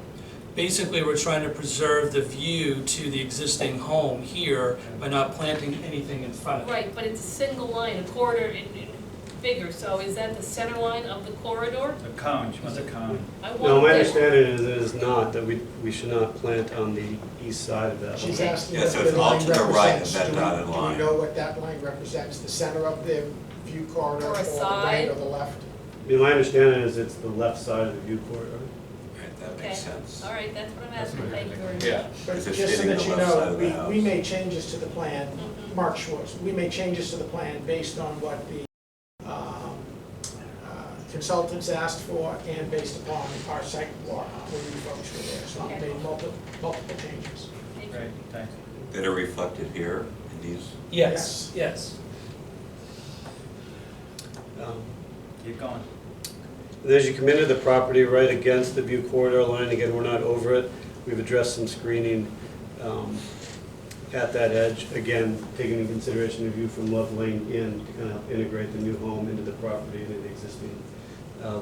Speaker 19: basically, we're trying to preserve the view to the existing home here by not planting anything in front of it.
Speaker 5: Right, but it's a single line, a corridor in figure, so is that the center line of the corridor?
Speaker 3: The cone, she wants a cone.
Speaker 5: I
Speaker 20: No,
Speaker 5: want
Speaker 20: my
Speaker 5: that.
Speaker 20: understanding is it is not, that we should not plant on the east side of that.
Speaker 21: She's
Speaker 20: line.
Speaker 21: asking
Speaker 10: Yeah,
Speaker 21: what
Speaker 10: so
Speaker 21: the
Speaker 10: it's all
Speaker 21: line
Speaker 10: to the right of
Speaker 21: represents.
Speaker 10: that dotted
Speaker 21: Do
Speaker 10: line.
Speaker 21: we know what that line represents? The center of the view corridor,
Speaker 5: Or
Speaker 21: or
Speaker 5: a
Speaker 21: the right
Speaker 5: side?
Speaker 21: or the left?
Speaker 20: I mean, my understanding is it's the left side of the view corridor.
Speaker 10: Right, that
Speaker 5: Okay,
Speaker 10: makes sense.
Speaker 5: all right, that's what I'm asking, thank you very much.
Speaker 15: Yeah.
Speaker 21: But
Speaker 10: Because it's
Speaker 21: just so
Speaker 10: hitting
Speaker 21: that
Speaker 10: the
Speaker 21: you
Speaker 10: left side
Speaker 21: know,
Speaker 10: of the
Speaker 21: we
Speaker 10: house.
Speaker 21: made changes to the plan,
Speaker 5: Mhm.
Speaker 21: Mark Schwartz, we made changes to the plan based on what the consultants asked for and based upon our site walk when you folks were there. So we
Speaker 5: Okay.
Speaker 21: made multiple changes.
Speaker 5: Thank you.
Speaker 3: Great, thanks.
Speaker 10: That are reflected here in these.
Speaker 19: Yes, yes.
Speaker 3: Keep going.
Speaker 20: And as you come into the property, right against the view corridor line, again, we're not over it, we've addressed some screening at that edge, again, taking into consideration the view from Love Lane in to kind of integrate the new home into the property, into the existing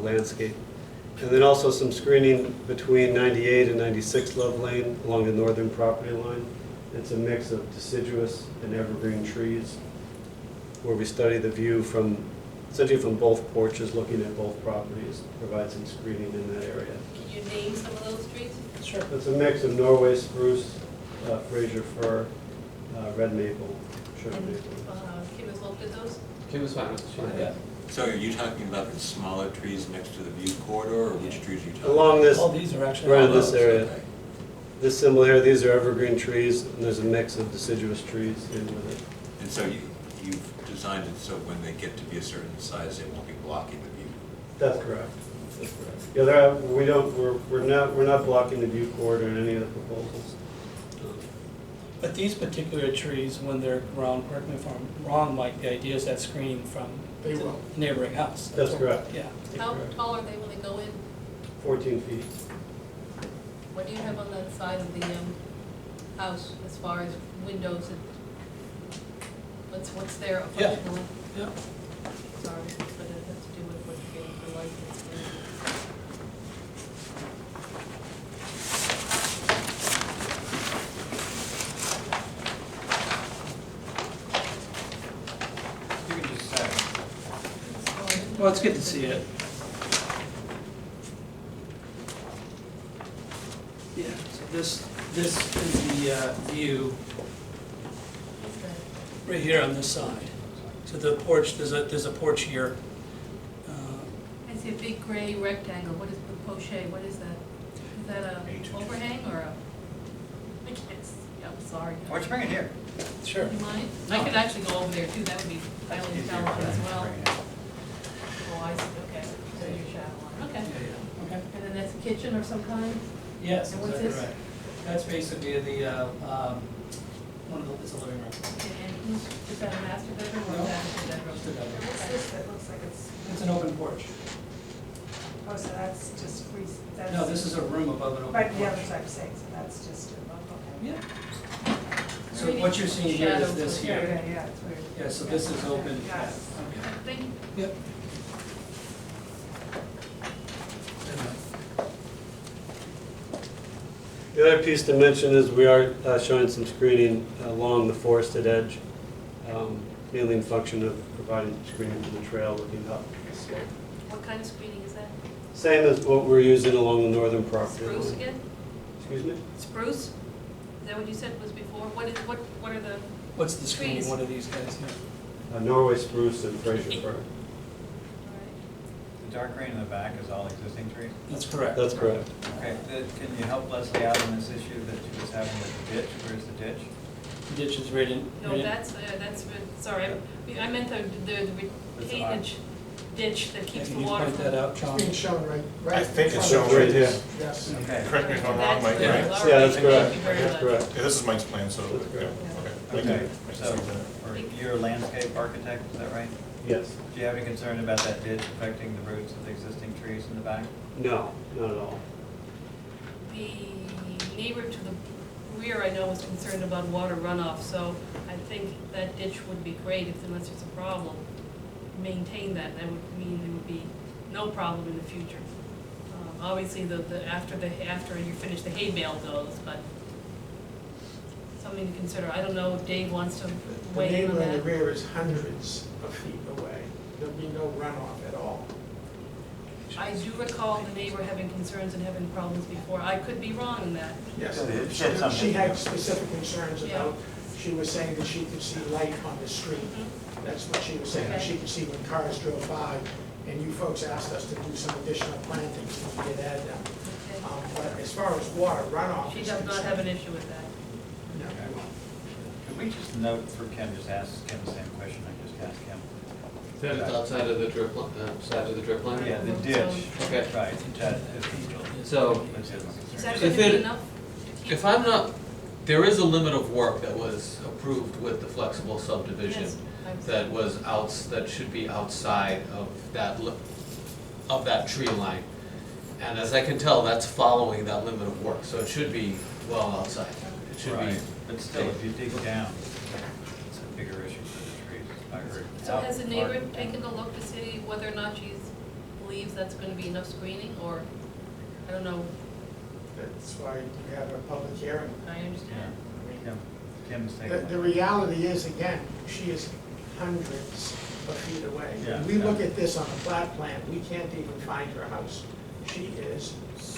Speaker 20: landscape. And then also some screening between 98 and 96 Love Lane along the northern property line. It's a mix of deciduous and evergreen trees, where we study the view from, essentially from both porches, looking at both properties, provide some screening in that area.
Speaker 5: Can you name some of those trees?
Speaker 19: Sure.
Speaker 20: It's a mix of Norway spruce, Fraser fir, red maple, sugar maple.
Speaker 5: Kim has looked at those?
Speaker 15: Kim was fine with it.
Speaker 19: Yeah.
Speaker 10: So are you talking about the smaller trees next to the view corridor, or which trees are you talking about?
Speaker 20: Along this,
Speaker 19: All these are actually.
Speaker 20: right in this
Speaker 10: those,
Speaker 20: area.
Speaker 10: okay.
Speaker 20: This symbol here, these are evergreen trees, and there's a mix of deciduous trees in with it.
Speaker 10: And so you've designed it so when they get to be a certain size, they won't be blocking the view.
Speaker 20: That's correct. That's correct. Yeah, there are, we're not blocking the view corridor in any of the proposals.
Speaker 19: But these particular trees, when they're grown, correct me if I'm wrong, Mike, the idea is that screening from
Speaker 21: They
Speaker 19: the
Speaker 21: will.
Speaker 19: neighboring house.
Speaker 20: That's correct.
Speaker 19: Yeah.
Speaker 5: How tall are they when they go in?
Speaker 20: 14 feet.
Speaker 5: What do you have on that side of the house as far as windows and what's there
Speaker 19: Yeah.
Speaker 5: functionally?
Speaker 19: Yeah.
Speaker 5: Sorry, but it has to do with what you're getting for light and screening.
Speaker 3: You can just say.
Speaker 19: Well, it's good to see it. Yeah, so this is the view right here on this side. So the porch, there's a porch here.
Speaker 5: I see a big gray rectangle, what is the poche, what is that? Is that a overhang or a, I can't see, I'm sorry.
Speaker 3: Why don't you bring it here?
Speaker 19: Sure.
Speaker 5: You mind? I could actually go over there too, that would be highly intelligent as well. Oh, I see, okay, so your shadow line, okay.
Speaker 19: Yeah, okay.
Speaker 5: And then that's a kitchen of some kind?
Speaker 19: Yes,
Speaker 5: And what's
Speaker 19: exactly
Speaker 5: this?
Speaker 19: right. That's basically one of the, it's a living room.
Speaker 5: Okay, and who's, is that a master bedroom or
Speaker 19: No.
Speaker 5: a master bedroom?
Speaker 19: Just a bedroom.
Speaker 6: What's this that looks like it's,
Speaker 19: It's an open porch.
Speaker 6: oh, so that's just free, that's.
Speaker 19: No, this is a room above an open
Speaker 6: Right,
Speaker 19: porch.
Speaker 6: the other side, saying, so that's just above, okay.
Speaker 19: Yeah. So what you're seeing here is this
Speaker 6: Yeah,
Speaker 19: here.
Speaker 6: yeah, it's weird.
Speaker 19: Yeah, so this is open.
Speaker 6: Got it.
Speaker 19: Okay.
Speaker 5: Thank you.
Speaker 19: Yep.
Speaker 20: The other piece to mention is we are showing some screening along the forested edge, mainly in function of providing screening from the trail looking up the slope.
Speaker 5: What kind of screening is that?
Speaker 20: Same as what we're using along the northern property line.
Speaker 5: Spruce again?
Speaker 20: Excuse me?
Speaker 5: Spruce? Is that what you said was before? What are the
Speaker 19: What's the screening?
Speaker 5: trees?
Speaker 19: What are these guys here?
Speaker 20: Norway spruce and Fraser fir.
Speaker 3: The dark green in the back is all existing trees?
Speaker 19: That's correct.
Speaker 20: That's correct.
Speaker 3: Okay, can you help Leslie out on this issue that she was having with the ditch? Where's the ditch?
Speaker 19: The ditch is right in.
Speaker 5: No, that's, sorry, I meant the retainage ditch that keeps the
Speaker 19: Can you
Speaker 5: water
Speaker 19: point
Speaker 5: from.
Speaker 19: that out, John?
Speaker 21: It's being shown right.
Speaker 18: I think it's
Speaker 21: in front
Speaker 18: shown
Speaker 21: of
Speaker 18: right
Speaker 21: you.
Speaker 18: here.
Speaker 21: Yes.
Speaker 3: Okay.
Speaker 18: Correct me if I'm wrong, Mike,
Speaker 19: Yeah.
Speaker 18: right?
Speaker 5: All
Speaker 20: Yeah,
Speaker 5: right,
Speaker 20: that's correct.
Speaker 5: thank you very
Speaker 20: That's
Speaker 5: much.
Speaker 20: correct.
Speaker 18: Yeah, this is Mike's plan, so, yeah, okay.
Speaker 3: Okay, so, you're a landscape architect, is that right?
Speaker 20: Yes.
Speaker 3: Do you have any concern about that ditch affecting the roots of the existing trees in the back?
Speaker 20: No, not at all.
Speaker 5: The neighbor to the rear, I know, was concerned about water runoff, so I think that ditch would be great if, unless there's a problem, maintain that. That would mean there would be no problem in the future. Obviously, after you finish the hay bale goes, but something to consider. I don't know if Dave wants to
Speaker 21: The
Speaker 5: weigh in on
Speaker 21: neighbor in the
Speaker 5: that.
Speaker 21: rear is hundreds of feet away. There'll be no runoff at all.
Speaker 5: I do recall the neighbor having concerns and having problems before. I could be wrong in that.
Speaker 21: Yes,
Speaker 3: It said something.
Speaker 21: she had specific concerns
Speaker 5: Yeah.
Speaker 21: about, she was saying that she could see light on the street.
Speaker 5: Mhm.
Speaker 21: That's what she was saying, that she could see when cars drove by, and you folks asked us to do some additional plantings, and we did add them.
Speaker 5: Okay.
Speaker 21: But as far as water runoff
Speaker 5: She
Speaker 21: is
Speaker 5: does not have an
Speaker 21: concerned,
Speaker 5: issue with that.
Speaker 21: no.
Speaker 3: Could we just note for Kim, just ask Kim the same question I just asked Kim?
Speaker 15: It's outside of the drip, side of the drip line?
Speaker 3: Yeah, the ditch.
Speaker 15: Okay.
Speaker 3: Right, that,
Speaker 15: So,
Speaker 5: Is that
Speaker 15: If
Speaker 5: going to be
Speaker 15: it-
Speaker 5: enough to keep?
Speaker 15: if I'm not, there is a limit of work that was approved with the flexible subdivision
Speaker 5: Yes, I've-
Speaker 15: that was that should be outside of of that tree line. And as I can tell, that's following that limit of work, so it should be well outside. It should be.
Speaker 3: Right, but still, if you dig down, it's a bigger issue for the trees, I agree.
Speaker 5: So has the neighbor taken a look to see whether or not she believes that's going to be enough screening, or, I don't know,
Speaker 21: That's why you have a public hearing.
Speaker 5: I understand.
Speaker 3: Kim, Kim's
Speaker 21: The,
Speaker 3: taking.
Speaker 21: the reality is, again, she is hundreds of feet away.
Speaker 3: Yeah,
Speaker 21: When we
Speaker 3: yeah.
Speaker 21: look at this on the plat plan, we can't even find her house. She is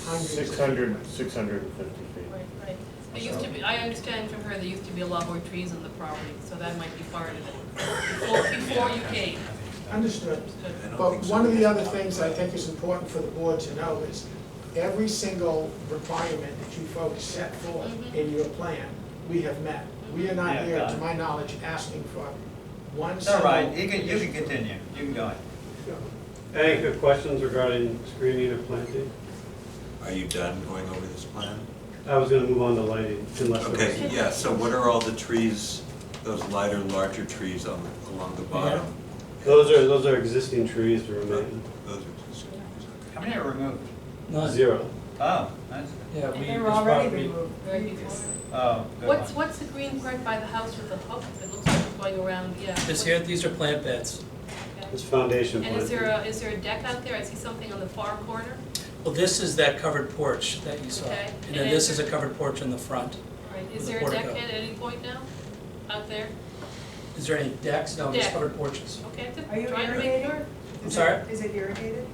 Speaker 21: hundreds of feet away.
Speaker 20: 650 feet.
Speaker 5: Right, right. There used to be, I understand from her, there used to be a lot more trees on the property, so that might be part of it. Before you came.
Speaker 21: Understood.
Speaker 5: Understood.
Speaker 21: But one of the other things I think is important for the board to know is every single requirement that you folks set forth
Speaker 5: Mhm.
Speaker 21: in your plan, we have met. We are not
Speaker 3: Yeah,
Speaker 21: here,
Speaker 3: got
Speaker 21: to
Speaker 3: it.
Speaker 21: my knowledge, asking for one
Speaker 3: It's all
Speaker 21: single.
Speaker 3: right, you can continue, you can go ahead.
Speaker 20: Any good questions regarding screening or planting?
Speaker 10: Are you done going over this plan?
Speaker 20: I was gonna move on to lighting, unless there was.
Speaker 10: Okay, yeah, so what are all the trees, those lighter, larger trees along the bottom?
Speaker 20: Those are existing trees to remain.
Speaker 10: Those are just.
Speaker 3: How many are removed?
Speaker 19: None.
Speaker 20: 0.
Speaker 3: Oh, nice.
Speaker 19: Yeah,
Speaker 21: And
Speaker 19: we,
Speaker 21: they
Speaker 19: this
Speaker 21: were already
Speaker 19: property,
Speaker 21: removed
Speaker 5: Very
Speaker 21: previously.
Speaker 3: Oh, good one.
Speaker 5: What's the green part by the house with the hook? It looks like it's going around, yeah.
Speaker 19: this here, these are plant beds.
Speaker 5: Okay.
Speaker 20: It's foundation
Speaker 5: And is
Speaker 20: planting.
Speaker 5: there a deck out there? I see something on the far corner.
Speaker 19: Well, this is that covered porch that you saw.
Speaker 5: Okay.
Speaker 19: And then this is a covered porch in the front.
Speaker 5: Right, is
Speaker 19: The
Speaker 5: there a deck
Speaker 19: portico.
Speaker 5: at any point now, out there?
Speaker 19: Is there any decks? No, just
Speaker 5: Deck.
Speaker 19: covered porches.
Speaker 5: Okay,
Speaker 6: Are you
Speaker 5: trying to make
Speaker 6: irrigating?
Speaker 5: sure.
Speaker 19: I'm sorry?
Speaker 6: Is it irrigated?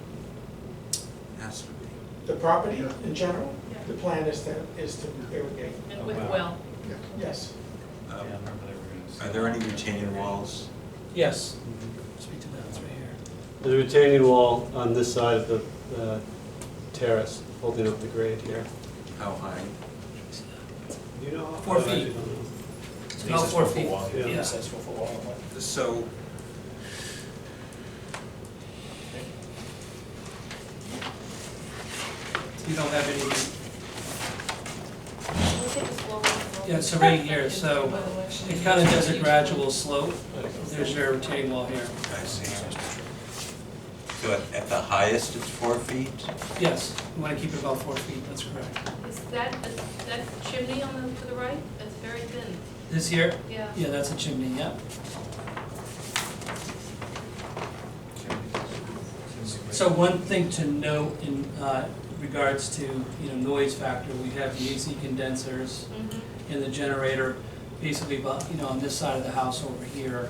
Speaker 10: Has to be.
Speaker 21: The property in general,
Speaker 5: Yeah.
Speaker 21: the plan is to irrigate.
Speaker 5: And
Speaker 3: Oh,
Speaker 5: with
Speaker 3: wow.
Speaker 5: well.
Speaker 21: Yes.
Speaker 3: Yeah, I remember they were gonna.
Speaker 10: Are there any retaining walls?
Speaker 19: Yes. Speak to that, it's right here.
Speaker 20: There's a retaining wall on this side of the terrace, holding up the grade here.
Speaker 10: How high?
Speaker 20: You know?
Speaker 19: 4
Speaker 20: I
Speaker 19: feet.
Speaker 20: actually don't know.
Speaker 19: It's about 4 feet.
Speaker 20: Yeah.
Speaker 19: Yes.
Speaker 18: That's what we're all about.
Speaker 10: So,
Speaker 19: You don't have any,
Speaker 5: We'll take a slow one.
Speaker 19: yeah, so right here, so
Speaker 5: By the way.
Speaker 19: it kind of does a gradual slope. There's your retaining wall here.
Speaker 10: I see. So at the highest, it's 4 feet?
Speaker 19: Yes, you want to keep it about 4 feet, that's correct.
Speaker 5: Is that chimney on the, to the right? That's very thin.
Speaker 19: This here?
Speaker 5: Yeah.
Speaker 19: Yeah, that's a chimney, yeah. So one thing to note in regards to, noise factor, we have the AC condensers
Speaker 5: Mhm.
Speaker 19: and the generator, basically, on this side of the house over here.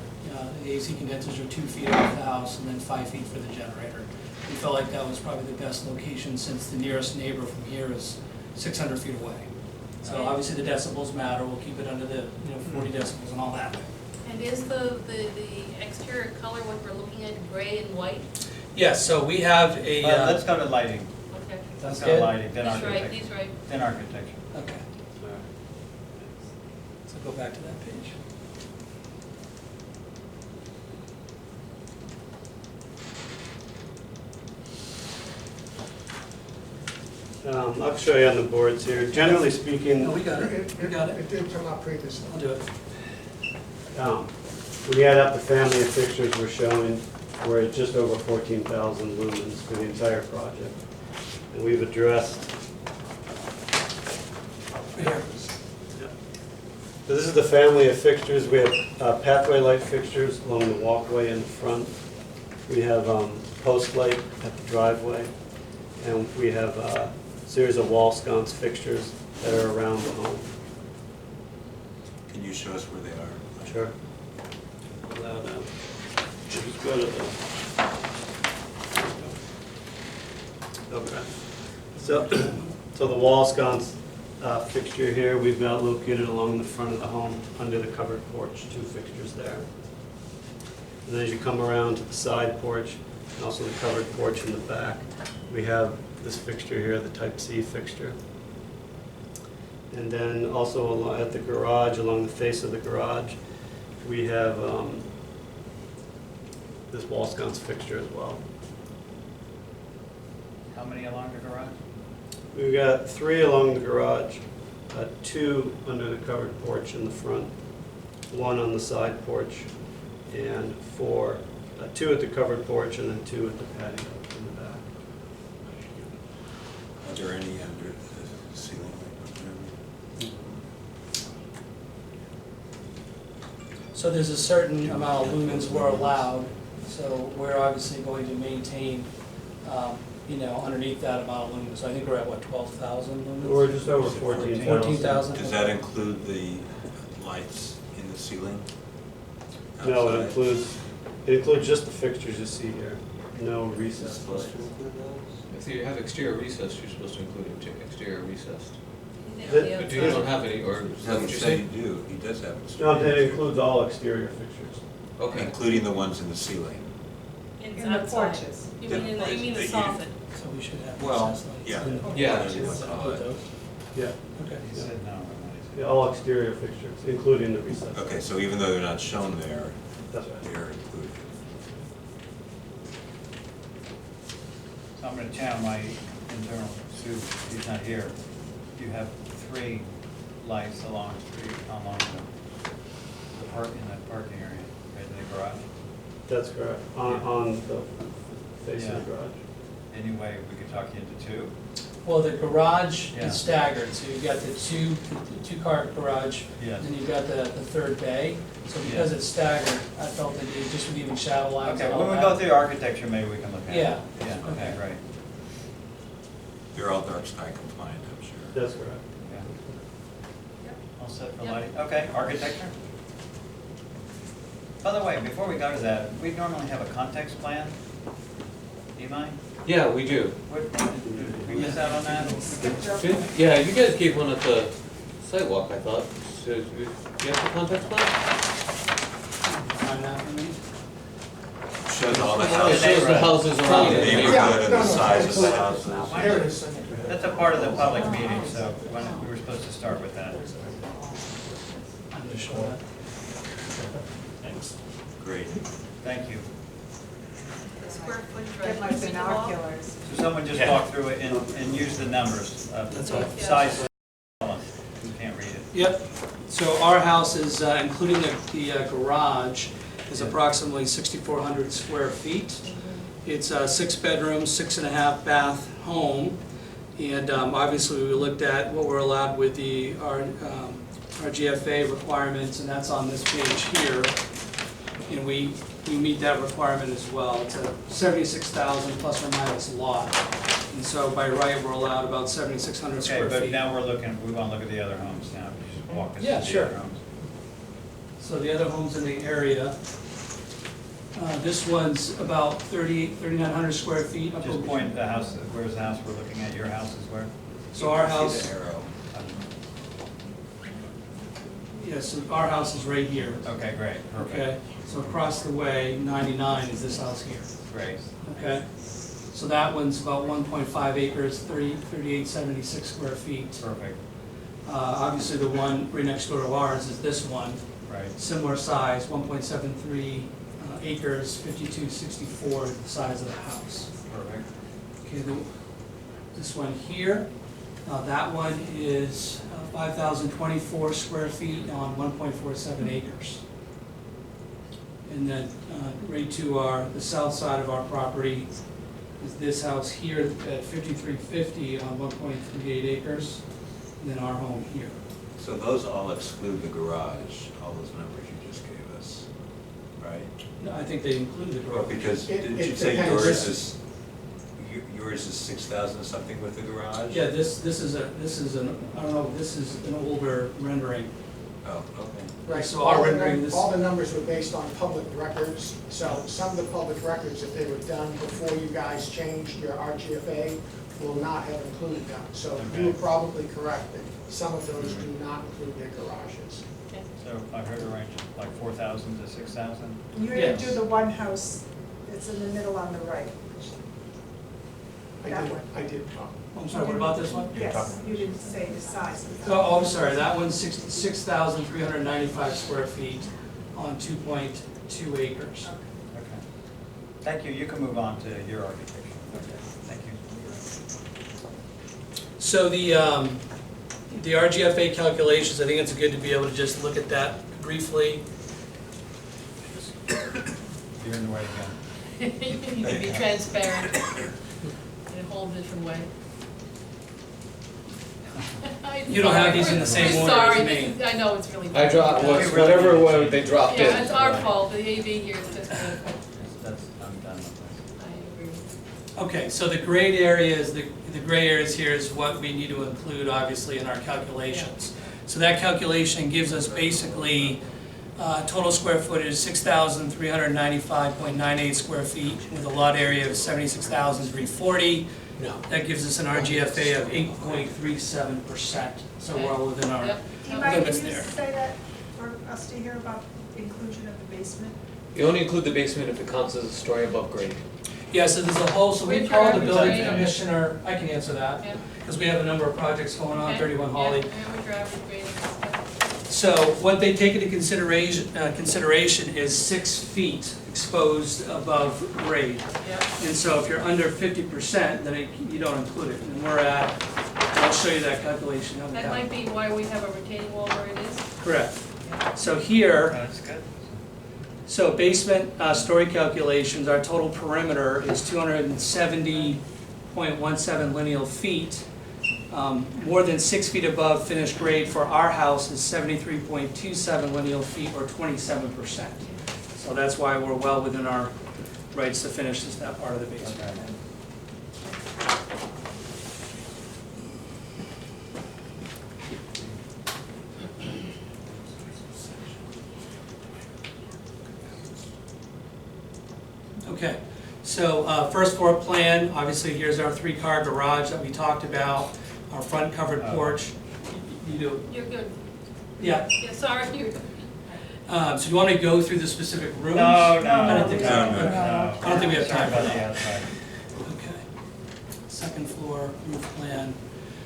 Speaker 19: The AC condensers are 2 feet off the house and then 5 feet for the generator. We felt like that was probably the best location since the nearest neighbor from here is 600 feet away. So
Speaker 5: Okay.
Speaker 19: obviously the decibels matter, we'll keep it under the, 40 decibels and all that.
Speaker 5: And is the exterior color what we're looking at, gray and white?
Speaker 19: Yes, so we have a.
Speaker 3: Let's go to lighting.
Speaker 5: Okay.
Speaker 3: Let's
Speaker 19: That's
Speaker 3: go to
Speaker 19: good?
Speaker 3: lighting, then
Speaker 5: He's right,
Speaker 3: architecture.
Speaker 5: he's right.
Speaker 3: Then architecture.
Speaker 19: Okay. So go back to that page.
Speaker 20: I'll show you on the boards here. Generally speaking,
Speaker 19: No, we got it. We got it.
Speaker 21: It did come out previously.
Speaker 19: I'll do it.
Speaker 20: when you add up the family of fixtures we're showing, we're at just over 14,000 lumens for the entire project. And we've addressed.
Speaker 19: Here.
Speaker 20: So this is the family of fixtures. We have pathway light fixtures along the walkway in the front. We have post light at the driveway. And we have a series of wall sconce fixtures that are around the home.
Speaker 10: Can you show us where they are?
Speaker 20: Sure. Allow that. Just go to the. Okay. So the wall sconce fixture here, we've got located along the front of the home under the covered porch, 2 fixtures there. And then as you come around to the side porch, and also the covered porch in the back, we have this fixture here, the Type C fixture. And then also at the garage, along the face of the garage, we have this wall sconce fixture as well.
Speaker 3: How many along the garage?
Speaker 20: We've got 3 along the garage, 2 under the covered porch in the front, 1 on the side porch, and 4, 2 at the covered porch, and then 2 at the patio in the back.
Speaker 10: Are there any under the ceiling?
Speaker 19: So there's a certain amount of lumens we're allowed, so we're obviously going to maintain, underneath that amount of lumens. So I think we're at, what, 12,000 lumens?
Speaker 20: We're just over 14,000.
Speaker 19: 14,000.
Speaker 10: Does that include the lights in the ceiling?
Speaker 20: No, it
Speaker 10: Outside?
Speaker 20: includes just the fixtures you see here, no recessed lights.
Speaker 15: If you have exterior recess, you're supposed to include exterior recessed.
Speaker 20: That-
Speaker 15: But you don't have any, or is that what
Speaker 10: Doesn't
Speaker 15: you're
Speaker 10: say
Speaker 15: saying?
Speaker 10: you do, he does have
Speaker 20: No,
Speaker 10: exterior.
Speaker 20: it includes all exterior fixtures.
Speaker 15: Okay.
Speaker 10: Including the ones in the ceiling.
Speaker 5: In
Speaker 6: In the porches.
Speaker 5: You mean the soffit?
Speaker 19: So we should have
Speaker 10: Well,
Speaker 19: recessed lights.
Speaker 10: yeah.
Speaker 15: Yeah.
Speaker 19: Include those.
Speaker 20: Yeah,
Speaker 19: Okay.
Speaker 3: He said no.
Speaker 20: yeah, all exterior fixtures, including the recessed.
Speaker 10: Okay, so even though they're not shown there,
Speaker 20: That's right.
Speaker 10: they're included.
Speaker 3: So I'm gonna channel my internal, Sue, she's not here. You have 3 lights along the street, along the park, in that parking area, right in the garage.
Speaker 20: That's correct, on the face of
Speaker 3: Yeah.
Speaker 20: the garage.
Speaker 3: Anyway, we could talk you into 2.
Speaker 19: Well, the garage
Speaker 3: Yeah.
Speaker 19: is staggered, so you've got the two-car garage,
Speaker 3: Yes.
Speaker 19: and you've got the third bay. So because
Speaker 3: Yeah.
Speaker 19: it's staggered, I felt that you just with even shadow lines
Speaker 3: Okay,
Speaker 19: and all
Speaker 3: when we
Speaker 19: that.
Speaker 3: go through architecture, maybe we can look at it.
Speaker 19: Yeah.
Speaker 3: Yeah, okay, great.
Speaker 10: They're all dark sky compliant, I'm sure.
Speaker 20: That's correct.
Speaker 3: Yeah. All set for
Speaker 5: Yep.
Speaker 3: lighting? Okay, architecture? By the way, before we go to that, we normally have a context plan. Do you mind?
Speaker 15: Yeah, we do.
Speaker 3: What, did we miss out on that?
Speaker 15: Yeah, you guys gave one at the sidewalk, I thought. So, do you have the context plan?
Speaker 19: Find that for me.
Speaker 10: Shows all the
Speaker 15: It
Speaker 10: houses.
Speaker 15: shows the houses around
Speaker 10: The
Speaker 15: it.
Speaker 10: neighborhood and the size of the houses.
Speaker 21: Here it is.
Speaker 3: That's a part of the public meeting, so we were supposed to start with that.
Speaker 19: I'm just showing that.
Speaker 20: Thanks.
Speaker 10: Great.
Speaker 3: Thank you.
Speaker 5: The square footage right
Speaker 6: Get my
Speaker 5: against the wall?
Speaker 6: binoculars.
Speaker 3: So someone just walk through it and use the numbers of
Speaker 19: That's all.
Speaker 3: size. You can't read it.
Speaker 19: Yep, so our house is, including the garage, is approximately 6,400 square feet. It's a 6-bedroom, 6.5 bath home. And obviously, we looked at what we're allowed with our GFA requirements, and that's on this page here. And we meet that requirement as well. It's a 76,000 plus or minus lot. And so by right, we're allowed about 7,600
Speaker 3: Okay,
Speaker 19: square
Speaker 3: but
Speaker 19: feet.
Speaker 3: now we want to look at the other homes now. Just walk us
Speaker 19: Yeah,
Speaker 3: through the
Speaker 19: sure.
Speaker 3: other homes.
Speaker 19: So the other homes in the area, this one's about 3,900 square feet. up
Speaker 3: Just
Speaker 19: over-
Speaker 3: point the house, where's the house we're looking at? Your house is where?
Speaker 19: So our
Speaker 10: See
Speaker 19: house,
Speaker 10: the arrow.
Speaker 19: yeah, so our house is right here.
Speaker 3: Okay, great, perfect,
Speaker 19: Okay, so across the way, 99 is this house here.
Speaker 3: great.
Speaker 19: Okay? So that one's about 1.5 acres, 3876 square feet.
Speaker 3: Perfect.
Speaker 19: Obviously, the one right next door to ours is this one.
Speaker 3: Right.
Speaker 19: Similar size, 1.73 acres, 5264 is the size of the house.
Speaker 3: Perfect.
Speaker 19: Okay, this one here, that one is 5,024 square feet on 1.47 acres. And then right to the south side of our property is this house here at 5350 on 1.38 acres, and then our home here.
Speaker 10: So those all exclude the garage, all those numbers you just gave us, right?
Speaker 19: No, I think they include the
Speaker 10: Well,
Speaker 19: garage.
Speaker 10: because, didn't you say yours is 6,000 something with the garage?
Speaker 19: Yeah, this is an I don't know, this is an older rendering.
Speaker 10: Oh, okay.
Speaker 19: Right, so our rendering this.
Speaker 21: All the numbers were based on public records, so some of the public records, if they were done before you guys changed your RGFA, will not have included them. So you were probably correct that some of those do not include their garages.
Speaker 3: So I heard a range of like 4,000 to 6,000?
Speaker 6: You're gonna do the one house that's in the middle on the right.
Speaker 21: I did.
Speaker 19: I'm sorry, what about this one?
Speaker 6: Yes, you didn't say the size.
Speaker 19: Oh, I'm sorry, that one's 6,395 square feet on 2.2 acres.
Speaker 3: Okay. Thank you. You can move on to your architecture. Okay. Thank you.
Speaker 19: So the RGFA calculations, I think it's good to be able to just look at that briefly.
Speaker 3: You're in the way again.
Speaker 5: You can be transparent in a whole different way.
Speaker 19: You don't have these in the same order as
Speaker 5: Sorry,
Speaker 19: me.
Speaker 5: I know it's really.
Speaker 9: I dropped, whatever they dropped in.
Speaker 5: Yeah, it's our fault, the AV here is just,
Speaker 3: I'm done with
Speaker 5: I agree.
Speaker 19: Okay, so the gray areas, the gray areas here is what we need to include, obviously, in our calculations. So that calculation gives us basically total square footage 6,395.98 square feet with a lot area of 76,340.
Speaker 9: No.
Speaker 19: That gives us an RGFA of 8.37%. So we're all within our limits there.
Speaker 6: Say that for us to hear about inclusion of the basement?
Speaker 9: You only include the basement if it counts as a story above grade.
Speaker 19: Yeah, so there's a whole, so we
Speaker 5: Which
Speaker 19: called the
Speaker 5: are
Speaker 19: building
Speaker 5: arbitrary.
Speaker 19: commissioner, I can answer that,
Speaker 5: Yeah.
Speaker 19: because we have a number of projects going on,
Speaker 5: Okay.
Speaker 19: 31 Holly.
Speaker 5: Yeah, which are average grading and stuff.
Speaker 19: So what they take into consideration is 6 feet exposed above grade.
Speaker 5: Yeah.
Speaker 19: And so if you're under 50%, then you don't include it. And we're at, I'll show you that calculation.
Speaker 5: That might be why we have a retaining wall where it is.
Speaker 19: Correct. So here,
Speaker 3: That's good.
Speaker 19: so basement story calculations, our total perimeter is 270.17 lineal feet. More than 6 feet above finished grade for our house is 73.27 lineal feet, or 27%. So that's why we're well within our rights to finish that part of the basement. Okay, so first floor plan, obviously here's our 3-car garage that we talked about, our front covered porch. You do?
Speaker 5: You're good.
Speaker 19: Yeah.
Speaker 5: Yeah, sorry, you're.
Speaker 19: So you want me to go through the specific rooms?
Speaker 3: No.
Speaker 19: I don't think so.
Speaker 3: No.
Speaker 19: I don't think we have time for
Speaker 3: Sorry about the
Speaker 19: that.
Speaker 3: outside.
Speaker 19: Okay. Second floor roof plan.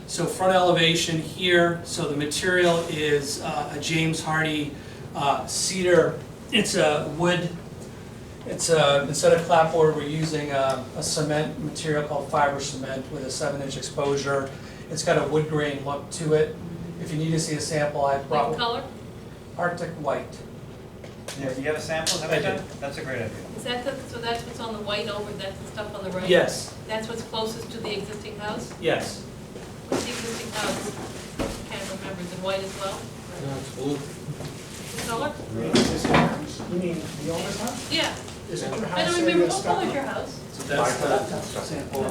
Speaker 19: So front elevation here, so the material is a James Hardy cedar. It's a wood. It's instead of clapboard, we're using a cement material called fiber cement with a 7-inch exposure. It's got a wood grain look to it. If you need to see a sample, I brought
Speaker 5: What color?
Speaker 19: Arctic white.
Speaker 3: Yeah, do you have a sample?
Speaker 19: I do.
Speaker 3: That's a great idea.
Speaker 5: Is that so that's what's on the white over, that's the stuff on the right?
Speaker 19: Yes.
Speaker 5: That's what's closest to the existing house?
Speaker 19: Yes.
Speaker 5: What's the existing house? Can't remember, is it white as well?
Speaker 9: Blue.
Speaker 5: What color?
Speaker 21: You mean the owner's house?
Speaker 5: Yeah.
Speaker 21: Is it your house?
Speaker 5: I don't remember, what color is your house?
Speaker 19: So that's the sample.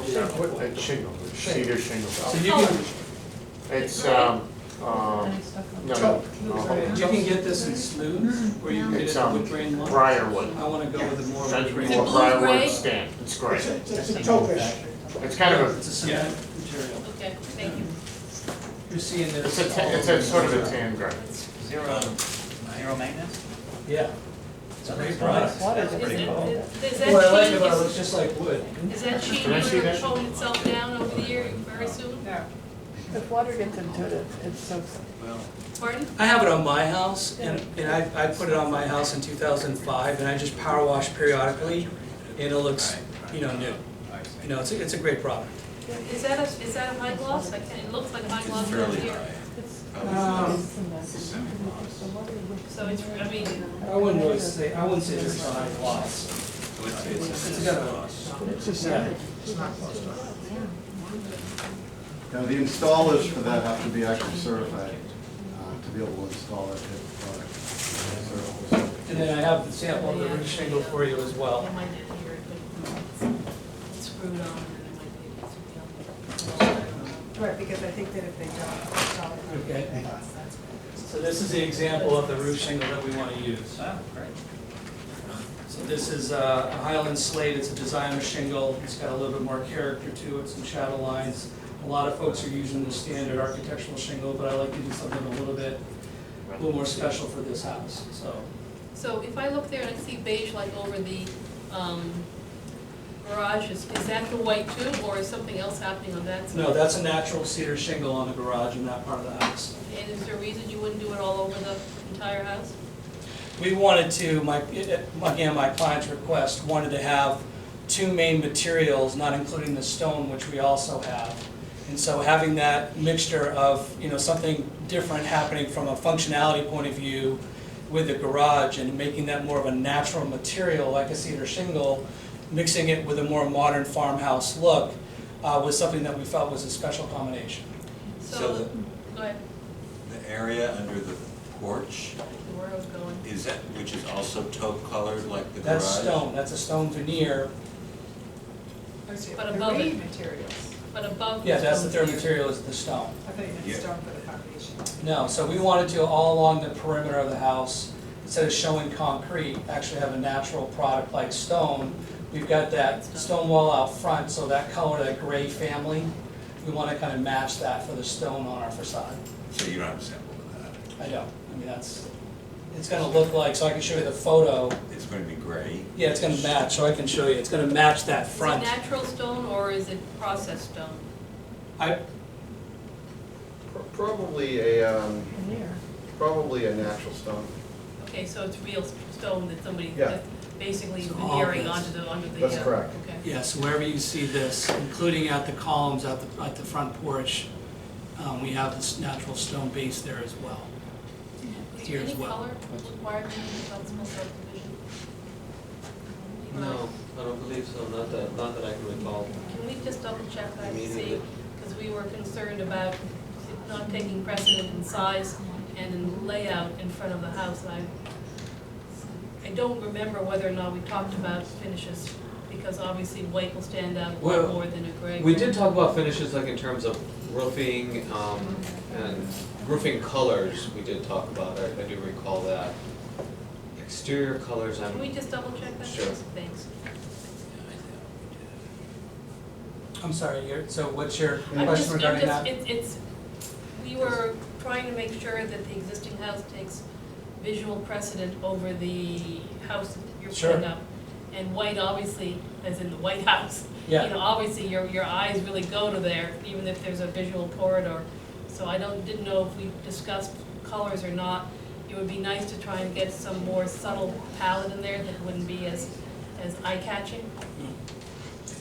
Speaker 21: It's shingle, cedar shingle.
Speaker 19: So you can,
Speaker 21: It's,
Speaker 19: you can get this in smooth, or you can get it in wood grain look.
Speaker 21: briarwood.
Speaker 19: I want to go with the more
Speaker 21: That's
Speaker 19: wood
Speaker 5: Is it
Speaker 19: grain.
Speaker 5: blue gray?
Speaker 21: stand, it's gray. It's a taupe-ish. It's kind of
Speaker 19: It's a cement material.
Speaker 5: Okay, thank you.
Speaker 19: You're seeing this.
Speaker 21: it's a sort of a tan gray.
Speaker 3: Zero maintenance?
Speaker 19: Yeah. It's a great product.
Speaker 3: That's pretty cool.
Speaker 5: Is that
Speaker 19: What I like
Speaker 5: sheet,
Speaker 19: about it, it looks just like wood.
Speaker 5: is that sheet
Speaker 21: Can I see
Speaker 5: going to
Speaker 21: that?
Speaker 5: hold itself down over the year very soon?
Speaker 21: No.
Speaker 4: If water gets into it, it soaks up.
Speaker 5: Pardon?
Speaker 19: I have it on my house, and I put it on my house in 2005, and I just power wash periodically, and it looks, new. It's a great product.
Speaker 5: Is that a high gloss? It looks like a high gloss over here. So it's, I mean.
Speaker 19: I wouldn't say it's a high gloss. It's got a,
Speaker 1: Now, the installers for that have to be actually certified to be able to install that type of product.
Speaker 19: and then I have the sample of the roof shingle for you as well.
Speaker 5: Screwed on.
Speaker 6: Right, because I think that if they don't install it.
Speaker 19: Okay. So this is the example of the roof shingle that we want to use. So this is a Highland slate. It's a designer shingle. It's got a little bit more character to it, some shadow lines. A lot of folks are using the standard architectural shingle, but I like to do something a little more special for this house.
Speaker 5: So if I look there and I see beige like over the garage, is that the white too, or is something else happening on that side?
Speaker 19: No, that's a natural cedar shingle on the garage in that part of the house.
Speaker 5: And is there a reason you wouldn't do it all over the entire house?
Speaker 19: We wanted to, again, my client's request, wanted to have two main materials, not including the stone, which we also have. And so having that mixture of, something different happening from a functionality point of view with the garage and making that more of a natural material like a cedar shingle, mixing it with a more modern farmhouse look was something that we felt was a special combination.
Speaker 10: So
Speaker 5: go ahead.
Speaker 10: the area under the porch,
Speaker 5: Where I was going.
Speaker 10: is that, which is also taupe colored like the garage?
Speaker 19: That's stone, that's a stone veneer.
Speaker 5: But above it.
Speaker 6: Materials.
Speaker 5: But above.
Speaker 19: Yeah, that's the third
Speaker 5: stone
Speaker 19: material is the stone.
Speaker 6: I thought you meant stone for the foundation.
Speaker 19: No, so we wanted to, all along the perimeter of the house, instead of showing concrete, actually have a natural product like stone. We've got that stone wall out front, so that color, that gray family, we want to kind of match that for the stone on our facade.
Speaker 10: So you don't have a sample of that?
Speaker 19: I don't. It's going to look like, so I can show you the photo.
Speaker 10: It's going to be gray?
Speaker 19: Yeah, it's going to match, so I can show you. It's going to match that front.
Speaker 5: Is it natural stone or is it processed stone?
Speaker 1: Probably a natural stone.
Speaker 5: Okay, so it's real stone that somebody
Speaker 1: Yeah.
Speaker 5: just basically
Speaker 19: So all
Speaker 5: veneering
Speaker 19: this.
Speaker 5: onto the.
Speaker 1: That's correct.
Speaker 5: Okay.
Speaker 19: Yes, wherever you see this, including at the columns at the front porch, we have this natural stone base there as well. Here as well.
Speaker 5: Any color required in the Dunstable subdivision?
Speaker 15: No, I don't believe so, not that I can recall.
Speaker 5: Can we just double check that to see?
Speaker 15: Immediately.
Speaker 5: Because we were concerned about it not taking precedent in size and in layout in front of the house. And I don't remember whether or not we talked about finishes, because obviously white will stand out
Speaker 15: Well,
Speaker 5: more than a gray.
Speaker 15: We did talk about finishes like in terms of roofing and roofing colors, we did talk about, I do recall that. Exterior colors,
Speaker 5: Can we just double check that?
Speaker 15: Sure.
Speaker 5: Thanks.
Speaker 19: I'm sorry, so what's your
Speaker 5: I'm
Speaker 19: question regarding that?
Speaker 5: We were trying to make sure that the existing house takes visual precedent over the house that you're
Speaker 19: Sure.
Speaker 5: putting up. And white, obviously, as in the White House.
Speaker 19: Yeah.
Speaker 5: Obviously, your eyes really go to there, even if there's a visual corridor. So I didn't know if we discussed colors or not. It would be nice to try and get some more subtle palette in there that wouldn't be as eye-catching.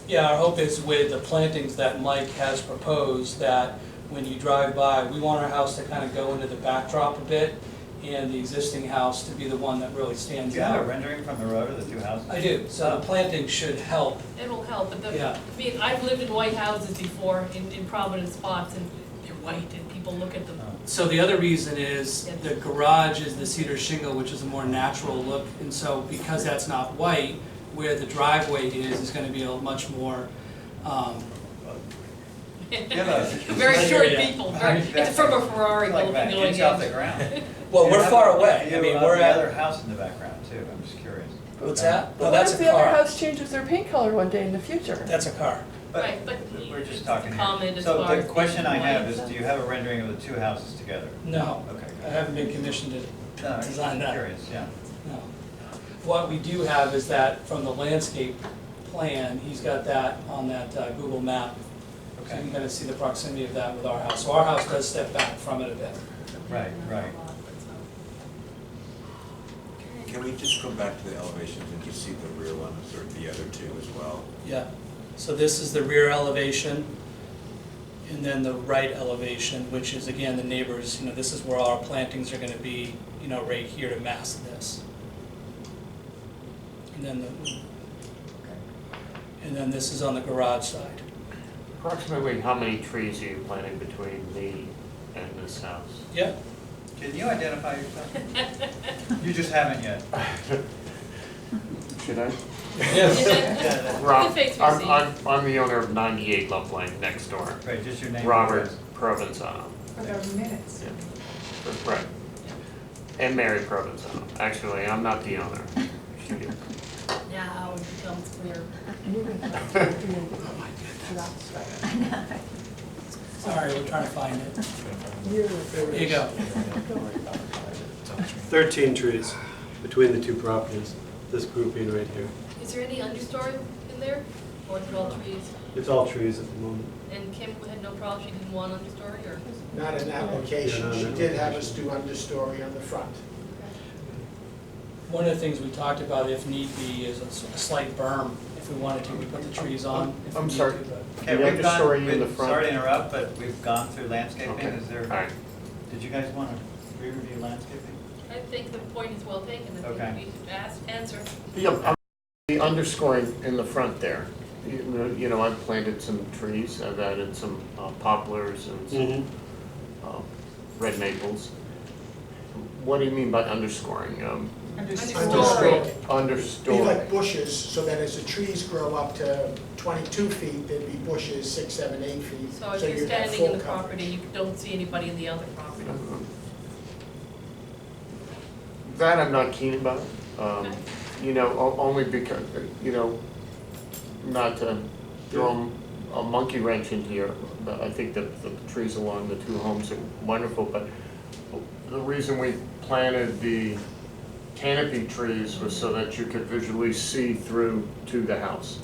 Speaker 19: Yeah, our hope is with the plantings that Mike has proposed, that when you drive by, we want our house to kind of go into the backdrop a bit, and the existing house to be the one that really stands
Speaker 3: Do you have a
Speaker 19: out.
Speaker 3: rendering from the road of the two houses?
Speaker 19: I do, so the planting should help.
Speaker 5: It'll help, but
Speaker 19: Yeah.
Speaker 5: I've lived in white houses before, in prominent spots, and they're white, and people look at them.
Speaker 19: So the other reason is the garage is the cedar shingle, which is a more natural look, and so because that's not white, where the driveway is going to be a much more,
Speaker 5: Very short people, it's from a Ferrari
Speaker 3: Like
Speaker 5: going
Speaker 3: about an
Speaker 5: in.
Speaker 3: inch off the ground.
Speaker 19: well, we're far away. I mean, we're
Speaker 3: The other
Speaker 19: at,
Speaker 3: house in the background too, I'm just curious.
Speaker 19: what's that?
Speaker 4: But
Speaker 19: Oh,
Speaker 4: what
Speaker 19: that's
Speaker 4: if
Speaker 19: a
Speaker 4: the other
Speaker 19: car.
Speaker 4: house changes their paint color one day in the future?
Speaker 19: That's a car.
Speaker 5: Right, but
Speaker 3: We're just talking
Speaker 5: comment
Speaker 3: here.
Speaker 5: as
Speaker 3: So
Speaker 5: far
Speaker 3: the
Speaker 5: as
Speaker 3: question I
Speaker 5: being
Speaker 3: have
Speaker 5: white.
Speaker 3: is, do you have a rendering of the two houses together?
Speaker 19: No,
Speaker 3: Okay.
Speaker 19: I haven't been commissioned to
Speaker 3: No, I'm just
Speaker 19: design that.
Speaker 3: curious, yeah.
Speaker 19: No. What we do have is that from the landscape plan, he's got that on that Google map So you gotta see the proximity of that with our house. So our house does step back from it a bit.
Speaker 3: Right, right.
Speaker 10: Can we just go back to the elevations and just see the rear ones or the other two as well?
Speaker 19: Yeah, so this is the rear elevation, and then the right elevation, which is again the neighbors, this is where our plantings are gonna be, right here to mask this. And then this is on the garage side.
Speaker 12: Approximately how many trees are you planting between me and this house?
Speaker 19: Yeah.
Speaker 3: Can you identify yourself? You just haven't yet.
Speaker 12: Should I?
Speaker 3: Yes.
Speaker 12: Rob, I'm the owner of 98 Love Lane next door.
Speaker 3: Right, just your name.
Speaker 12: Robert Provenzano.
Speaker 6: For the minutes.
Speaker 12: Yeah. Right. And Mary Provenzano. Actually, I'm not the owner. She is.
Speaker 5: Now it becomes clear.
Speaker 19: Sorry, we're trying to find it. Here you go.
Speaker 20: 13 trees between the two properties, this grouping right here.
Speaker 5: Is there any understory in there, or is it all trees?
Speaker 20: It's all trees at the moment.
Speaker 5: And Kim had no problem, she didn't want understory, or?
Speaker 21: Not in that location. She did have us do understory on the front.
Speaker 19: One of the things we talked about, if need be, is a slight berm. If we wanted to, we put the trees on. If we
Speaker 12: I'm
Speaker 19: need
Speaker 12: sorry.
Speaker 19: to, but-
Speaker 3: Okay,
Speaker 12: The
Speaker 3: we've
Speaker 12: understory in
Speaker 3: gone,
Speaker 12: the front.
Speaker 3: sorry to interrupt, but we've gone through landscaping.
Speaker 12: Okay.
Speaker 3: Is there,
Speaker 12: All right.
Speaker 3: did you guys want to re-review landscaping?
Speaker 5: I think the point is well taken, I
Speaker 3: Okay.
Speaker 5: think we should answer.
Speaker 12: Yeah, the underscoring in the front there. I've planted some trees. I've added some poplars and some red maples. What do you mean by underscoring?
Speaker 21: Understory. Be
Speaker 12: Understory.
Speaker 21: like bushes, so that as the trees grow up to 22 feet, there'd be bushes 6, 7, 8 feet.
Speaker 5: So if
Speaker 21: you'd
Speaker 5: you're
Speaker 21: have
Speaker 5: standing
Speaker 21: full
Speaker 5: in the
Speaker 21: coverage.
Speaker 5: property, you don't see anybody in the other property.
Speaker 12: That I'm not keen about. Only because, not to throw a monkey wrench in here, but I think the trees along the two homes are wonderful, but the reason we planted the canopy trees was so that you could visually see through to the house.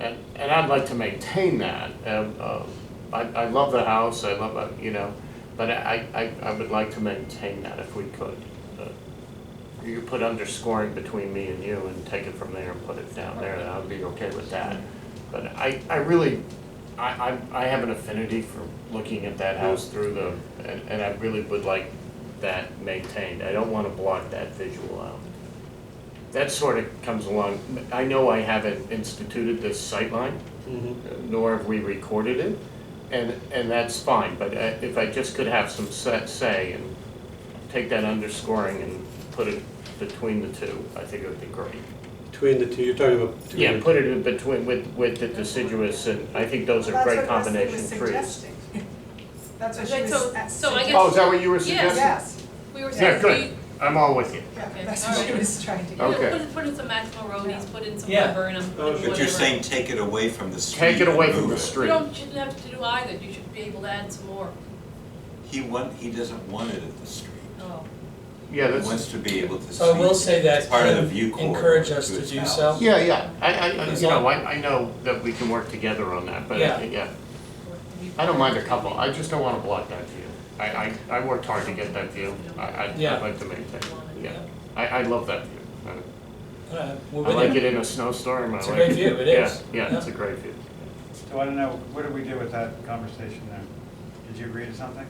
Speaker 12: And I'd like to maintain that. I love the house, I love, but I would like to maintain that if we could. You could put underscoring between me and you and take it from there and put it down there, and I would be okay with that. But I have an affinity for looking at that house through and I really would like that maintained. I don't want to block that visual out. That sort of comes along. I know I haven't instituted this sightline, nor have we recorded it, and that's fine. But if I just could have some say and take that underscoring and put it between the two, I think it would be great.
Speaker 20: Between the two, you're talking about?
Speaker 12: Yeah, put it in between with the deciduous, and I think those are great combination trees.
Speaker 6: That's what she
Speaker 5: Okay,
Speaker 6: was
Speaker 5: so I guess.
Speaker 12: Oh, is that what you were suggesting?
Speaker 6: Yes.
Speaker 5: We were
Speaker 12: Yeah,
Speaker 5: saying,
Speaker 12: good. I'm all with you.
Speaker 6: Yeah,
Speaker 5: Okay,
Speaker 6: that's
Speaker 5: all
Speaker 6: what she
Speaker 5: right.
Speaker 6: was trying to get.
Speaker 12: Okay.
Speaker 5: Put in some Maximo Roadies, put in some
Speaker 3: Yeah.
Speaker 5: laburnum, put in
Speaker 10: But you're
Speaker 5: whatever.
Speaker 10: saying take it away from the street.
Speaker 12: Take it away
Speaker 10: and
Speaker 12: from
Speaker 10: move
Speaker 12: the
Speaker 10: it.
Speaker 12: street.
Speaker 5: Shouldn't have to do either, you should be able to add some more.
Speaker 10: He doesn't want it at the street.
Speaker 5: Oh.
Speaker 12: Yeah,
Speaker 10: He
Speaker 12: that's.
Speaker 10: wants to be able to see.
Speaker 19: So I will say that
Speaker 10: part of the
Speaker 19: Kim
Speaker 10: view corridor
Speaker 19: encouraged us to
Speaker 10: his
Speaker 19: do
Speaker 10: house.
Speaker 19: so.
Speaker 12: Yeah. I know that we can work together on that, but
Speaker 19: Yeah.
Speaker 12: I don't mind a couple. I just don't want to block that view. I worked hard to get that view. I'd like to maintain it. Yeah. I love that view.
Speaker 19: We're
Speaker 12: I
Speaker 19: with
Speaker 12: like
Speaker 19: you.
Speaker 12: it in a snowstorm.
Speaker 19: It's a great view, it is.
Speaker 12: Yeah, it's a great view.
Speaker 3: So I don't know, what did we do with that conversation there? Did you agree to something?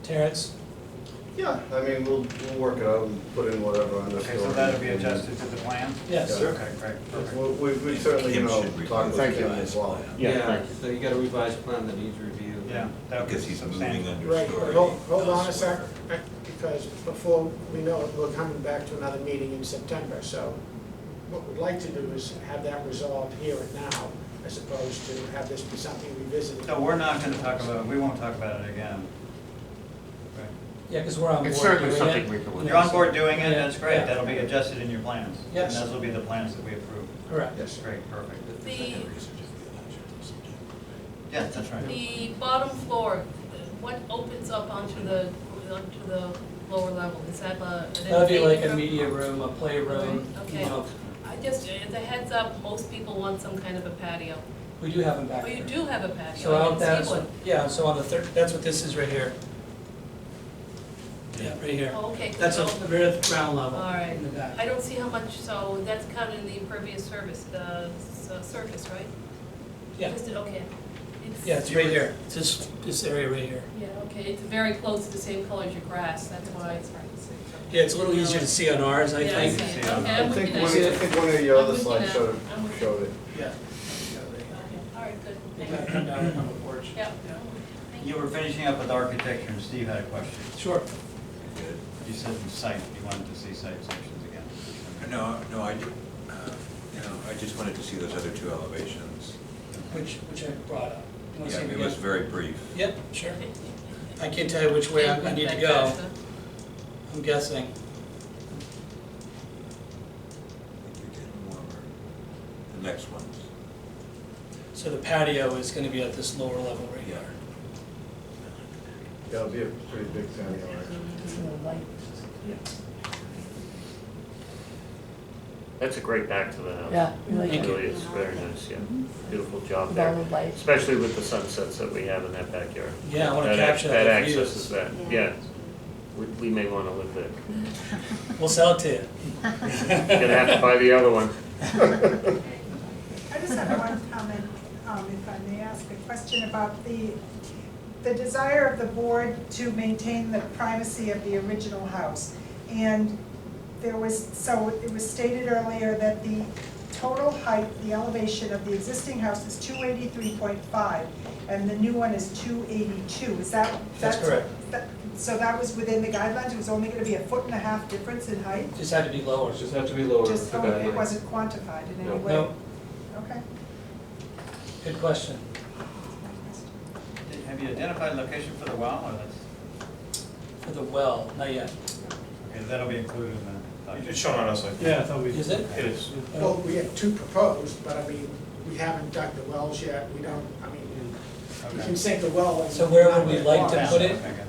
Speaker 19: Terrence?
Speaker 1: Yeah, I mean, we'll work it out and put in whatever on the.
Speaker 3: Okay, so that'll be adjusted to the plan?
Speaker 19: Yes.
Speaker 1: Yeah.
Speaker 3: Okay, great, perfect.
Speaker 1: We certainly,
Speaker 10: Kim should
Speaker 1: talk with
Speaker 12: Thank you.
Speaker 1: Kim as well.
Speaker 12: Yeah, thank you.
Speaker 17: So you got a revised plan that needs review.
Speaker 3: Yeah, that would be
Speaker 10: Because he's moving
Speaker 3: substantial.
Speaker 21: Right,
Speaker 10: understory.
Speaker 21: but hold on a sec, because before we know it, we're coming back to another meeting in September. So what we'd like to do is have that resolved here and now, as opposed to have this be something revisited.
Speaker 3: So we're not gonna talk about, we won't talk about it again. Right.
Speaker 19: Yeah, because we're on board
Speaker 12: It's certainly
Speaker 19: doing
Speaker 12: something
Speaker 19: it.
Speaker 12: we can look
Speaker 3: You're on board doing it,
Speaker 19: Yeah.
Speaker 3: that's great,
Speaker 19: Yeah.
Speaker 3: that'll be adjusted in your plans.
Speaker 19: Yes.
Speaker 3: And those will be the plans that we approve.
Speaker 19: Correct.
Speaker 21: Yes.
Speaker 3: Great, perfect.
Speaker 5: The,
Speaker 3: Yeah, that's right.
Speaker 5: the bottom floor, what opens up onto the lower level, is that an
Speaker 19: That'll be like a
Speaker 5: entertainment room?
Speaker 19: media room, a playroom,
Speaker 5: Okay. I just, as a heads up, most people want some kind of a patio.
Speaker 19: We do have them back
Speaker 5: Oh, you
Speaker 19: there.
Speaker 5: do have a patio,
Speaker 19: So
Speaker 5: I
Speaker 19: out
Speaker 5: didn't
Speaker 19: that's,
Speaker 5: see one.
Speaker 19: yeah, so on the third, that's what this is right here. Yeah, right here.
Speaker 5: Oh, okay.
Speaker 19: That's a
Speaker 5: So-
Speaker 19: very at the ground level
Speaker 5: All right.
Speaker 19: in the back.
Speaker 5: I don't see how much, so that's counted in the impervious surface, surface, right?
Speaker 19: Yeah.
Speaker 5: Okay.
Speaker 19: Yeah, it's right here. It's this area right here.
Speaker 5: Yeah, okay, it's very close to the same color as your grass, that's why it's hard to see.
Speaker 19: Yeah, it's a little easier to see on ours, I
Speaker 5: Yeah, I
Speaker 19: think.
Speaker 5: see it. Okay, I'm with you now.
Speaker 1: I think one of your
Speaker 5: I'm
Speaker 1: other
Speaker 5: with you
Speaker 1: slides
Speaker 5: now.
Speaker 1: showed
Speaker 5: I'm with you.
Speaker 1: showed it.
Speaker 19: Yeah.
Speaker 5: Okay, all right, good.
Speaker 19: You
Speaker 5: Thank
Speaker 19: gotta
Speaker 5: you.
Speaker 19: come down on the porch.
Speaker 5: Yeah.
Speaker 3: You were finishing up with architecture, and Steve had a question.
Speaker 19: Sure.
Speaker 3: You said the site, you wanted to see site sections again.
Speaker 10: No, I did, I just wanted to see those other two elevations.
Speaker 19: Which I brought up. You wanna
Speaker 10: Yeah,
Speaker 19: see them
Speaker 10: it was
Speaker 19: again?
Speaker 10: very brief.
Speaker 19: Yep, sure. I can't tell you which way I need to go. I'm guessing.
Speaker 10: You're getting warmer. The next ones.
Speaker 19: So the patio is gonna be at this lower level right here.
Speaker 1: Yeah, it'll be a pretty big patio, actually.
Speaker 12: That's a great back to the house.
Speaker 4: Yeah, we like
Speaker 12: It
Speaker 4: it.
Speaker 12: really is, very nice, yeah. Beautiful job
Speaker 4: With all
Speaker 12: there,
Speaker 4: the light.
Speaker 12: especially with the sunsets that we have in that backyard.
Speaker 19: Yeah, I wanna
Speaker 12: That
Speaker 19: capture
Speaker 12: that
Speaker 19: that view.
Speaker 12: accesses that, yeah. We may wanna live there.
Speaker 19: We'll sell it to you.
Speaker 12: Gonna have to buy the other one.
Speaker 6: I just have one comment, if I may ask a question about the desire of the board to maintain the privacy of the original house. And there was, so it was stated earlier that the total height, the elevation of the existing house is 283.5, and the new one is 282. Is that?
Speaker 19: That's correct.
Speaker 6: So that was within the guidelines, it was only gonna be a 1.5 foot difference in height?
Speaker 19: Just had to be lower.
Speaker 14: Just have to be lower.
Speaker 6: Just,
Speaker 14: the
Speaker 6: oh, it
Speaker 14: guidelines.
Speaker 6: wasn't quantified in any
Speaker 14: No.
Speaker 6: way?
Speaker 19: No.
Speaker 6: Okay.
Speaker 19: Good question.
Speaker 3: Have you identified location for the well, or that's,
Speaker 19: For the well, not yet.
Speaker 3: okay, that'll be included in the document?
Speaker 18: It's shown on us, like.
Speaker 20: Yeah, I thought we.
Speaker 19: Is it?
Speaker 18: It is.
Speaker 21: Well, we have two proposed, but I mean, we haven't dug the wells yet, we don't, I mean, we can sink the well. and-
Speaker 19: So where would we like to put it?
Speaker 3: Okay, good.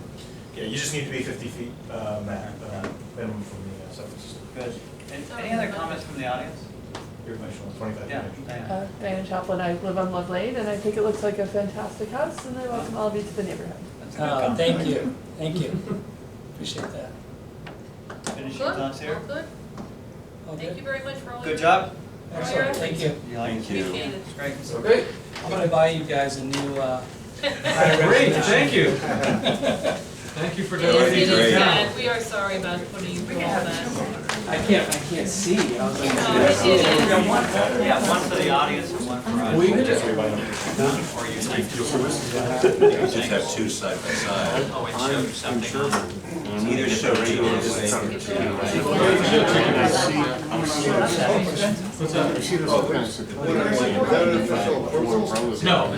Speaker 18: Yeah, you just need to be 50 feet, minimum from the septic system.
Speaker 3: Good. Any other comments from the audience?
Speaker 18: Your information was 25
Speaker 3: Yeah,
Speaker 18: feet.
Speaker 3: Diana.
Speaker 4: Diana Chaplin, I live on Love Lane, and I think it looks like a fantastic house, and I welcome all of you to the neighborhood.
Speaker 3: That's a good comment.
Speaker 19: Thank you. Appreciate that.
Speaker 3: Finishing
Speaker 5: Good,
Speaker 3: thoughts here?
Speaker 5: all good.
Speaker 19: All
Speaker 5: Thank
Speaker 19: good?
Speaker 5: you very much for all your.
Speaker 3: Good job.
Speaker 19: Excellent, thank you.
Speaker 3: You like it?
Speaker 5: Appreciate it.
Speaker 3: Great.
Speaker 18: Okay.
Speaker 19: I'm gonna buy you guys a new,
Speaker 15: Great, thank you. Thank you for
Speaker 5: It
Speaker 15: donating
Speaker 5: is
Speaker 15: to the town.
Speaker 5: sad, we are sorry about putting you through all that.
Speaker 19: I can't see. I was like.
Speaker 5: No, it is.
Speaker 3: Yeah, one for the audience and one for us.
Speaker 19: We could
Speaker 18: Just remind them.
Speaker 3: Or you think.
Speaker 10: You just have two side by side.
Speaker 3: Oh, it shows something on it.
Speaker 10: Either show two or
Speaker 12: Just
Speaker 10: way.
Speaker 12: trying to see.
Speaker 15: What's that?
Speaker 12: You see this all kind of situation.
Speaker 15: No,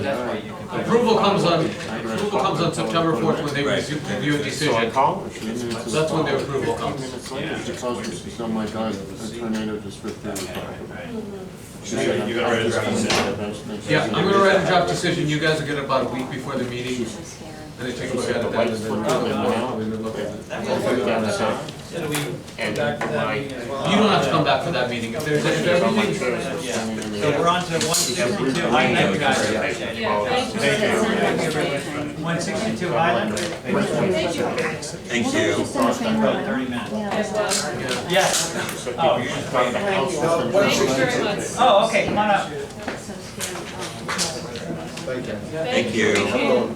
Speaker 15: approval comes on September 4th when they review a
Speaker 12: So I
Speaker 15: decision.
Speaker 12: call her, she didn't answer the
Speaker 15: That's when the
Speaker 12: phone.
Speaker 15: approval
Speaker 12: 15
Speaker 15: comes.
Speaker 12: minutes later, she calls me, she said, oh my God, a tornado just ripped through the property. She
Speaker 18: You
Speaker 12: said,
Speaker 18: gotta write a draft
Speaker 12: decision.
Speaker 15: Yeah, I'm gonna write a draft decision, you guys will get it about a week before the meeting, and then take a look at it then, and then look at it.
Speaker 19: So do we go back to that meeting as well?
Speaker 15: You don't have to come back for that meeting, if there's anything.
Speaker 3: So we're on to 162 Highland, guys.
Speaker 5: Yeah, thank you.
Speaker 3: 162 Highland?
Speaker 10: Thank you.
Speaker 3: About 30 minutes. Yes. Oh, you're just waiting.
Speaker 5: Thank you very much.
Speaker 3: Oh, okay, come on up.
Speaker 10: Thank you.
Speaker 15: So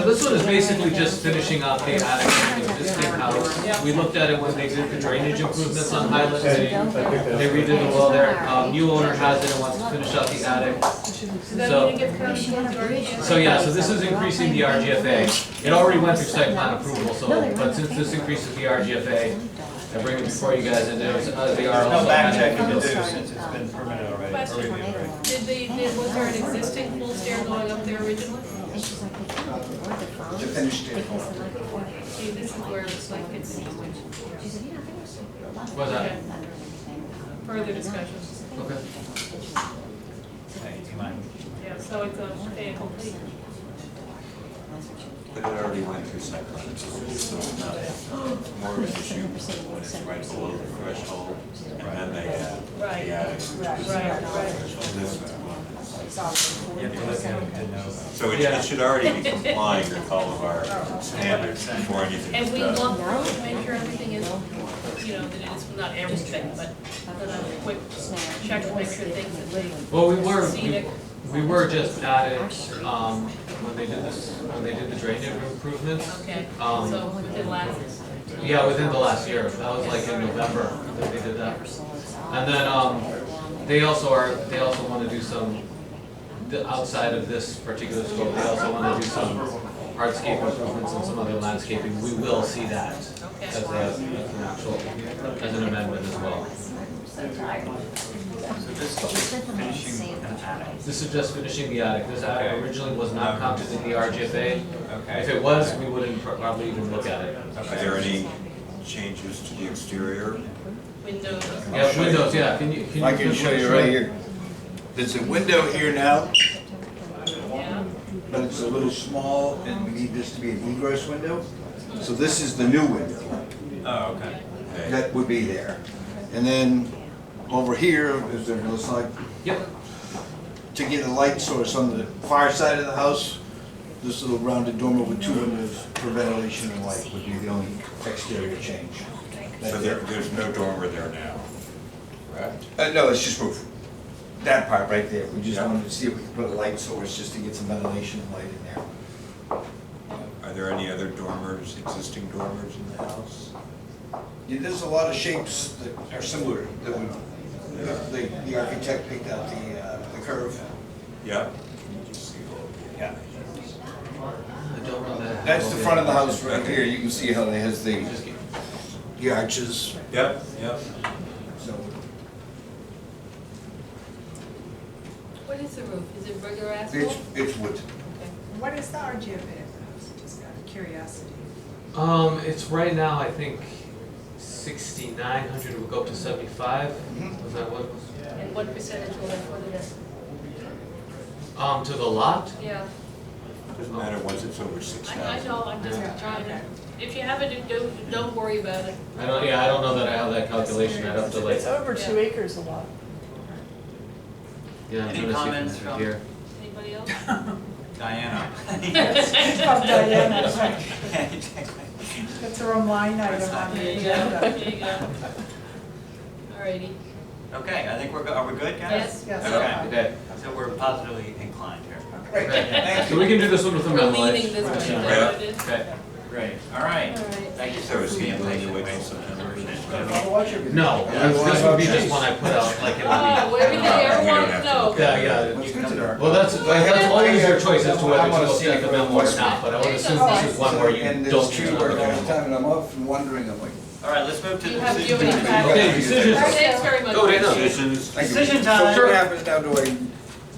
Speaker 15: this one is basically just finishing up the attic of the existing house. We looked at it when they did the drainage improvements on Highland, they redid the well there. New owner has it and wants to finish out the attic.
Speaker 5: So that mean you get counted?
Speaker 15: So yeah, so this is increasing the RGFA. It already went through site plan approval, so, but since this increases the RGFA, I bring it before you guys, and there's, they are
Speaker 3: There's
Speaker 15: also.
Speaker 3: no back checking to do since it's been permitted already, or
Speaker 5: Question.
Speaker 3: reviewed already.
Speaker 5: Was there an existing full stair going up there originally?
Speaker 14: The finished it.
Speaker 5: See, this is where it's like it's.
Speaker 15: What's that?
Speaker 5: Further discussion.
Speaker 15: Okay.
Speaker 3: Hey, do you mind?
Speaker 5: Yeah, so it's a complete.
Speaker 10: But it already went through site plan approval, so it's not more of an issue when it's right below the threshold. And then they have
Speaker 5: Right.
Speaker 10: the attic.
Speaker 5: Right.
Speaker 10: This one.
Speaker 6: it's out of
Speaker 3: You have to look at it to know.
Speaker 10: So it should already be complying with all of our standards before anything
Speaker 5: And
Speaker 10: is
Speaker 5: we
Speaker 10: done.
Speaker 5: look through to make sure everything is, you know, that it's not everything, but a quick check to make sure things that they
Speaker 15: Well,
Speaker 5: scenic.
Speaker 15: we were just at it, when they did the drainage improvements.
Speaker 5: Okay,
Speaker 15: Um,
Speaker 5: so within last,
Speaker 15: Yeah, within the last year, that was like in November that they did that. And then, they also wanna do some, outside of this particular scope, they also wanna do some hardscape improvements and some other landscaping. We will see that as an actual, as an amendment as well.
Speaker 3: So this is just finishing an attic.
Speaker 15: This is just finishing the attic. This attic originally was not counted in the RGFA.
Speaker 3: Okay.
Speaker 15: If it was, we wouldn't probably even look at it.
Speaker 10: Are there any changes to the exterior?
Speaker 5: windows.
Speaker 15: Yeah, windows, yeah. Can you?
Speaker 16: I can show you right here. There's a window here now,
Speaker 5: Yeah.
Speaker 16: but it's a little small, and we need this to be an egress window. So this is the new window
Speaker 3: Oh, okay.
Speaker 16: that would be there. And then over here is there another side?
Speaker 15: Yep.
Speaker 16: To get a light source on the far side of the house, this little rounded dormer with two windows for ventilation and light would be the only exterior change.
Speaker 10: So there's no dormer there now, correct?
Speaker 16: No, it's just roof. That part right there. We just wanted to see if we could put a light source just to get some ventilation and light in there.
Speaker 10: Are there any other dormers, existing dormers in the house?
Speaker 16: Yeah, there's a lot of shapes that are similar that would, the architect picked out the curve.
Speaker 10: Yeah.
Speaker 16: Yeah.
Speaker 15: I don't know that.
Speaker 16: That's the front of the house right here. You can see how it has the arches.
Speaker 10: Yep, yep.
Speaker 16: So
Speaker 5: What is the roof? Is it regular asphalt?
Speaker 16: it's wood.
Speaker 5: Okay.
Speaker 6: What is the RGFA of the house, just out of curiosity?
Speaker 15: It's right now, I think, 6,900, it would go up to 75. Was that what?
Speaker 5: And what percentage will they put it at?
Speaker 15: To the lot?
Speaker 5: Yeah,
Speaker 10: Doesn't matter once it's over 6,000.
Speaker 5: I know, I'm just trying to, if you have it, don't worry about it.
Speaker 15: I don't know that I have that calculation. I'd have to like,
Speaker 4: It's over 2 acres a lot.
Speaker 15: yeah, I'm
Speaker 3: Any
Speaker 15: trying to see
Speaker 3: comments
Speaker 15: from
Speaker 3: from-
Speaker 15: here.
Speaker 5: Anybody else?
Speaker 3: Diana.
Speaker 6: From Diana, right. That's her own line item on the
Speaker 5: There you go,
Speaker 6: agenda.
Speaker 5: there you go. Alrighty.
Speaker 3: Okay, I think are we good, guys?
Speaker 5: Yes.
Speaker 6: Yes.
Speaker 3: Okay.
Speaker 15: Okay.
Speaker 3: So we're positively inclined here.
Speaker 15: Okay. So we can do this one with a
Speaker 5: We're
Speaker 15: memo. right?
Speaker 5: leaning this way, is
Speaker 15: Yeah.
Speaker 5: that what it is?
Speaker 15: Okay.
Speaker 3: Great, all right.
Speaker 5: All right.
Speaker 3: Thank you
Speaker 10: So
Speaker 3: for
Speaker 10: is he
Speaker 3: being patient
Speaker 10: wait
Speaker 3: with
Speaker 10: till
Speaker 3: us.
Speaker 10: September?
Speaker 15: No, this would be just one I put out like in a
Speaker 5: Oh,
Speaker 15: week.
Speaker 5: everything everyone wants to know.
Speaker 15: Yeah. Well, that's always your choice as to whether to look at the memo or not, but I would assume this is one where you
Speaker 16: And
Speaker 15: don't
Speaker 16: there's
Speaker 15: need
Speaker 16: tree
Speaker 15: to
Speaker 16: work
Speaker 15: look
Speaker 16: all
Speaker 15: at
Speaker 16: the
Speaker 15: the
Speaker 16: time, and I'm up and wondering, I'm like,
Speaker 3: All right, let's move to
Speaker 5: Do
Speaker 3: the
Speaker 5: you have
Speaker 3: decision.
Speaker 5: any traffic?
Speaker 15: Okay, decisions.
Speaker 5: Thanks very much.
Speaker 15: Go, Dana.
Speaker 10: Decisions.
Speaker 16: thank you.
Speaker 3: Decision
Speaker 16: So
Speaker 3: time.
Speaker 16: what happens now, do I?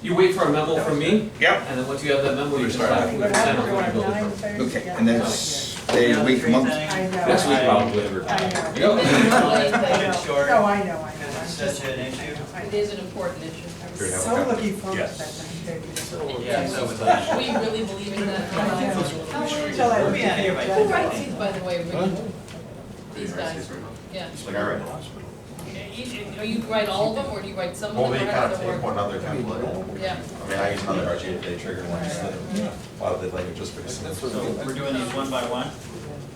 Speaker 15: You wait for a memo from me,
Speaker 16: Yep.
Speaker 15: and then once you have that memo, you just
Speaker 16: Start.
Speaker 15: sign it.
Speaker 6: But I'm going at 9:30.
Speaker 16: Okay, and that's a week, month?
Speaker 6: I know.
Speaker 15: Next week, probably.
Speaker 6: I know.
Speaker 15: Yep.
Speaker 3: Good short.
Speaker 6: No, I know.
Speaker 3: Because
Speaker 6: I'm
Speaker 3: it's
Speaker 6: just,
Speaker 3: such an issue.
Speaker 5: It is an important issue.
Speaker 6: I was so looking forward to
Speaker 10: Yes.
Speaker 6: that 9:30.
Speaker 3: Yeah, so was I.
Speaker 5: We really believe in that.
Speaker 6: Till I look
Speaker 3: Yeah,
Speaker 6: at
Speaker 3: you're
Speaker 6: the
Speaker 3: right.
Speaker 5: Who
Speaker 6: agenda.
Speaker 5: writes these, by the way, Ricky? These guys? Yeah.
Speaker 13: Like I read.
Speaker 5: Are you write all of them, or do you write some of them?
Speaker 13: Well, we
Speaker 5: or how
Speaker 13: kind
Speaker 5: does
Speaker 13: of
Speaker 5: it
Speaker 13: take
Speaker 5: work?
Speaker 13: one other template.
Speaker 5: Yeah.
Speaker 13: I mean, I use another RGFA trigger one, just a lot of the language is pretty similar.
Speaker 3: So we're doing these one by one?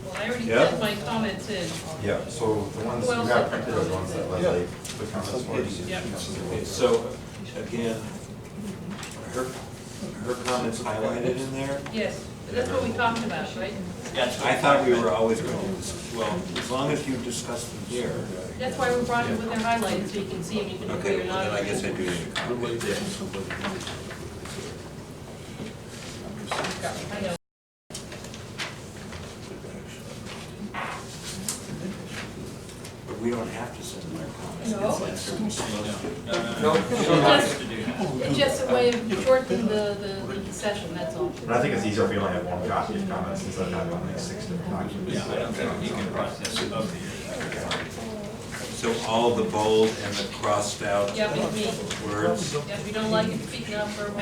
Speaker 5: Well, I already
Speaker 10: Yeah.
Speaker 5: put my comments in.
Speaker 13: Yeah, so the ones
Speaker 5: Who
Speaker 13: you
Speaker 5: else?
Speaker 13: have printed are the ones that Leslie put comments for.
Speaker 5: Yep.
Speaker 10: Okay, so, again, her comments highlighted in there.
Speaker 5: Yes, that's what we talked about, right?
Speaker 3: Yes.
Speaker 10: I thought we were always going to, well, as long as you discussed them here.
Speaker 5: That's why we brought it with their highlights, so you can see them even if
Speaker 10: Okay,
Speaker 5: you're
Speaker 10: well,
Speaker 5: not.
Speaker 10: then I guess I do need to comment.
Speaker 5: I know.
Speaker 10: But we don't have to send them our comments.
Speaker 5: No.
Speaker 10: It's supposed to.
Speaker 3: No, you don't have to do that.
Speaker 5: It's just a way of shortening the session, that's all.
Speaker 13: But I think it's easier if we only have one copy of comments instead of having like 6 different documents.
Speaker 3: Yeah, I don't think you can process both of yours.
Speaker 10: So all the bold and the crossed out
Speaker 5: Yep, it's me.
Speaker 10: words?
Speaker 5: Yeah, if you don't like it, speak up verbal.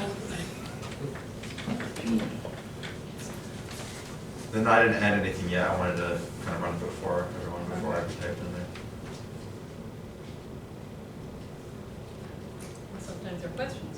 Speaker 13: Then I didn't add anything yet, I wanted to kind of run it before everyone, before I typed in there.
Speaker 5: Sometimes there are questions.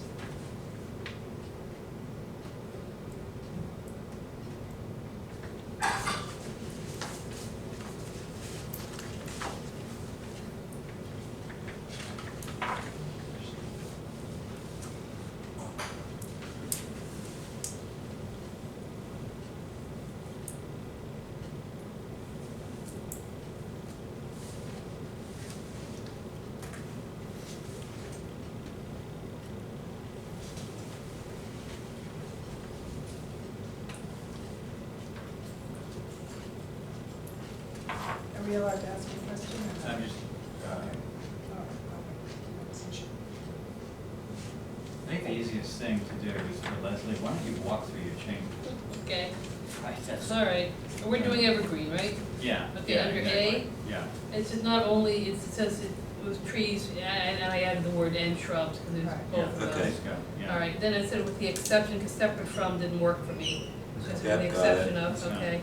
Speaker 6: we allowed to ask a question?
Speaker 3: I'm just, I think the easiest thing to do is for Leslie, why don't you walk through your change?
Speaker 5: Okay,
Speaker 3: Right,
Speaker 5: that's all right. We're doing evergreen, right?
Speaker 3: Yeah.
Speaker 5: Okay,
Speaker 3: yeah,
Speaker 5: under
Speaker 3: exactly.
Speaker 5: A?
Speaker 3: Yeah.
Speaker 5: It's just not only, it says it was trees, and I added the word and shrubs, because there's
Speaker 6: Right.
Speaker 5: both of those.
Speaker 10: Okay.
Speaker 3: Let's go, yeah.
Speaker 5: All right, then it said with the exception, because separate from didn't work for me. Just with
Speaker 10: Yep,
Speaker 5: the
Speaker 10: got
Speaker 5: exception
Speaker 10: it.
Speaker 5: of,
Speaker 3: That's
Speaker 5: okay.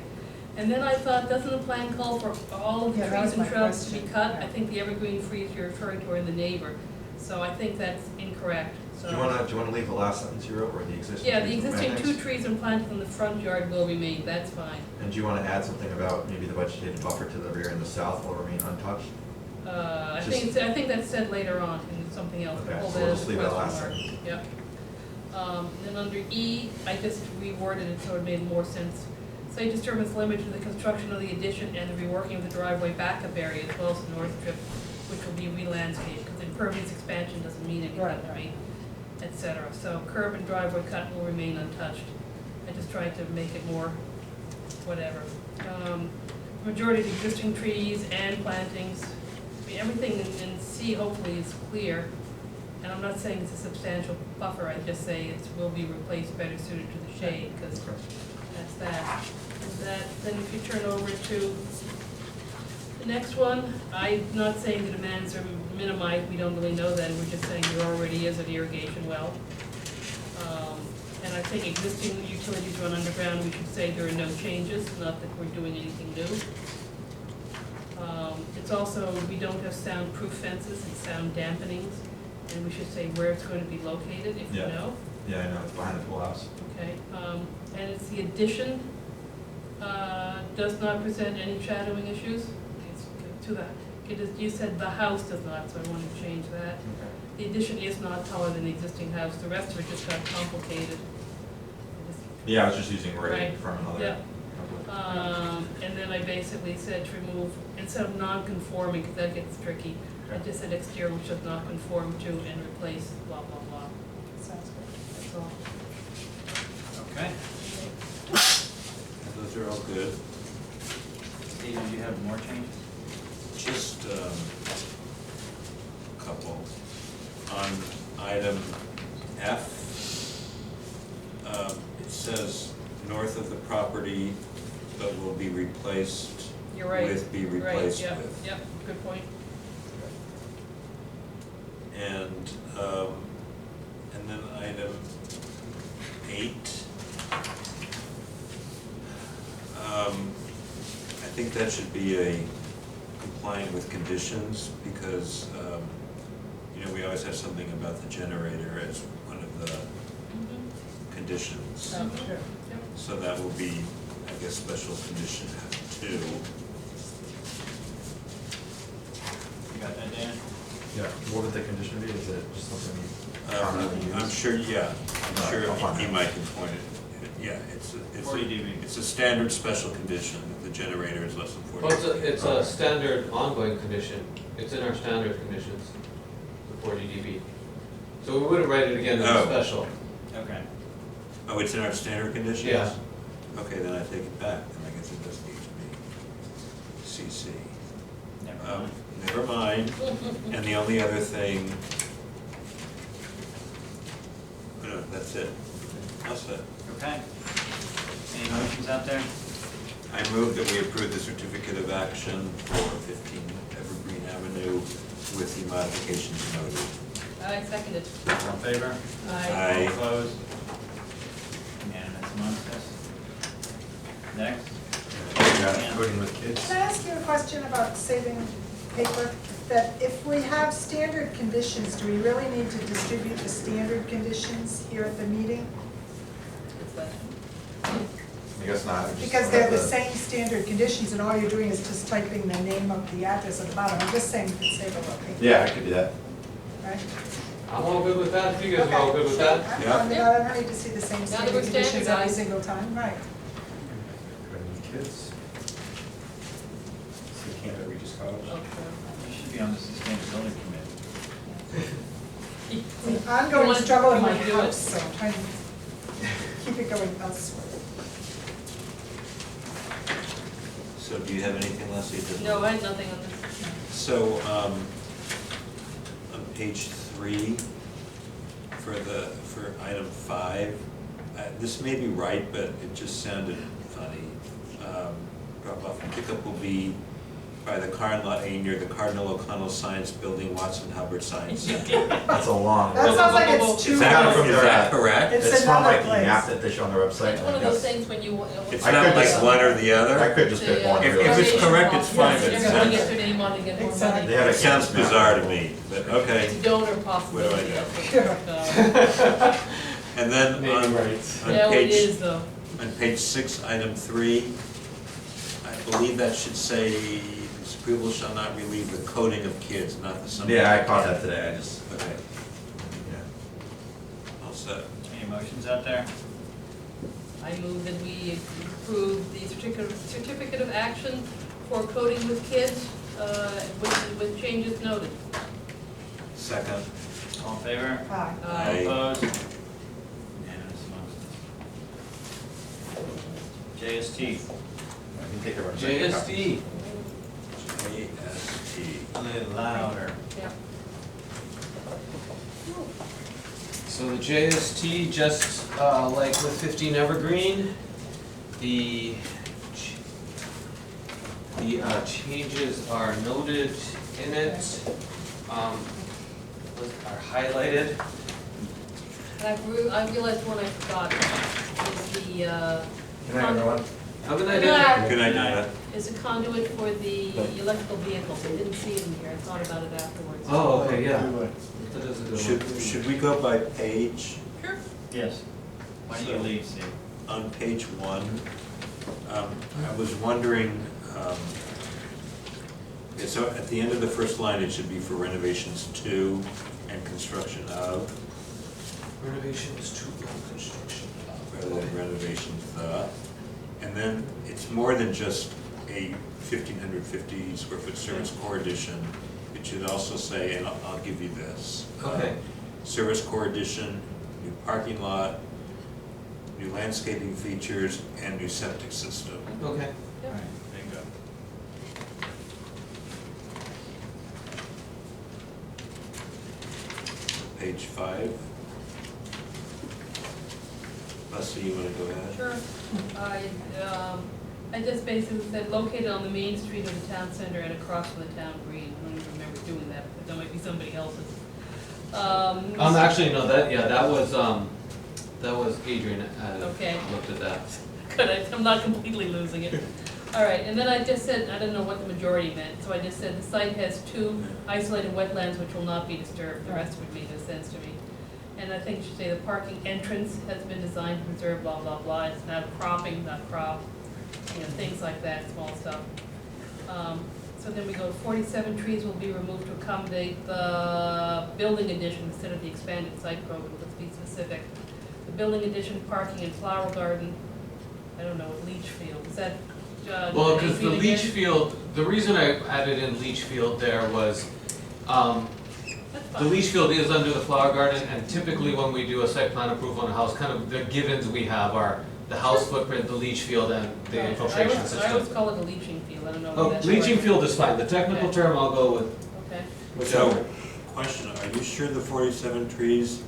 Speaker 5: And then I thought, doesn't the plan call for all of the
Speaker 6: Yeah, that
Speaker 5: trees
Speaker 6: was
Speaker 5: and
Speaker 6: my
Speaker 5: shrubs to be
Speaker 6: question.
Speaker 5: cut?
Speaker 6: Yeah.
Speaker 5: I think the evergreen trees you're referring to are in the neighbor, so I think that's incorrect, so.
Speaker 8: Do you wanna leave the last sentence here over, the existing?
Speaker 5: Yeah, the
Speaker 8: trees and
Speaker 5: existing 2
Speaker 8: plantings?
Speaker 5: trees and plantings in the front yard will remain, that's fine.
Speaker 8: And do you wanna add something about maybe the vegetated buffer to the rear and the south will remain untouched?
Speaker 5: I
Speaker 8: Just-
Speaker 5: think, I think that's said later on in something else,
Speaker 8: Okay,
Speaker 5: hold
Speaker 8: so
Speaker 5: that
Speaker 8: we'll
Speaker 5: as
Speaker 8: just
Speaker 5: a
Speaker 8: leave that
Speaker 5: question
Speaker 8: last
Speaker 5: mark.
Speaker 8: sentence.
Speaker 5: Yep. Then under E, I just reworded it so it made more sense. Site disturbance limited to the construction of the addition and the reworking of the driveway backup area as well as the north strip, which will be re-landscaped, because impervious expansion doesn't mean anything
Speaker 6: Right,
Speaker 5: to
Speaker 6: right.
Speaker 5: me, et cetera. So curb and driveway cut will remain untouched. I just tried to make it more whatever. Majority of existing trees and plantings, I mean, everything in C hopefully is clear. And I'm not saying it's a substantial buffer, I just say it will be replaced better suited to the shade, because that's that. And that, then if you turn over to the next one, I'm not saying the demands are minimized, we don't really know that, we're just saying there already is an irrigation well. And I think existing utilities run underground, we should say there are no changes, not that we're doing anything new. It's also, we don't have soundproof fences and sound dampenings, and we should say where it's going to be located, if you
Speaker 8: Yeah.
Speaker 5: know.
Speaker 8: Yeah, I know, it's behind the pool house.
Speaker 5: Okay, and it's the addition, does not present any shadowing issues. It's to the, it is, you said the house does not, so I wanted to change that. The addition is not taller than the existing house, the rest of it just got complicated.
Speaker 8: Yeah, I was just using wording
Speaker 5: Right,
Speaker 8: from another.
Speaker 5: yeah. And then I basically said to remove, instead of non-conforming, because that gets tricky, I just said exterior which does not conform to and replace blah, blah, blah.
Speaker 6: Sounds good.
Speaker 5: That's all.
Speaker 3: Okay.
Speaker 10: Those are all good.
Speaker 3: Steve, did you have more changes?
Speaker 10: Just a couple. On item F, it says north of the property, but will be replaced
Speaker 5: You're right.
Speaker 10: with, be
Speaker 5: You're right,
Speaker 10: replaced
Speaker 5: yep,
Speaker 10: with.
Speaker 5: Yep, good point.
Speaker 10: And then item 8. I think that should be a compliant with conditions because, you know, we always have something about the generator as one of the conditions.
Speaker 6: Oh, sure.
Speaker 10: So that will be, I guess, special condition F2.
Speaker 3: You got that, Dan?
Speaker 8: Yeah, what would the condition be? Is it just something you commonly use?
Speaker 10: I'm sure, yeah, I'm
Speaker 8: Alright,
Speaker 10: sure
Speaker 8: I'll find
Speaker 10: he
Speaker 8: out.
Speaker 10: might can point it. Yeah, it's
Speaker 3: 40 dB.
Speaker 10: it's a standard special condition, the generator is less than 40
Speaker 15: Well,
Speaker 10: dB.
Speaker 15: it's a standard ongoing condition, it's in our standard conditions, the 40 dB. So we wouldn't write it again as a
Speaker 10: Oh.
Speaker 15: special.
Speaker 3: Okay.
Speaker 10: Oh, it's in our standard conditions?
Speaker 15: Yeah.
Speaker 10: Okay, then I take it back, then I guess it does need to be CC. Never mind. And the only other thing, no, that's it. That's it.
Speaker 3: Okay. Any motions out there?
Speaker 10: I move that we approve the certificate of action for 15 Evergreen Avenue with the modifications noted.
Speaker 5: I second it.
Speaker 3: All in favor?
Speaker 10: Aye.
Speaker 3: All opposed? Unanimous amongst us. Next.
Speaker 8: Voting with kids.
Speaker 6: Can I ask you a question about saving paper? That if we have standard conditions, do we really need to distribute the standard conditions here at the meeting?
Speaker 8: I guess not. I just
Speaker 6: Because
Speaker 8: don't
Speaker 6: they're
Speaker 8: have
Speaker 6: the same standard conditions and all you're doing is just typing the name of the address at the bottom. I'm just saying we could save a little paper.
Speaker 8: Yeah, I could do that.
Speaker 6: Right?
Speaker 15: I'm all good with that, if you guys are all good with that?
Speaker 6: I mean, I don't need to see the same
Speaker 5: Now that
Speaker 6: standard
Speaker 5: we're
Speaker 6: conditions every
Speaker 5: standardized.
Speaker 6: single time, right?
Speaker 8: Voting with kids.
Speaker 18: So you can't reach his college.
Speaker 3: You should be on the sustainability committee.
Speaker 6: It's an ongoing
Speaker 5: wanna-
Speaker 6: struggle in
Speaker 5: you
Speaker 6: my
Speaker 5: wanna do it?
Speaker 6: house, so I'm trying to keep it going elsewhere.
Speaker 10: So do you have anything, Leslie?
Speaker 5: No, I had nothing on this.
Speaker 10: So, on page 3, for item 5, this may be right, but it just sounded funny. Drop-off and pickup will be by the car lot A near the Cardinal O'Connell Science Building, Watson Hubbard Science Center.
Speaker 8: That's a long.
Speaker 6: That sounds like it's too.
Speaker 10: Is that correct?
Speaker 6: It's
Speaker 8: from like
Speaker 6: another
Speaker 8: the map
Speaker 6: place.
Speaker 8: that they show on their website.
Speaker 5: It's one of those things when you.
Speaker 10: It's not like one or the other?
Speaker 8: I could just pick one.
Speaker 10: If it's correct, it's fine, but
Speaker 5: You're
Speaker 10: it
Speaker 5: gonna get
Speaker 10: sounds,
Speaker 5: through any money, get more
Speaker 6: Exactly.
Speaker 5: money.
Speaker 8: They have a
Speaker 10: it sounds
Speaker 8: campus map.
Speaker 10: bizarre to me, but okay.
Speaker 5: It's donor possibility.
Speaker 10: What do I know?
Speaker 5: That's what,
Speaker 10: And then
Speaker 19: Maybe
Speaker 10: on
Speaker 19: right.
Speaker 5: yeah, it
Speaker 10: page,
Speaker 5: is though.
Speaker 10: on page 6, item 3, I believe that should say, this approval shall not relieve the coding of kids, not the sum.
Speaker 8: Yeah, I caught that today, I just,
Speaker 10: Okay,
Speaker 8: yeah.
Speaker 10: all set.
Speaker 3: Any motions out there?
Speaker 5: I move that we approve the certificate of action for coding with kids, with changes noted.
Speaker 10: Second.
Speaker 3: All in favor?
Speaker 6: Aye.
Speaker 10: Aye.
Speaker 3: Opposed? Unanimous motion. JST.
Speaker 8: I can take everyone's.
Speaker 3: JST.
Speaker 10: JST.
Speaker 3: A little louder.
Speaker 5: Yeah.
Speaker 15: So the JST, just like with 15 Evergreen, the changes are noted in it, are highlighted.
Speaker 5: And I realized one I forgot, is the,
Speaker 8: Good night, everyone.
Speaker 15: Have a night.
Speaker 5: Good night.
Speaker 10: Good night, Diana.
Speaker 5: is a conduit for the electrical vehicles. I didn't see it in here, I thought about it afterwards.
Speaker 15: Oh, okay, yeah. That is a good one.
Speaker 10: Should we go by page?
Speaker 5: Sure.
Speaker 3: Yes. Why don't you lead, Steve?
Speaker 10: On page 1, I was wondering, yeah, so at the end of the first line, it should be for renovations to and construction of,
Speaker 15: Renovations to construction.
Speaker 10: rather than renovations the. And then it's more than just a 1,550 square foot service core addition. It should also say, and I'll give you this.
Speaker 15: Okay.
Speaker 10: Service core addition, new parking lot, new landscaping features, and new septic system.
Speaker 15: Okay.
Speaker 3: All right, bingo.
Speaker 10: Page 5. Leslie, you want to go ahead?
Speaker 5: Sure. I just basically said located on the main street of the town center and across from the town green. I don't even remember doing that, but that might be somebody else's.
Speaker 15: Actually, no, that was Adrian,
Speaker 5: Okay.
Speaker 15: looked at that.
Speaker 5: Good, I'm not completely losing it. All right, and then I just said, I don't know what the majority meant, so I just said the site has 2 isolated wetlands which will not be disturbed. The rest would make no sense to me. And I think it should say the parking entrance has been designed to preserve blah, blah, blah. It's not cropping, not crop, things like that, small stuff. So then we go, 47 trees will be removed to accommodate the building addition instead of the expanded site program, let's be specific. The building addition, parking and flower garden, I don't know, leach field, is that?
Speaker 15: Well, because the
Speaker 5: Adrian
Speaker 15: leach
Speaker 5: again?
Speaker 15: field, the reason I added in leach field there was,
Speaker 5: That's
Speaker 15: the
Speaker 5: fine.
Speaker 15: leach field is under the flower garden, and typically when we do a site plan approval on a house, kind of the givens we have are the house footprint, the leach field, and the
Speaker 5: Right.
Speaker 15: infiltration
Speaker 5: I always
Speaker 15: system.
Speaker 5: call it a leaching field, I don't know. if
Speaker 15: Oh,
Speaker 5: that's
Speaker 15: leaching
Speaker 5: right.
Speaker 15: field is fine, the technical
Speaker 5: Okay.
Speaker 15: term I'll go with
Speaker 5: Okay.
Speaker 10: So,
Speaker 15: whichever.
Speaker 10: question, are you sure the 47 trees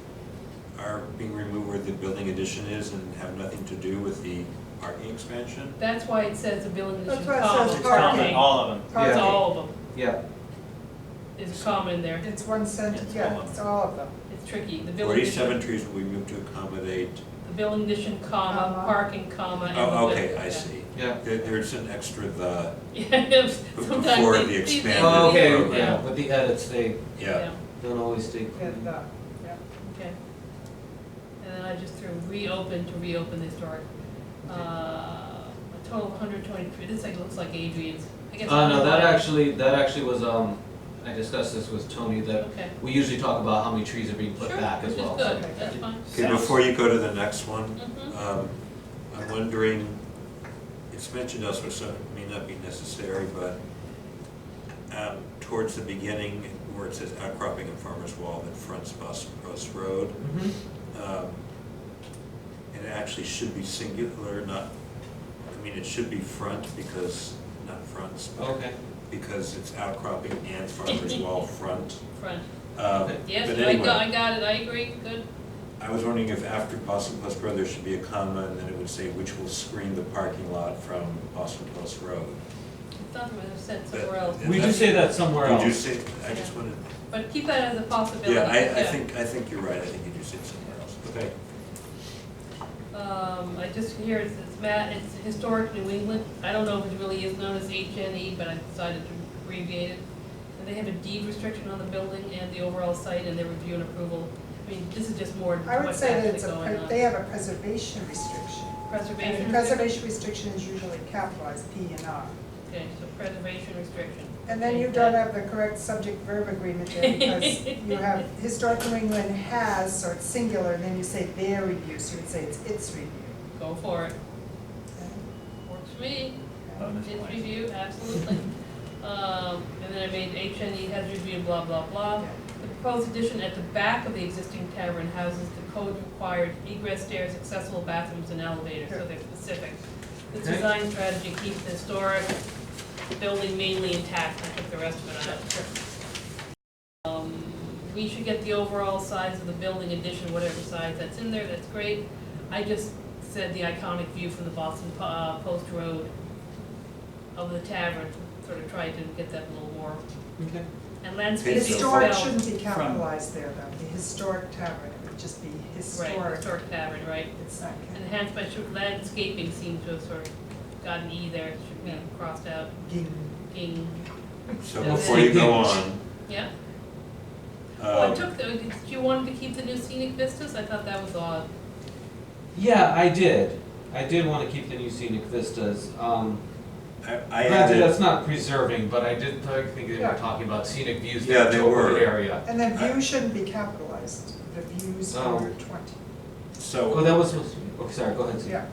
Speaker 10: are being removed where the building addition is and have nothing to do with the parking expansion?
Speaker 5: That's why it says the building
Speaker 6: That's
Speaker 5: addition,
Speaker 6: why it
Speaker 5: comma,
Speaker 6: says
Speaker 5: parking.
Speaker 6: parking.
Speaker 3: All of them.
Speaker 5: It's
Speaker 6: Parking.
Speaker 5: all of them,
Speaker 15: Yeah.
Speaker 5: it's common in there,
Speaker 6: It's one sentence,
Speaker 3: It's all
Speaker 6: yeah,
Speaker 3: of them.
Speaker 6: it's all of them.
Speaker 5: it's tricky, the building
Speaker 10: 47
Speaker 5: addition,
Speaker 10: trees will be moved to accommodate,
Speaker 5: the building addition, comma,
Speaker 6: Comma.
Speaker 5: parking, comma, and.
Speaker 10: oh,
Speaker 5: the
Speaker 10: okay,
Speaker 5: width,
Speaker 10: I
Speaker 5: yeah.
Speaker 10: see.
Speaker 15: Yeah.
Speaker 10: There's an extra the,
Speaker 5: Yeah, sometimes
Speaker 10: Before
Speaker 5: they-
Speaker 10: the
Speaker 5: these-
Speaker 10: expanded
Speaker 15: Oh, okay,
Speaker 10: program.
Speaker 15: yeah, with the edits, they
Speaker 10: yeah.
Speaker 15: don't always stay
Speaker 6: Yeah,
Speaker 15: clean.
Speaker 5: Okay. And then I just threw reopen to reopen the historic. A total of 123, this like looks like Adrian's. I guess.
Speaker 15: No, that actually was, I discussed this with Tony, that
Speaker 5: Okay.
Speaker 15: we usually talk about how many trees are being put
Speaker 5: Sure,
Speaker 15: back as
Speaker 5: which is
Speaker 15: well.
Speaker 5: good,
Speaker 15: so-
Speaker 5: that's fine.
Speaker 10: Okay, before you go to the next one,
Speaker 5: Mhm.
Speaker 10: I'm wondering, it's mentioned elsewhere, so it may not be necessary, but towards the beginning, where it says outcropping and farmer's wall that fronts Bus Road,
Speaker 15: Mhm.
Speaker 10: and it actually should be singular, not, I mean, it should be front because not fronts.
Speaker 15: Okay.
Speaker 10: Because it's outcropping and farmer's wall front.
Speaker 5: Front.
Speaker 10: Yes,
Speaker 5: Yes, I got it, I agree, good.
Speaker 10: I was wondering if after Boston Post Road, there should be a comma, and then it would say, which will screen the parking lot from Boston Post Road.
Speaker 5: I thought it was said somewhere else.
Speaker 15: We do say that somewhere else.
Speaker 10: Did you say, I just wanted.
Speaker 5: But keep that as a possibility.
Speaker 10: Yeah, I think you're right, I think you do say it somewhere else. Okay.
Speaker 5: I just hear it's it's historic New England. I don't know if it really is known as HNE, but I decided to abbreviate it. And they have a deed restriction on the building and the overall site and their review and approval. I mean, this is just more
Speaker 6: I would
Speaker 5: what's
Speaker 6: say that
Speaker 5: actually
Speaker 6: it's
Speaker 5: going on.
Speaker 6: they have a preservation restriction.
Speaker 5: Preservation
Speaker 6: And the preservation restriction is usually capitalized P and R.
Speaker 5: Okay, so preservation restriction.
Speaker 6: And then you don't have the correct subject verb agreement there because you have historic New England has, so it's singular, and then you say their review, so you would say it's its review.
Speaker 5: Go for it. Works for me. Its review, absolutely. And then I made HNE has review, blah, blah, blah. The proposed addition at the back of the existing tavern houses the code required egress stairs, accessible bathrooms, and elevators, so they're specific. The design strategy keeps the historic building mainly intact, I took the rest of it out. We should get the overall size of the building addition, whatever size that's in there, that's great. I just said the iconic view from the Boston Post Road of the tavern, sort of tried to get that a little more.
Speaker 15: Okay.
Speaker 5: And landscaping as
Speaker 6: Historic
Speaker 5: well.
Speaker 6: shouldn't be capitalized there though, the historic tavern, it would just be historic.
Speaker 5: Right, historic tavern, right.
Speaker 6: It's not
Speaker 5: Enhanced by landscaping seems to have sort of got an E there, it should be crossed out. Ging.
Speaker 10: So before you go on.
Speaker 5: Yeah. Oh, I took, did you want to keep the new scenic vistas? I thought that was odd.
Speaker 15: Yeah, I did. I did want to keep the new scenic vistas.
Speaker 10: I
Speaker 15: Granted,
Speaker 10: added,
Speaker 15: that's not preserving, but I did think they were talking about scenic views
Speaker 10: Yeah,
Speaker 15: in
Speaker 10: they
Speaker 15: the over
Speaker 10: were.
Speaker 15: area.
Speaker 6: And then view shouldn't be capitalized, the views under 20.
Speaker 10: so.
Speaker 15: Oh, that was supposed to be, oh, sorry, go ahead, Steve.
Speaker 6: Yeah.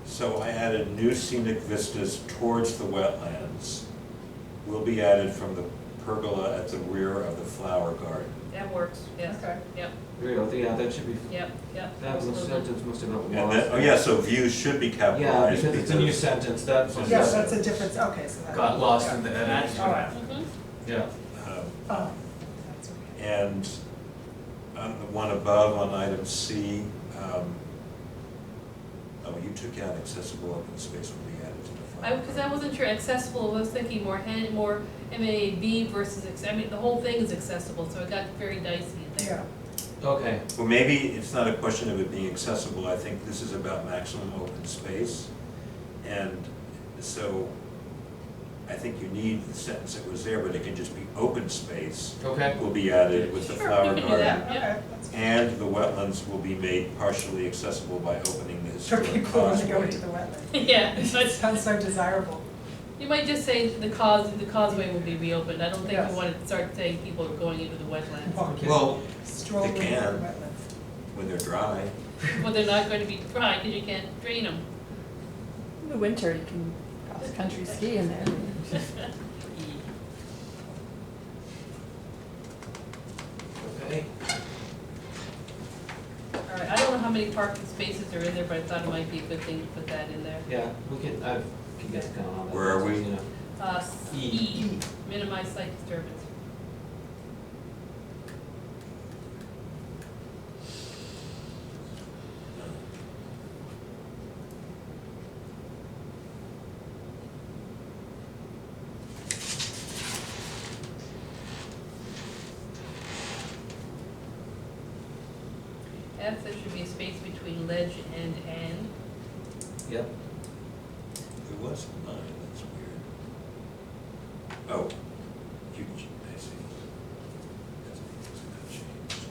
Speaker 10: So I added new scenic vistas towards the wetlands will be added from the pergola at the rear of the flower garden.
Speaker 5: That works, yes.
Speaker 6: Okay.
Speaker 5: Yep,
Speaker 15: Yeah, that should be,
Speaker 5: yep, yep.
Speaker 15: that was
Speaker 5: absolutely.
Speaker 15: sentence must have got
Speaker 10: And
Speaker 15: lost.
Speaker 10: then, oh yeah, so views should be
Speaker 15: Yeah,
Speaker 10: capitalized.
Speaker 15: because it's a new sentence, that's
Speaker 6: Yeah, that's a difference, okay, so that.
Speaker 15: got lost in the
Speaker 6: yeah.
Speaker 15: edit.
Speaker 6: All right.
Speaker 5: Mhm.
Speaker 15: Yeah.
Speaker 6: Oh, that's okay.
Speaker 10: And on the one above on item C, you took out accessible open space will be added to the flower
Speaker 5: Because I wasn't sure accessible, I was thinking more MAB versus, I mean, the whole thing is accessible, so it got very dicey in there.
Speaker 15: Okay.
Speaker 10: Well, maybe it's not a question of it being accessible, I think this is about maximum open space. And so I think you need the sentence that was there, but it can just be open space.
Speaker 15: Okay.
Speaker 10: Will be added with the
Speaker 5: Sure,
Speaker 10: flower
Speaker 5: you can do
Speaker 10: garden.
Speaker 5: that, yeah.
Speaker 6: Okay, that's good.
Speaker 10: And the wetlands will be made partially accessible by opening the
Speaker 6: For
Speaker 10: historic
Speaker 6: people who want to go
Speaker 10: causeway.
Speaker 6: into the wetland.
Speaker 5: Yeah,
Speaker 6: It
Speaker 5: but
Speaker 6: sounds so desirable.
Speaker 5: you might just say the causeway will be reopened. I don't think
Speaker 6: Yes.
Speaker 5: you want to start saying people are going into the wetlands.
Speaker 10: Well,
Speaker 6: Strolling
Speaker 10: they
Speaker 6: into the
Speaker 10: can
Speaker 6: wetlands.
Speaker 10: when they're dry.
Speaker 5: Well, they're not going to be dry because you can't drain them.
Speaker 4: In the winter, you can cross-country ski in there.
Speaker 15: Okay.
Speaker 5: All right, I don't know how many parking spaces are in there, but I thought it might be a good thing to put that in there.
Speaker 15: Yeah, we can, I can get going on that.
Speaker 10: Where are we?
Speaker 15: You know.
Speaker 5: E, minimize site disturbance. F, there should be a space between ledge and.
Speaker 15: Yep.
Speaker 10: There was nine, that's weird. Oh, I see. That's changed.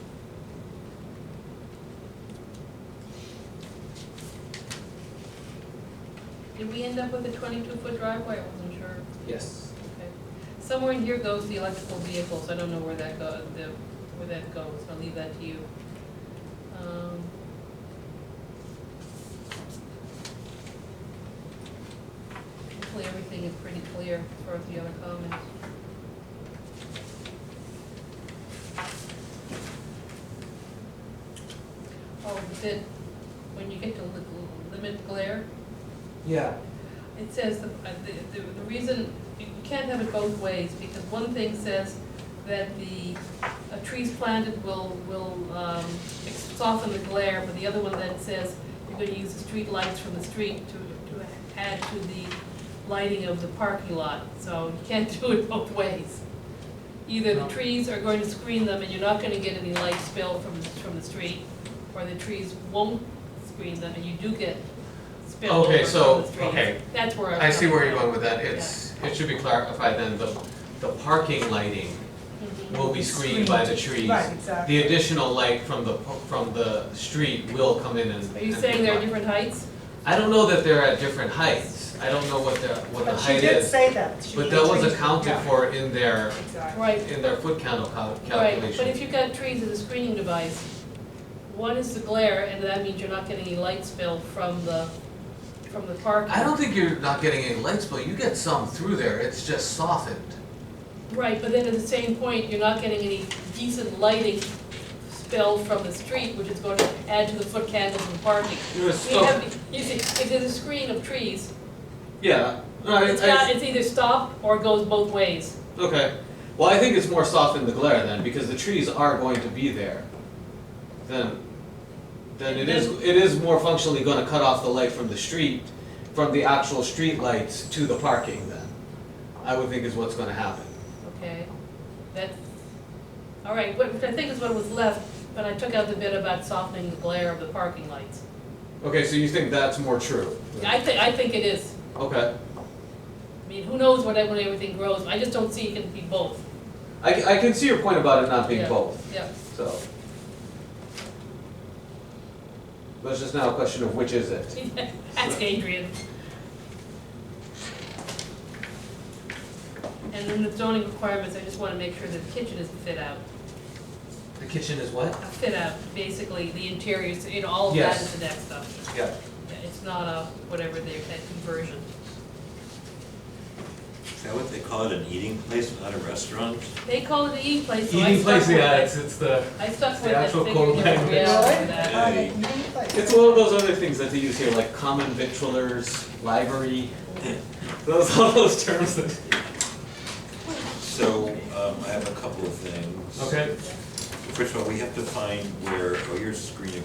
Speaker 5: Did we end up with a 22-foot driveway? I wasn't sure.
Speaker 15: Yes.
Speaker 5: Okay. Somewhere in here goes the electrical vehicles. I don't know where that goes. Where that goes. I'll leave that to you. Hopefully everything is pretty clear as far as the other comments. Oh, when you get to limit glare,
Speaker 15: Yeah.
Speaker 5: it says the reason you can't have it both ways, because one thing says that the trees planted will soften the glare, but the other one then says you're gonna use the street lights from the street to add to the lighting of the parking lot, so you can't do it both ways. Either the trees are going to screen them and you're not gonna get any light spill from the street, or the trees won't screen them and you do get spill over
Speaker 9: Okay,
Speaker 5: from
Speaker 9: so,
Speaker 5: the street.
Speaker 9: okay.
Speaker 5: That's where
Speaker 9: I see where you're going with that. It should be clarified then, the parking lighting will be screened by the trees.
Speaker 6: Right, exactly.
Speaker 9: The additional light from the street will come in and.
Speaker 5: Are you
Speaker 9: and
Speaker 5: saying
Speaker 9: be
Speaker 5: they're
Speaker 9: light.
Speaker 5: different heights?
Speaker 9: I don't know that they're at different heights. I don't know what the
Speaker 6: But she
Speaker 9: height
Speaker 6: did
Speaker 9: is.
Speaker 6: say that. She
Speaker 9: But
Speaker 6: did
Speaker 9: that was
Speaker 6: change-
Speaker 9: accounted
Speaker 6: yeah.
Speaker 9: for in their,
Speaker 6: Exactly.
Speaker 5: Right.
Speaker 9: foot candle
Speaker 5: Right,
Speaker 9: calculation.
Speaker 5: but if you've got trees as a screening device, one is the glare, and that means you're not getting any light spill from the parking.
Speaker 9: I don't think you're not getting any light spill. You get some through there. It's just softened.
Speaker 5: Right, but then at the same point, you're not getting any decent lighting spill from the street, which is going to add to the foot candles and parking.
Speaker 9: You're
Speaker 5: You
Speaker 9: still-
Speaker 5: see, if there's a screen of trees,
Speaker 9: Yeah. No,
Speaker 5: it's either stop or it goes both ways.
Speaker 9: Okay. Well, I think it's more soften the glare then, because the trees are going to be there. Then it is more functionally gonna cut off the light from the street, from the actual street lights to the parking then. I would think is what's gonna happen.
Speaker 5: Okay, that's, all right, which I think is what was left, but I took out the bit about softening the glare of the parking lights.
Speaker 9: Okay, so you think that's more true?
Speaker 5: I think it is.
Speaker 9: Okay.
Speaker 5: I mean, who knows when everything grows, I just don't see it can be both.
Speaker 9: I can see your point about it not being
Speaker 5: Yeah,
Speaker 9: both,
Speaker 5: Yeah.
Speaker 9: so. But it's just now a question of which is it.
Speaker 5: Ask Adrian. And then the zoning requirements, I just wanna make sure that the kitchen is fit out.
Speaker 9: The kitchen is what?
Speaker 5: A fit out, basically, the interiors, all of that
Speaker 9: Yes.
Speaker 5: is the next stuff.
Speaker 9: Yeah.
Speaker 5: Yeah, it's not a, whatever that conversion.
Speaker 10: Is that what they call it, an eating place, not a restaurant?
Speaker 5: They call it an eating place, so I
Speaker 9: Eating
Speaker 5: stuck
Speaker 9: place,
Speaker 5: with
Speaker 9: yeah,
Speaker 5: it.
Speaker 9: it's the,
Speaker 5: I stuck
Speaker 9: it's
Speaker 5: with
Speaker 9: the
Speaker 5: it,
Speaker 9: actual
Speaker 5: figured
Speaker 9: code
Speaker 5: it was
Speaker 9: language.
Speaker 5: reality for that.
Speaker 10: Hey.
Speaker 9: It's one of those other things that they use here, like common victualers, library, all those terms that.
Speaker 10: So, I have a couple of things.
Speaker 9: Okay.
Speaker 10: First of all, we have to find where, your screening,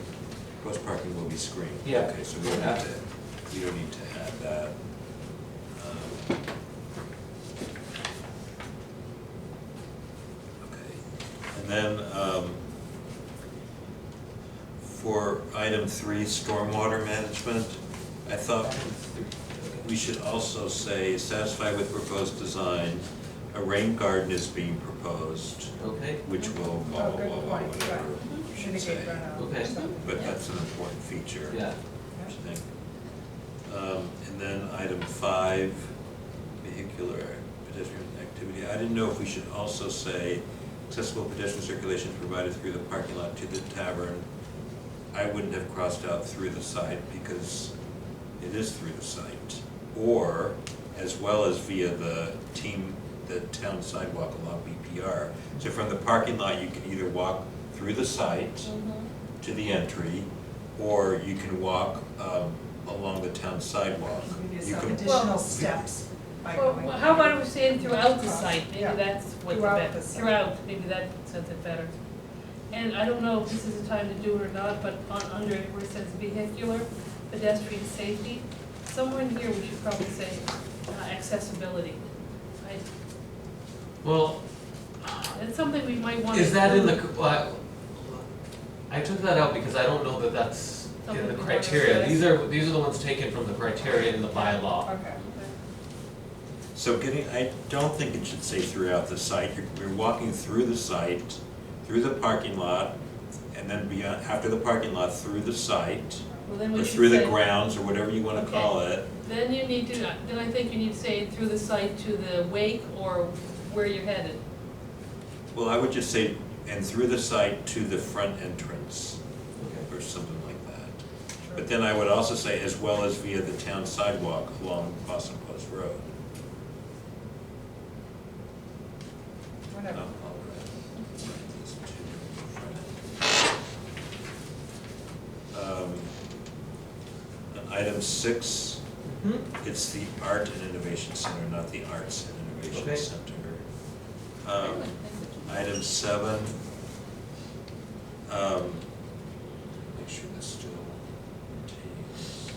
Speaker 10: post parking will be screened.
Speaker 9: Yeah.
Speaker 10: Okay, so we don't need to add that. Okay, and then, for item 3, stormwater management, I thought we should also say, satisfied with proposed design, a rain garden is being proposed.
Speaker 9: Okay.
Speaker 10: Which will blah, blah,
Speaker 6: good
Speaker 10: blah, blah,
Speaker 6: point,
Speaker 10: whatever
Speaker 6: right.
Speaker 10: we should
Speaker 6: Mitigate
Speaker 10: say.
Speaker 6: runoff.
Speaker 9: Okay.
Speaker 10: But that's an important feature.
Speaker 9: Yeah.
Speaker 10: I think. And then item 5, vehicular pedestrian activity. I didn't know if we should also say accessible pedestrian circulation provided through the parking lot to the tavern. I wouldn't have crossed out through the site because it is through the site. Or as well as via the town sidewalk along BPR. So from the parking lot, you can either walk through the site to the entry, or you can walk along the town sidewalk.
Speaker 6: Maybe
Speaker 10: You
Speaker 6: some
Speaker 10: can-
Speaker 6: additional steps by
Speaker 5: Well,
Speaker 6: going.
Speaker 5: how about we say throughout the site, maybe
Speaker 6: Yeah.
Speaker 5: that's what the
Speaker 6: Throughout
Speaker 5: better,
Speaker 6: the site.
Speaker 5: throughout, maybe that says it better. And I don't know if this is the time to do it or not, but under where it says vehicular pedestrian safety, somewhere in here we should probably say accessibility. Right?
Speaker 9: Well,
Speaker 5: It's something we might want to.
Speaker 9: is that in the, I took that out because I don't know that that's in
Speaker 5: Something
Speaker 9: the
Speaker 5: we wanna
Speaker 9: criteria.
Speaker 5: say.
Speaker 9: These are the ones taken from the criteria in the bylaw.
Speaker 6: Okay.
Speaker 10: So I don't think it should say throughout the site. You're walking through the site, through the parking lot, and then beyond, after the parking lot, through the site,
Speaker 5: Well, then we
Speaker 10: or
Speaker 5: should
Speaker 10: through the
Speaker 5: say-
Speaker 10: grounds, or whatever you wanna
Speaker 5: Okay.
Speaker 10: call it.
Speaker 5: Then you need to, then I think you need to say through the site to the wake or where you're headed.
Speaker 10: Well, I would just say, and through the site to the front entrance, or something like that. But then I would also say, as well as via the town sidewalk along Boston Post Road.
Speaker 6: Whatever.
Speaker 10: I'll write these two. Item 6, it's the Art and Innovation Center, not the Arts and Information
Speaker 9: Okay.
Speaker 10: Center. Item 7. Make sure this still contains.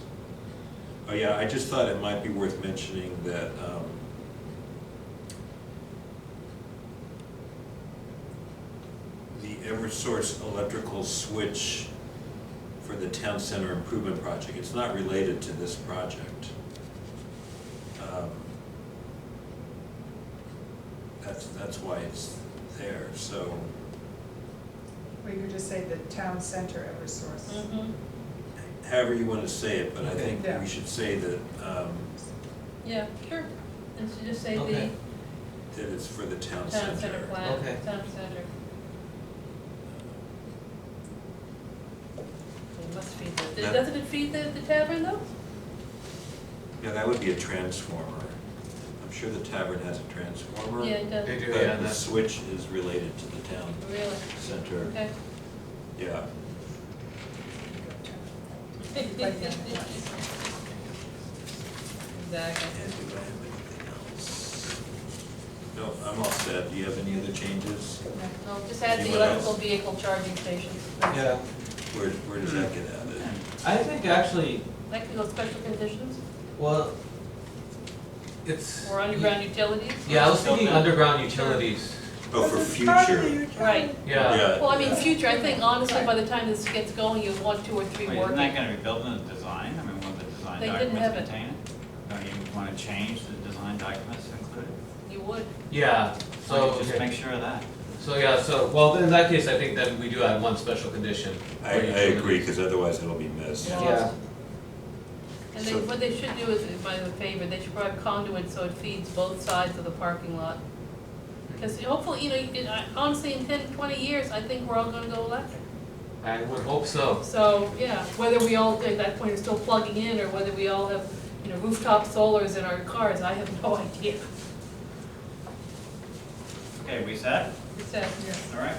Speaker 10: Oh yeah, I just thought it might be worth mentioning that the Eversource electrical switch for the town center improvement project, it's not related to this project. That's why it's there, so.
Speaker 6: We could just say the town center Eversource.
Speaker 10: However you want to say it, but I
Speaker 9: Okay.
Speaker 10: think
Speaker 6: Yeah.
Speaker 10: we should say that,
Speaker 5: Yeah, sure. And so just say the
Speaker 9: Okay.
Speaker 10: that it's for the town
Speaker 5: town center plan,
Speaker 9: Okay.
Speaker 5: town center. It must feed the,
Speaker 10: That-
Speaker 5: doesn't it feed the tavern though?
Speaker 10: Yeah, that would be a transformer. I'm sure the tavern has a transformer.
Speaker 5: Yeah, it does.
Speaker 9: They do,
Speaker 10: But
Speaker 9: yeah,
Speaker 10: the
Speaker 9: that's,
Speaker 10: switch is related to the town
Speaker 5: Really?
Speaker 10: center.
Speaker 5: Okay.
Speaker 10: Yeah.
Speaker 5: Exactly.
Speaker 10: And do I have anything else? No, I'm all set. Do you have any other changes?
Speaker 5: No, just add the
Speaker 10: Anyone
Speaker 5: electrical
Speaker 10: else?
Speaker 5: vehicle charging stations.
Speaker 9: yeah.
Speaker 10: Where does that get added?
Speaker 9: I think actually,
Speaker 5: That could go special conditions
Speaker 9: well, it's.
Speaker 5: or underground utilities.
Speaker 9: Yeah, I was thinking underground utilities.
Speaker 10: Oh, for future?
Speaker 5: Right.
Speaker 9: Yeah.
Speaker 10: Yeah.
Speaker 5: Well, I mean, future, I think honestly, by the time this gets going, you want 2 or 3
Speaker 3: Wait,
Speaker 5: working.
Speaker 3: isn't that gonna be built in the design? I mean, will the design
Speaker 5: They didn't have
Speaker 3: documents
Speaker 5: it.
Speaker 3: contain it? Don't you wanna change the design documents to include it?
Speaker 5: You would.
Speaker 9: Yeah, so.
Speaker 3: Just make sure of that.
Speaker 9: So, yeah, so, well, in that case, I think that we do add one special condition.
Speaker 10: I
Speaker 9: for
Speaker 10: agree,
Speaker 9: utilities.
Speaker 10: because otherwise it'll be missed.
Speaker 9: Yeah.
Speaker 5: And
Speaker 10: So-
Speaker 5: what they should do is, by the favor, they should provide conduit so it feeds both sides of the parking lot. Because hopefully, you know, you can, honestly, in 10, 20 years, I think we're all gonna go electric.
Speaker 9: I would hope so.
Speaker 5: So, yeah, whether we all, at that point, are still plugging in, or whether we all have, you know, rooftop solars in our cars, I have no idea.
Speaker 3: Okay, we set?
Speaker 5: It's that, yes.
Speaker 3: All right.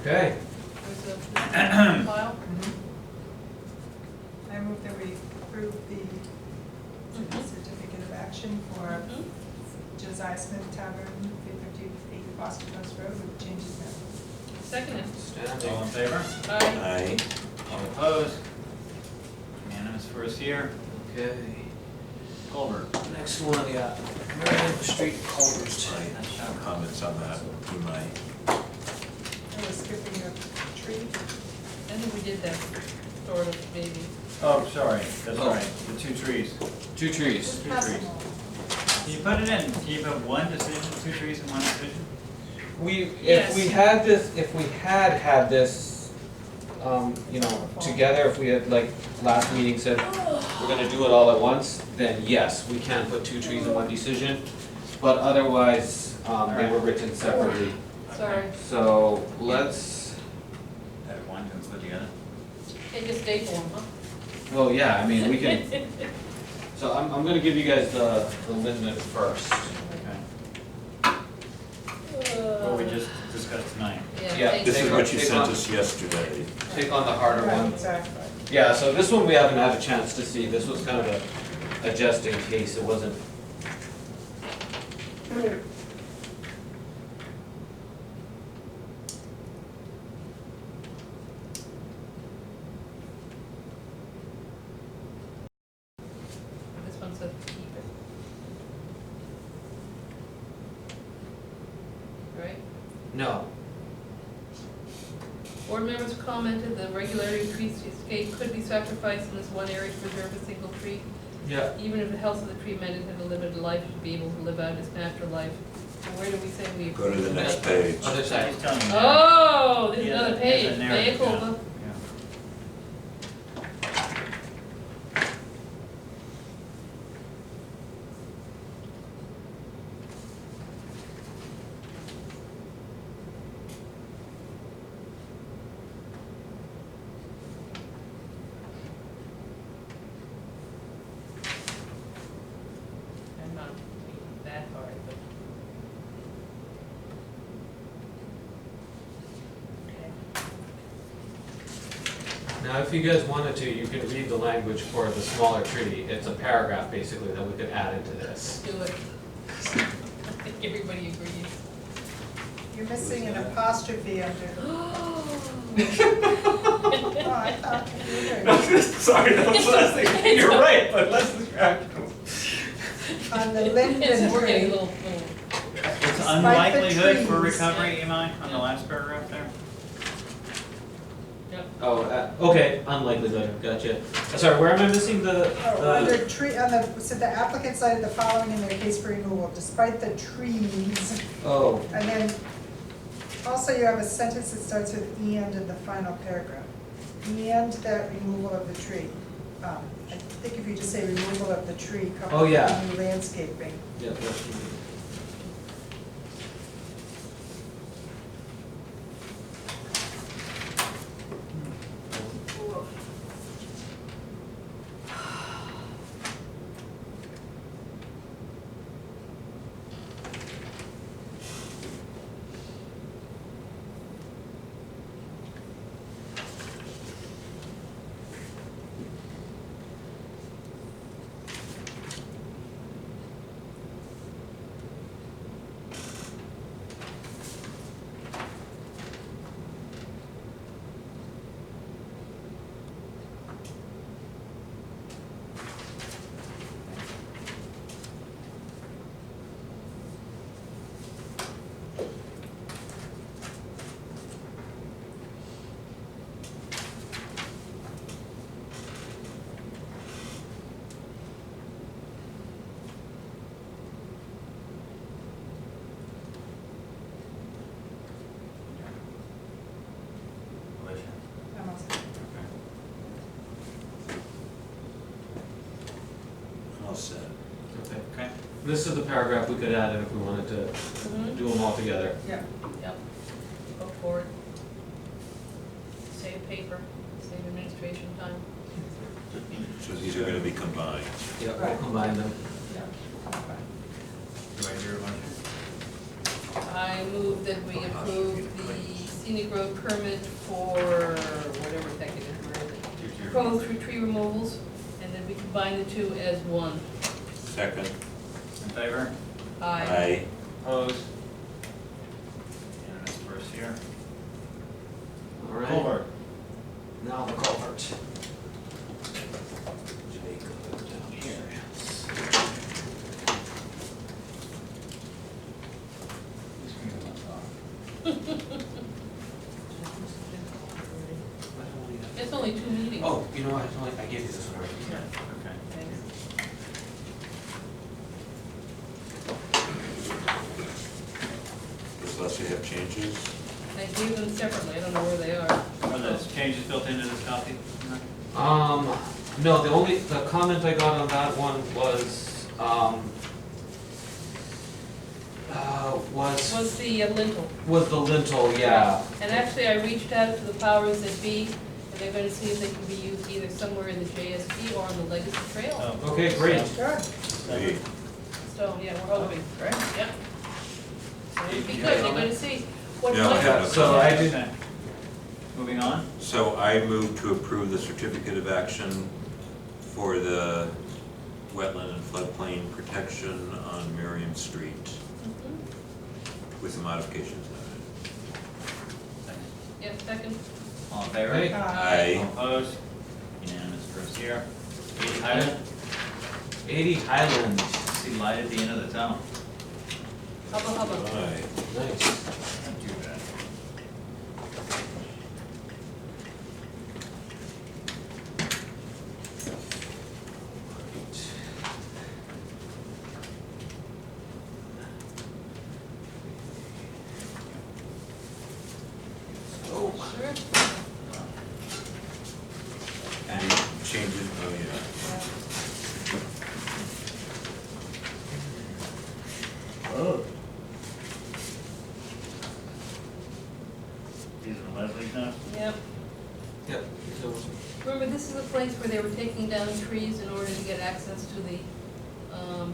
Speaker 9: Okay.
Speaker 5: There's a file.
Speaker 6: I move that we approve the certificate of action for
Speaker 5: Mhm.
Speaker 6: Josiah Smith Tavern, 358 Boston Post Road, with changes now.
Speaker 5: Seconded.
Speaker 3: All in favor?
Speaker 5: Aye.
Speaker 10: Aye.
Speaker 3: All opposed? Unanimous for us here.
Speaker 9: Okay.
Speaker 3: Culvert.
Speaker 9: Next one, yeah. Marion Street culvert.
Speaker 10: Comments on that, you might.
Speaker 6: I was skipping a tree.
Speaker 5: I think we did that, sort of, maybe.
Speaker 3: Oh, sorry, that's
Speaker 9: Oh.
Speaker 3: right, the 2 trees.
Speaker 9: 2 trees.
Speaker 3: 2 trees. Can you put it in, can you put 1 decision, 2 trees in 1 decision?
Speaker 9: If we had this, you know, together, if we had, like, last meeting said, we're gonna do it all at once, then yes, we can put 2 trees in 1 decision. But otherwise, they were written separately.
Speaker 5: Sorry.
Speaker 9: So let's,
Speaker 3: Add 1 to include the other.
Speaker 5: Hey, just staple them, huh?
Speaker 9: well, yeah, I mean, we can, so I'm gonna give you guys the Lindman first.
Speaker 3: Okay. What we just discussed tonight.
Speaker 9: Yeah,
Speaker 5: thank
Speaker 10: This is
Speaker 9: Take
Speaker 10: what
Speaker 9: on-
Speaker 10: you
Speaker 9: take
Speaker 10: sent
Speaker 9: on-
Speaker 10: us yesterday.
Speaker 9: Take on the harder
Speaker 6: Right,
Speaker 9: one.
Speaker 6: exactly.
Speaker 9: Yeah, so this one we haven't had a chance to see. This was kind of a just in case. It wasn't.
Speaker 5: This one says keep it. Right?
Speaker 9: No.
Speaker 5: Board members commented the regularity of treescape could be sacrificed in this one area to preserve a single tree.
Speaker 9: Yeah.
Speaker 5: Even if the health of the tree meant it had a limited life, it should be able to live out its natural life. And where do we say we?
Speaker 10: Go to the next page.
Speaker 9: Other side.
Speaker 3: He's telling you that.
Speaker 5: Oh, there's
Speaker 3: Yeah,
Speaker 5: another
Speaker 3: there's a
Speaker 5: page,
Speaker 3: narrative,
Speaker 5: vehicle,
Speaker 3: yeah.
Speaker 5: huh? I'm not that hard, but. Okay.
Speaker 9: Now, if you guys wanted to, you could read the language for the smaller tree. It's a paragraph basically that we could add into this.
Speaker 5: Do it. Everybody agrees.
Speaker 6: You're missing an apostrophe under. Oh, I thought you were.
Speaker 18: Sorry, that was what I was thinking. You're right, but let's distract them.
Speaker 6: On the linden
Speaker 5: We're getting a
Speaker 6: tree.
Speaker 5: little.
Speaker 3: It's
Speaker 6: Despite the
Speaker 3: unlikelihood for
Speaker 6: trees.
Speaker 3: recovery, am I, on the last paragraph there?
Speaker 5: Yep.
Speaker 15: Oh, okay, unlikelihood, gotcha. Sorry, where am I missing the?
Speaker 6: Oh, under tree, on the, so the applicant cited the following in their case for removal, despite the trees.
Speaker 15: Oh,
Speaker 6: And then, also you have a sentence that starts with "and" in the final paragraph. And that removal of the tree. I think if you just say removal of the tree,
Speaker 15: Oh,
Speaker 6: coupled
Speaker 15: yeah.
Speaker 6: with new landscaping.
Speaker 15: yeah, that's.
Speaker 10: All set.
Speaker 15: Okay. This is the paragraph we could add in if we wanted to do them all together.
Speaker 6: Yep.
Speaker 5: Yep. Go for it. Save paper, save administration time.
Speaker 10: So these are gonna be combined.
Speaker 15: Yeah, we'll combine them.
Speaker 3: Do I hear a motion?
Speaker 5: I move that we approve the scenic road permit for whatever the heck it is, where is it? Go through tree removals, and then we combine the two as one.
Speaker 10: Second.
Speaker 3: In favor?
Speaker 5: Aye.
Speaker 3: Opposed? Unanimous first here.
Speaker 15: All right.
Speaker 18: Culvert.
Speaker 15: Now the culvert.
Speaker 3: Down here.
Speaker 5: It's only 2 meetings.
Speaker 15: Oh, you know what, I gave you this one already.
Speaker 3: Okay.
Speaker 5: Thanks.
Speaker 10: Does Leslie have changes?
Speaker 5: I gave them separately, I don't know where they are.
Speaker 3: Are those changes built into this copy?
Speaker 15: No, the comment I got on that one was,
Speaker 5: Was the lintel.
Speaker 15: was the lintel, yeah.
Speaker 5: And actually, I reached out to the powers that be, and they're gonna see if they can be used either somewhere in the JSP or on the Legacy Trail.
Speaker 3: Oh.
Speaker 15: Okay, great.
Speaker 6: Good.
Speaker 10: Sweet.
Speaker 5: So, yeah, we're hoping,
Speaker 3: Right?
Speaker 5: yep. So it'd be good, you're gonna see what.
Speaker 10: Yeah, I have no
Speaker 15: So I did,
Speaker 3: Okay. Moving on.
Speaker 10: So I move to approve the certificate of action for the wetland and floodplain protection on Miriam Street
Speaker 5: Mhm.
Speaker 10: with the modifications noted.
Speaker 5: Yeah, second.
Speaker 3: All in favor?
Speaker 15: Aye.
Speaker 10: Aye.
Speaker 3: All opposed? Unanimous first here. 80 Highland,
Speaker 15: 80 Highland.
Speaker 3: see light at the end of the tunnel.
Speaker 5: Hubba hubba.
Speaker 10: Aye.
Speaker 15: Nice.
Speaker 3: Not too bad.
Speaker 5: Sure.
Speaker 10: Any changes? Oh, yeah.
Speaker 3: Oh. These are Leslie's now?
Speaker 5: Yep.
Speaker 15: Yep. So,
Speaker 5: Remember, this is a place where they were taking down trees in order to get access to the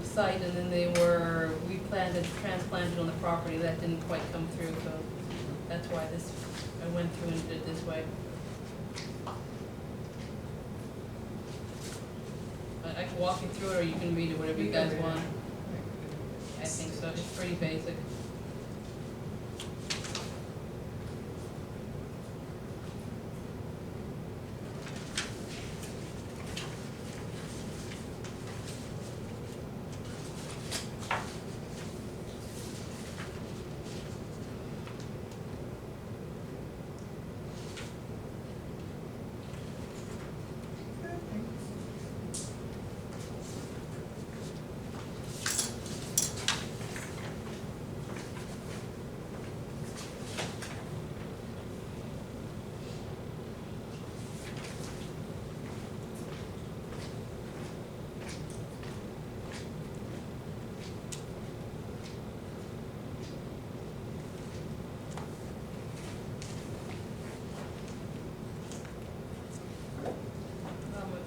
Speaker 5: site, and then they were replanted, transplanted on the property. That didn't quite come through, so that's why this, I went through and did it this way. I can walk you through it, or you can read it, whatever you guys want. I think so, it's pretty basic.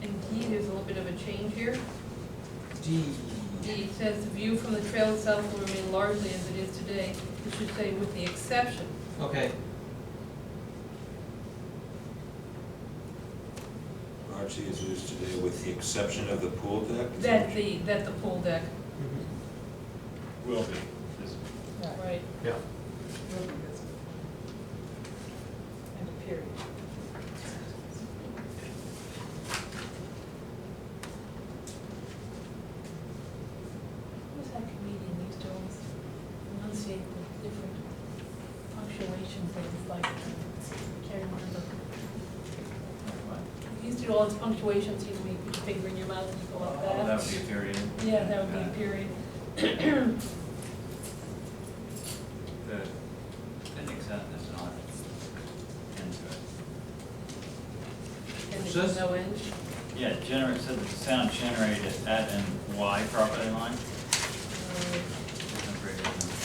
Speaker 5: In D, there's a little bit of a change here.
Speaker 3: D.
Speaker 5: D says the view from the trail itself will remain largely as it is today. It should say with the exception.
Speaker 3: Okay.
Speaker 10: Largely as it is today, with the exception of the pool deck? Is
Speaker 5: That the pool deck,
Speaker 18: Will be.
Speaker 5: right,
Speaker 9: Yeah.
Speaker 4: And a period.
Speaker 5: who's that comedian used to always enunciate the different punctuation things, like, can't remember. He used to do all his punctuations, you know, you put your finger in your mouth and you go like that.
Speaker 3: That would be a period.
Speaker 5: Yeah, that would be a period.
Speaker 3: Good. That makes sense, that's not into it.
Speaker 5: And
Speaker 9: What's
Speaker 5: there's
Speaker 9: this?
Speaker 5: no end.
Speaker 3: Yeah, generate, said the sound generated at and Y property line.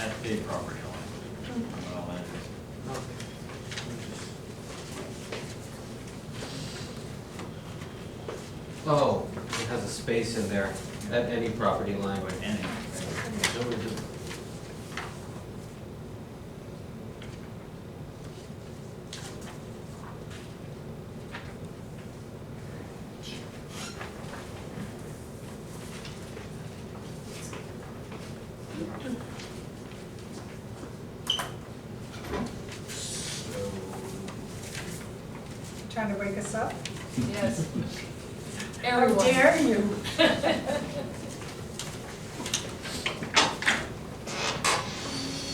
Speaker 3: At the property line. I don't know what that is.
Speaker 9: Oh, it has a space in there, at any property line.
Speaker 3: Any.
Speaker 6: Trying to wake us up?
Speaker 5: Yes.
Speaker 6: How
Speaker 5: Everyone.
Speaker 6: dare you?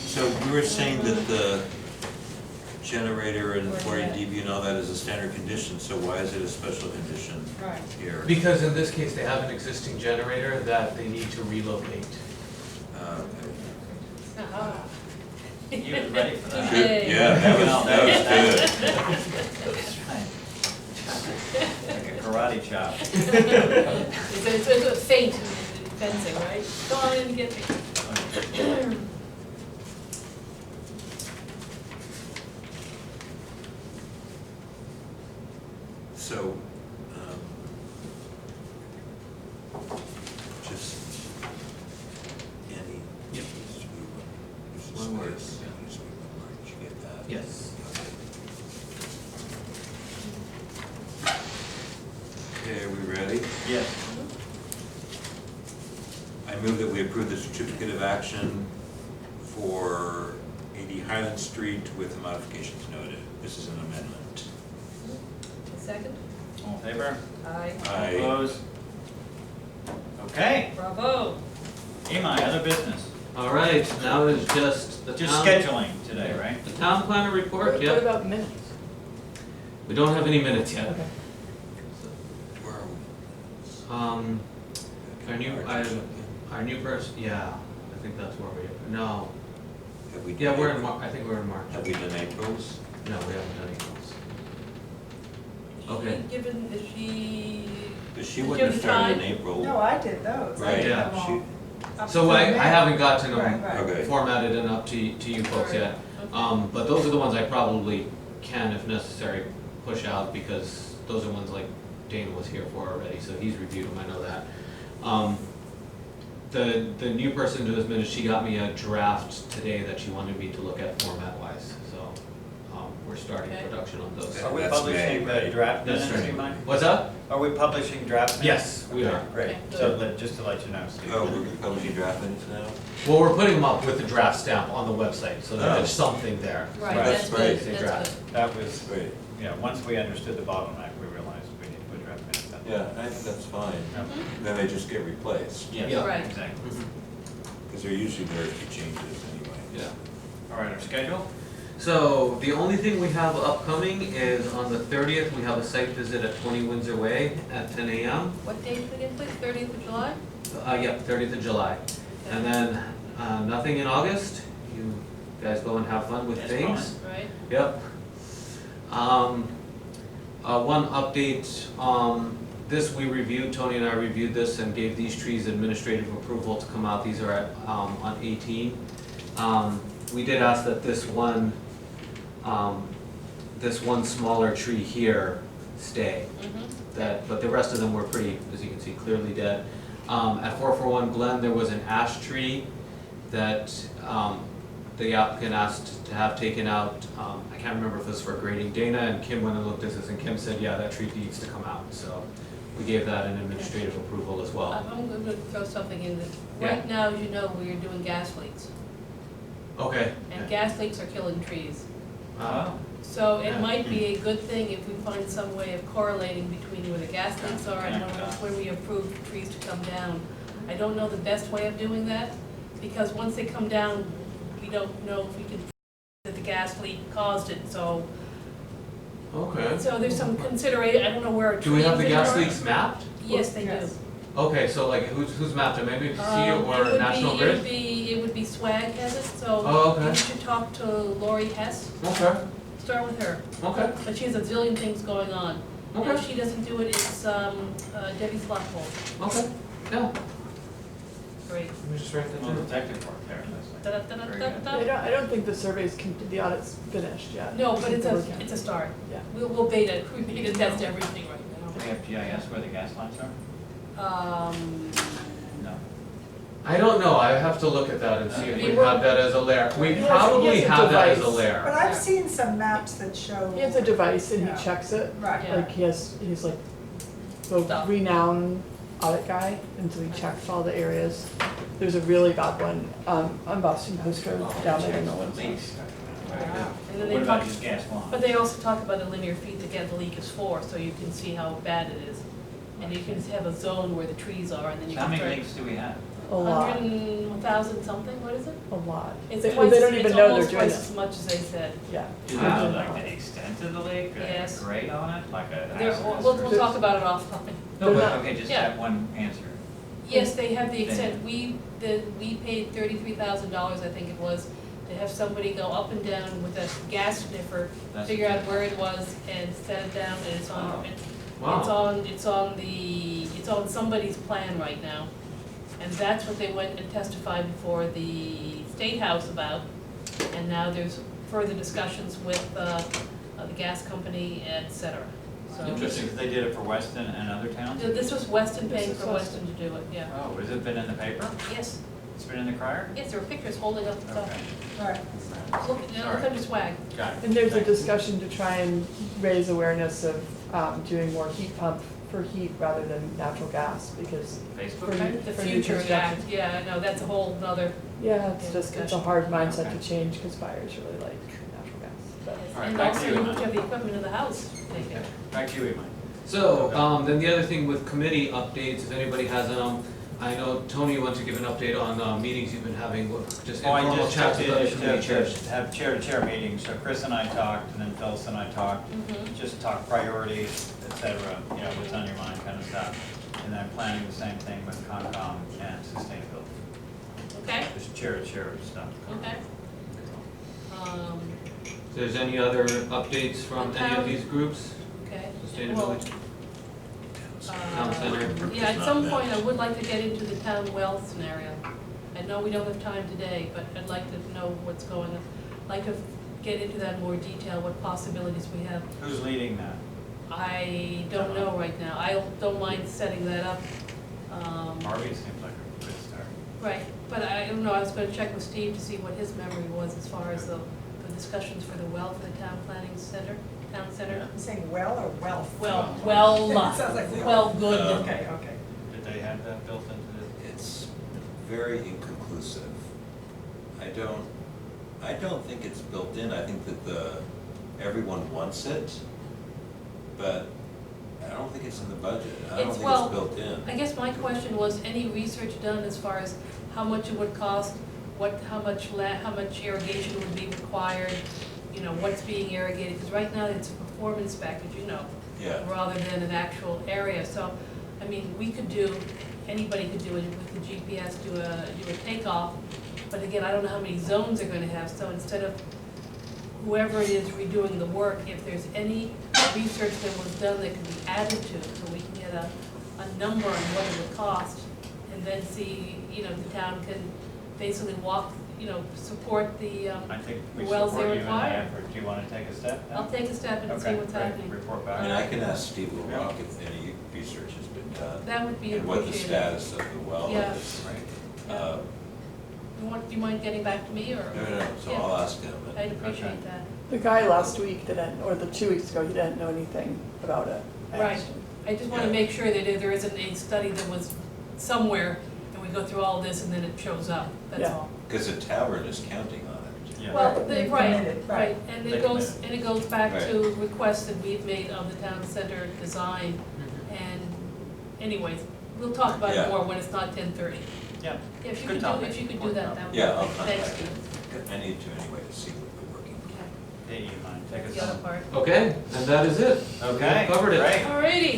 Speaker 10: So you were saying that the generator and 40 dB and all that is a standard condition, so why is it a special condition
Speaker 6: Right.
Speaker 10: here?
Speaker 9: Because in this case, they have an existing generator that they need to relocate.
Speaker 5: Uh-huh.
Speaker 3: You was ready for that.
Speaker 5: Yay.
Speaker 10: Yeah, that was good.
Speaker 3: That's right. Like a karate chop.
Speaker 5: It's a feint in fencing, right? Go on in and get me.
Speaker 10: So, just any,
Speaker 9: Yep.
Speaker 10: one word.
Speaker 9: Yes.
Speaker 10: Did you get that?
Speaker 9: Yes.
Speaker 10: Okay, are we ready?
Speaker 3: Yes.
Speaker 10: I move that we approve the certificate of action for 80 Highland Street with the modifications noted. This is an amendment.
Speaker 5: A second?
Speaker 3: All in favor?
Speaker 5: Aye.
Speaker 10: Aye.
Speaker 3: Opposed? Okay.
Speaker 5: Bravo.
Speaker 3: Imai, other business.
Speaker 9: All right, now is just the
Speaker 3: Just
Speaker 9: town.
Speaker 3: scheduling today, right?
Speaker 9: The town planner report,
Speaker 4: What
Speaker 9: yep.
Speaker 4: about minutes?
Speaker 9: We don't have any minutes yet.
Speaker 4: Okay.
Speaker 10: Where are we?
Speaker 9: Our new person, yeah, I think that's where we, no,
Speaker 10: Have we
Speaker 9: yeah,
Speaker 10: done
Speaker 9: we're in
Speaker 10: April?
Speaker 9: I think we're in March.
Speaker 10: Have we done April's?
Speaker 9: No, we haven't done April's.
Speaker 5: Is
Speaker 9: Okay.
Speaker 5: she given, is she?
Speaker 10: But she
Speaker 5: Did
Speaker 10: wouldn't
Speaker 5: you
Speaker 10: have started in
Speaker 5: decide?
Speaker 10: April.
Speaker 6: No, I did those. I
Speaker 10: Right,
Speaker 6: did
Speaker 9: yeah,
Speaker 6: them all.
Speaker 10: she,
Speaker 6: Up
Speaker 9: So
Speaker 6: to
Speaker 9: I
Speaker 6: May.
Speaker 9: haven't gotten them
Speaker 6: Right, right.
Speaker 10: Okay.
Speaker 9: formatted and up to you folks yet.
Speaker 5: Okay.
Speaker 9: But those are the ones I probably can, if necessary, push out, because those are ones like Dana was here for already, so he's reviewed them, I know that. The new person who has minutes, she got me a draft today that she wanted me to look at format-wise, so, we're starting
Speaker 5: Okay.
Speaker 9: production on those.
Speaker 3: Are we
Speaker 10: That's May,
Speaker 3: publishing the
Speaker 10: right?
Speaker 3: draft
Speaker 9: That's
Speaker 3: minutes,
Speaker 9: right.
Speaker 3: Imai?
Speaker 9: What's up?
Speaker 3: Are we publishing draft minutes?
Speaker 9: Yes, we are.
Speaker 3: Great, so just to let you know, Steve.
Speaker 10: Oh, we're publishing draft minutes now?
Speaker 9: Well, we're putting them up with the draft stamp on the website, so that there's something there.
Speaker 5: Right,
Speaker 10: that's great.
Speaker 9: Say
Speaker 5: That's
Speaker 9: draft.
Speaker 5: good.
Speaker 3: That was,
Speaker 10: Great.
Speaker 3: once we understood the bottleneck, we realized we need to put draft minutes up.
Speaker 10: Yeah, I think that's fine. Then they just get replaced,
Speaker 3: Yes,
Speaker 9: Yeah.
Speaker 5: Right.
Speaker 3: exactly.
Speaker 10: because there are usually very few changes anyway.
Speaker 9: Yeah.
Speaker 3: All right, our schedule?
Speaker 9: So the only thing we have upcoming is on the 30th, we have a site visit at 20 Windsor Way at 10 a.m.
Speaker 5: What date again, please? 30th of July?
Speaker 9: Yep, 30th of July. And then nothing in August. You guys go and have fun with
Speaker 3: That's
Speaker 9: things.
Speaker 5: Right?
Speaker 9: Yep. One update, this we reviewed, Tony and I reviewed this and gave these trees administrative approval to come out. These are at, on 18. We did ask that this one smaller tree here stay. But the rest of them were pretty, as you can see, clearly dead. At 441 Glen, there was an ash tree that the applicant asked to have taken out. I can't remember if this was for grading. Dana and Kim went and looked at this, and Kim said, yeah, that tree needs to come out. So we gave that an administrative approval as well.
Speaker 5: I'm going to throw something in.
Speaker 9: Yeah.
Speaker 5: Right now, as you know, we are doing gas leaks.
Speaker 9: Okay.
Speaker 5: And gas leaks are killing trees.
Speaker 9: Wow.
Speaker 5: So it
Speaker 9: Yeah.
Speaker 5: might be a good thing if we find some way of correlating between where the gas leaks are and when we approve trees to come down. I don't know the best way of doing that, because once they come down, we don't know if we can prove that the gas leak caused it, so.
Speaker 9: Okay.
Speaker 5: So there's some consideration, I don't know where a tree.
Speaker 9: Do we have the gas
Speaker 5: are.
Speaker 9: leaks mapped?
Speaker 5: Yes, they do.
Speaker 9: Okay, so like who's mapped it? Maybe C
Speaker 5: It
Speaker 9: or
Speaker 5: would
Speaker 9: National
Speaker 5: be-
Speaker 9: Grid?
Speaker 5: It would be SWAG has it, so.
Speaker 9: Oh, okay.
Speaker 5: You should talk to Lori Hess.
Speaker 9: Okay.
Speaker 5: Start with her.
Speaker 9: Okay.
Speaker 5: But she has a zillion things going on.
Speaker 9: Okay.
Speaker 5: If she doesn't do it, it's Debbie Slotvold.
Speaker 9: Okay. Yeah.
Speaker 5: Great.
Speaker 9: Let me just write that
Speaker 3: Well,
Speaker 9: down.
Speaker 3: detective work there, that's like. Very good.
Speaker 5: Da-da-da-da-da-da.
Speaker 4: I don't think the survey's, the audit's finished yet.
Speaker 5: No, but it's
Speaker 4: We're
Speaker 5: a,
Speaker 4: working on
Speaker 5: it's
Speaker 4: it.
Speaker 5: a start.
Speaker 4: Yeah.
Speaker 5: We'll beta, we beta test everything right
Speaker 3: Do we have GIS where the gas lines are?
Speaker 5: now.
Speaker 3: No.
Speaker 9: I don't know. I have to look at that and see if we
Speaker 5: We will-
Speaker 9: have that as a layer. We
Speaker 4: He has-
Speaker 9: probably
Speaker 4: he has a
Speaker 9: have that as a
Speaker 4: device.
Speaker 6: But
Speaker 9: layer.
Speaker 6: I've seen some maps that show.
Speaker 4: He has a device and
Speaker 6: Yeah.
Speaker 4: he checks it.
Speaker 6: Right.
Speaker 5: Yeah.
Speaker 4: Like he's like the
Speaker 5: Stuff.
Speaker 4: renowned audit guy, and so he checks all the areas. There's a really bad one on Boston Post Road down there in the woods.
Speaker 3: Leaks.
Speaker 5: And then they
Speaker 3: What about
Speaker 5: talk,
Speaker 3: these gas lines?
Speaker 5: but they also talk about the linear feet that the leak is for, so you can see how bad it is. And you can have a zone where the trees are, and then you
Speaker 3: How
Speaker 5: can
Speaker 3: many
Speaker 5: start.
Speaker 3: leaks do we have?
Speaker 4: A lot,
Speaker 5: 100,000 something, what is it?
Speaker 4: a lot.
Speaker 5: It's
Speaker 4: They
Speaker 5: twice,
Speaker 4: don't even
Speaker 5: it's
Speaker 4: know they're
Speaker 5: almost
Speaker 4: doing
Speaker 5: twice
Speaker 4: it.
Speaker 5: as much as they said.
Speaker 4: Yeah.
Speaker 3: Do you know like the extent of the lake, or
Speaker 5: Yes.
Speaker 3: a grade on it, like a
Speaker 5: There,
Speaker 3: hazardous
Speaker 5: we'll
Speaker 3: or-
Speaker 5: talk about it offline.
Speaker 3: No,
Speaker 4: They're
Speaker 3: but,
Speaker 4: not-
Speaker 3: okay, just
Speaker 5: Yeah.
Speaker 3: have one answer.
Speaker 5: Yes, they have the extent, we paid $33,000, I think it was, to have somebody go up and down with a gas sniffer,
Speaker 3: That's
Speaker 5: figure out
Speaker 3: good.
Speaker 5: where it was and set it down, and it's on,
Speaker 9: Wow.
Speaker 5: it's on somebody's plan right now. And that's what they went and testified before the State House about, and now there's further discussions with, the gas company, et cetera. So,
Speaker 3: Interesting, 'cause they did it for Weston and other towns?
Speaker 5: this was Weston paying
Speaker 4: This is
Speaker 5: for Weston to do it, yeah.
Speaker 3: Oh, has it been in the paper?
Speaker 5: Yes,
Speaker 3: It's been in the crier?
Speaker 5: yes, there were pictures holding up the stuff.
Speaker 3: Okay.
Speaker 6: Right.
Speaker 5: Look under swag.
Speaker 3: Got it.
Speaker 4: And there's a
Speaker 3: Thank you.
Speaker 4: discussion to try and raise awareness of doing more heat pump for heat rather than natural gas, because
Speaker 3: Facebook
Speaker 4: for
Speaker 3: page?
Speaker 5: The
Speaker 4: for new
Speaker 5: future
Speaker 4: construction.
Speaker 5: act, yeah, no, that's a whole nother.
Speaker 4: Yeah, it's just, it's a
Speaker 5: discussion.
Speaker 4: hard mindset
Speaker 3: Okay.
Speaker 4: to change, because buyers really like natural gas, but.
Speaker 3: All right,
Speaker 5: And
Speaker 3: back to
Speaker 5: also
Speaker 3: you,
Speaker 5: you
Speaker 3: Iman.
Speaker 5: have to have the equipment in the house taken.
Speaker 3: Back to you, Iman.
Speaker 9: So, then the other thing with committee updates, if anybody has them, I know Tony wants to give an update on meetings you've been having, just
Speaker 3: Oh, I
Speaker 9: informal
Speaker 3: just
Speaker 9: chats
Speaker 3: took
Speaker 9: with
Speaker 3: the
Speaker 9: other
Speaker 3: initiative
Speaker 9: committee chairs.
Speaker 3: to have chair-to-chair meetings, so Chris and I talked, and then Phyllis and I talked, just talk priorities, et cetera, you know, what's on your mind kind of stuff. And then planning the same thing with Concom and sustainability,
Speaker 5: Okay,
Speaker 3: just chair-to-chair stuff.
Speaker 5: okay.
Speaker 9: If there's any other updates from any of these groups?
Speaker 5: Okay.
Speaker 9: Sustainability? Town center?
Speaker 5: Yeah, at some point, I would like to get into the town well scenario. I know we don't have time today, but I'd like to know what's going on. I'd like to get into that in more detail, what possibilities we have.
Speaker 3: Who's leading that?
Speaker 5: I don't know right now. I don't mind setting that up.
Speaker 3: Harvey seems like a good start.
Speaker 5: Right, but I don't know, I was gonna check with Steve to see what his memory was as far as the discussions for the well for the town planning center, town center.
Speaker 6: I'm saying well or wealth?
Speaker 5: Well,
Speaker 6: Sounds like
Speaker 5: well, good.
Speaker 6: Okay, okay.
Speaker 3: Did they have that built into
Speaker 10: It's very inconclusive. I don't think it's built in. I think that everyone wants it, but I don't think it's in the budget. I don't think it's built in.
Speaker 5: I guess my question was, any research done as far as how much it would cost, how much irrigation would be required, you know, what's being irrigated? Because right now it's a performance package, you know,
Speaker 10: Yeah.
Speaker 5: rather than an actual area. So, I mean, anybody could do it with the GPS, do a takeoff. But again, I don't know how many zones they're gonna have, so instead of whoever it is redoing the work, if there's any research that was done that can be added to, so we can get a number on what it would cost, and then see, you know, the town can basically support the
Speaker 3: I think we
Speaker 5: wells they
Speaker 3: support you in that
Speaker 5: require.
Speaker 3: effort. Do you want to take a step?
Speaker 5: I'll take a step and see
Speaker 3: Okay,
Speaker 5: what's
Speaker 3: great.
Speaker 5: happening.
Speaker 3: Report
Speaker 10: I
Speaker 3: back.
Speaker 10: mean, I can ask Steve LaRock if any research has been done.
Speaker 5: That would be
Speaker 10: And what the
Speaker 5: appreciated.
Speaker 10: status of the well
Speaker 5: Yeah.
Speaker 10: is.
Speaker 5: Yeah. Do you mind getting back to me, or?
Speaker 10: No, so
Speaker 5: Yeah.
Speaker 10: I'll ask him.
Speaker 5: I'd appreciate that.
Speaker 4: The guy last week didn't, or the 2 weeks ago, he didn't know anything about it. I
Speaker 5: Right.
Speaker 4: asked him.
Speaker 5: I just want to make sure that there isn't a study that was somewhere, and we go through all this and then it shows up, that's
Speaker 4: Yeah.
Speaker 5: all.
Speaker 10: Because the tavern is counting on it.
Speaker 3: Yeah.
Speaker 5: Well,
Speaker 6: They
Speaker 5: right,
Speaker 6: committed,
Speaker 5: right, and
Speaker 3: They
Speaker 5: it goes back
Speaker 10: Right.
Speaker 5: to requests that we've made of the town center design, and anyways, we'll talk about it
Speaker 10: Yeah.
Speaker 5: more when it's not 10:30.
Speaker 3: Yeah.
Speaker 5: If you
Speaker 3: Good
Speaker 5: could
Speaker 3: topic.
Speaker 5: if you could do that, that would be
Speaker 10: Yeah, I'll
Speaker 5: great.
Speaker 10: contact
Speaker 5: Thanks,
Speaker 10: him.
Speaker 5: Steve.
Speaker 10: I need to anyway to see what we're working on.
Speaker 5: Okay,
Speaker 3: Hey, you mind? Take
Speaker 5: that's
Speaker 3: us
Speaker 5: the other
Speaker 3: home.
Speaker 5: part.
Speaker 15: Okay, and that is it.
Speaker 3: Okay,
Speaker 15: We've covered it.
Speaker 3: great.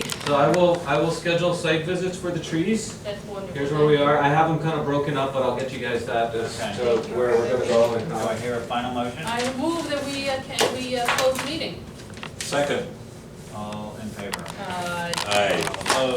Speaker 5: Alrighty,
Speaker 15: So I will schedule site visits for the trees.
Speaker 5: that's wonderful.
Speaker 15: Here's where we are. I have them kind of broken up, but I'll get you guys that as
Speaker 3: Okay.
Speaker 15: to where we're gonna go and
Speaker 3: Do
Speaker 15: how.
Speaker 3: I hear a final motion?
Speaker 5: I move that we close the meeting.
Speaker 10: Second.
Speaker 3: All in favor?
Speaker 5: Uh,
Speaker 10: Aye.
Speaker 3: All opposed?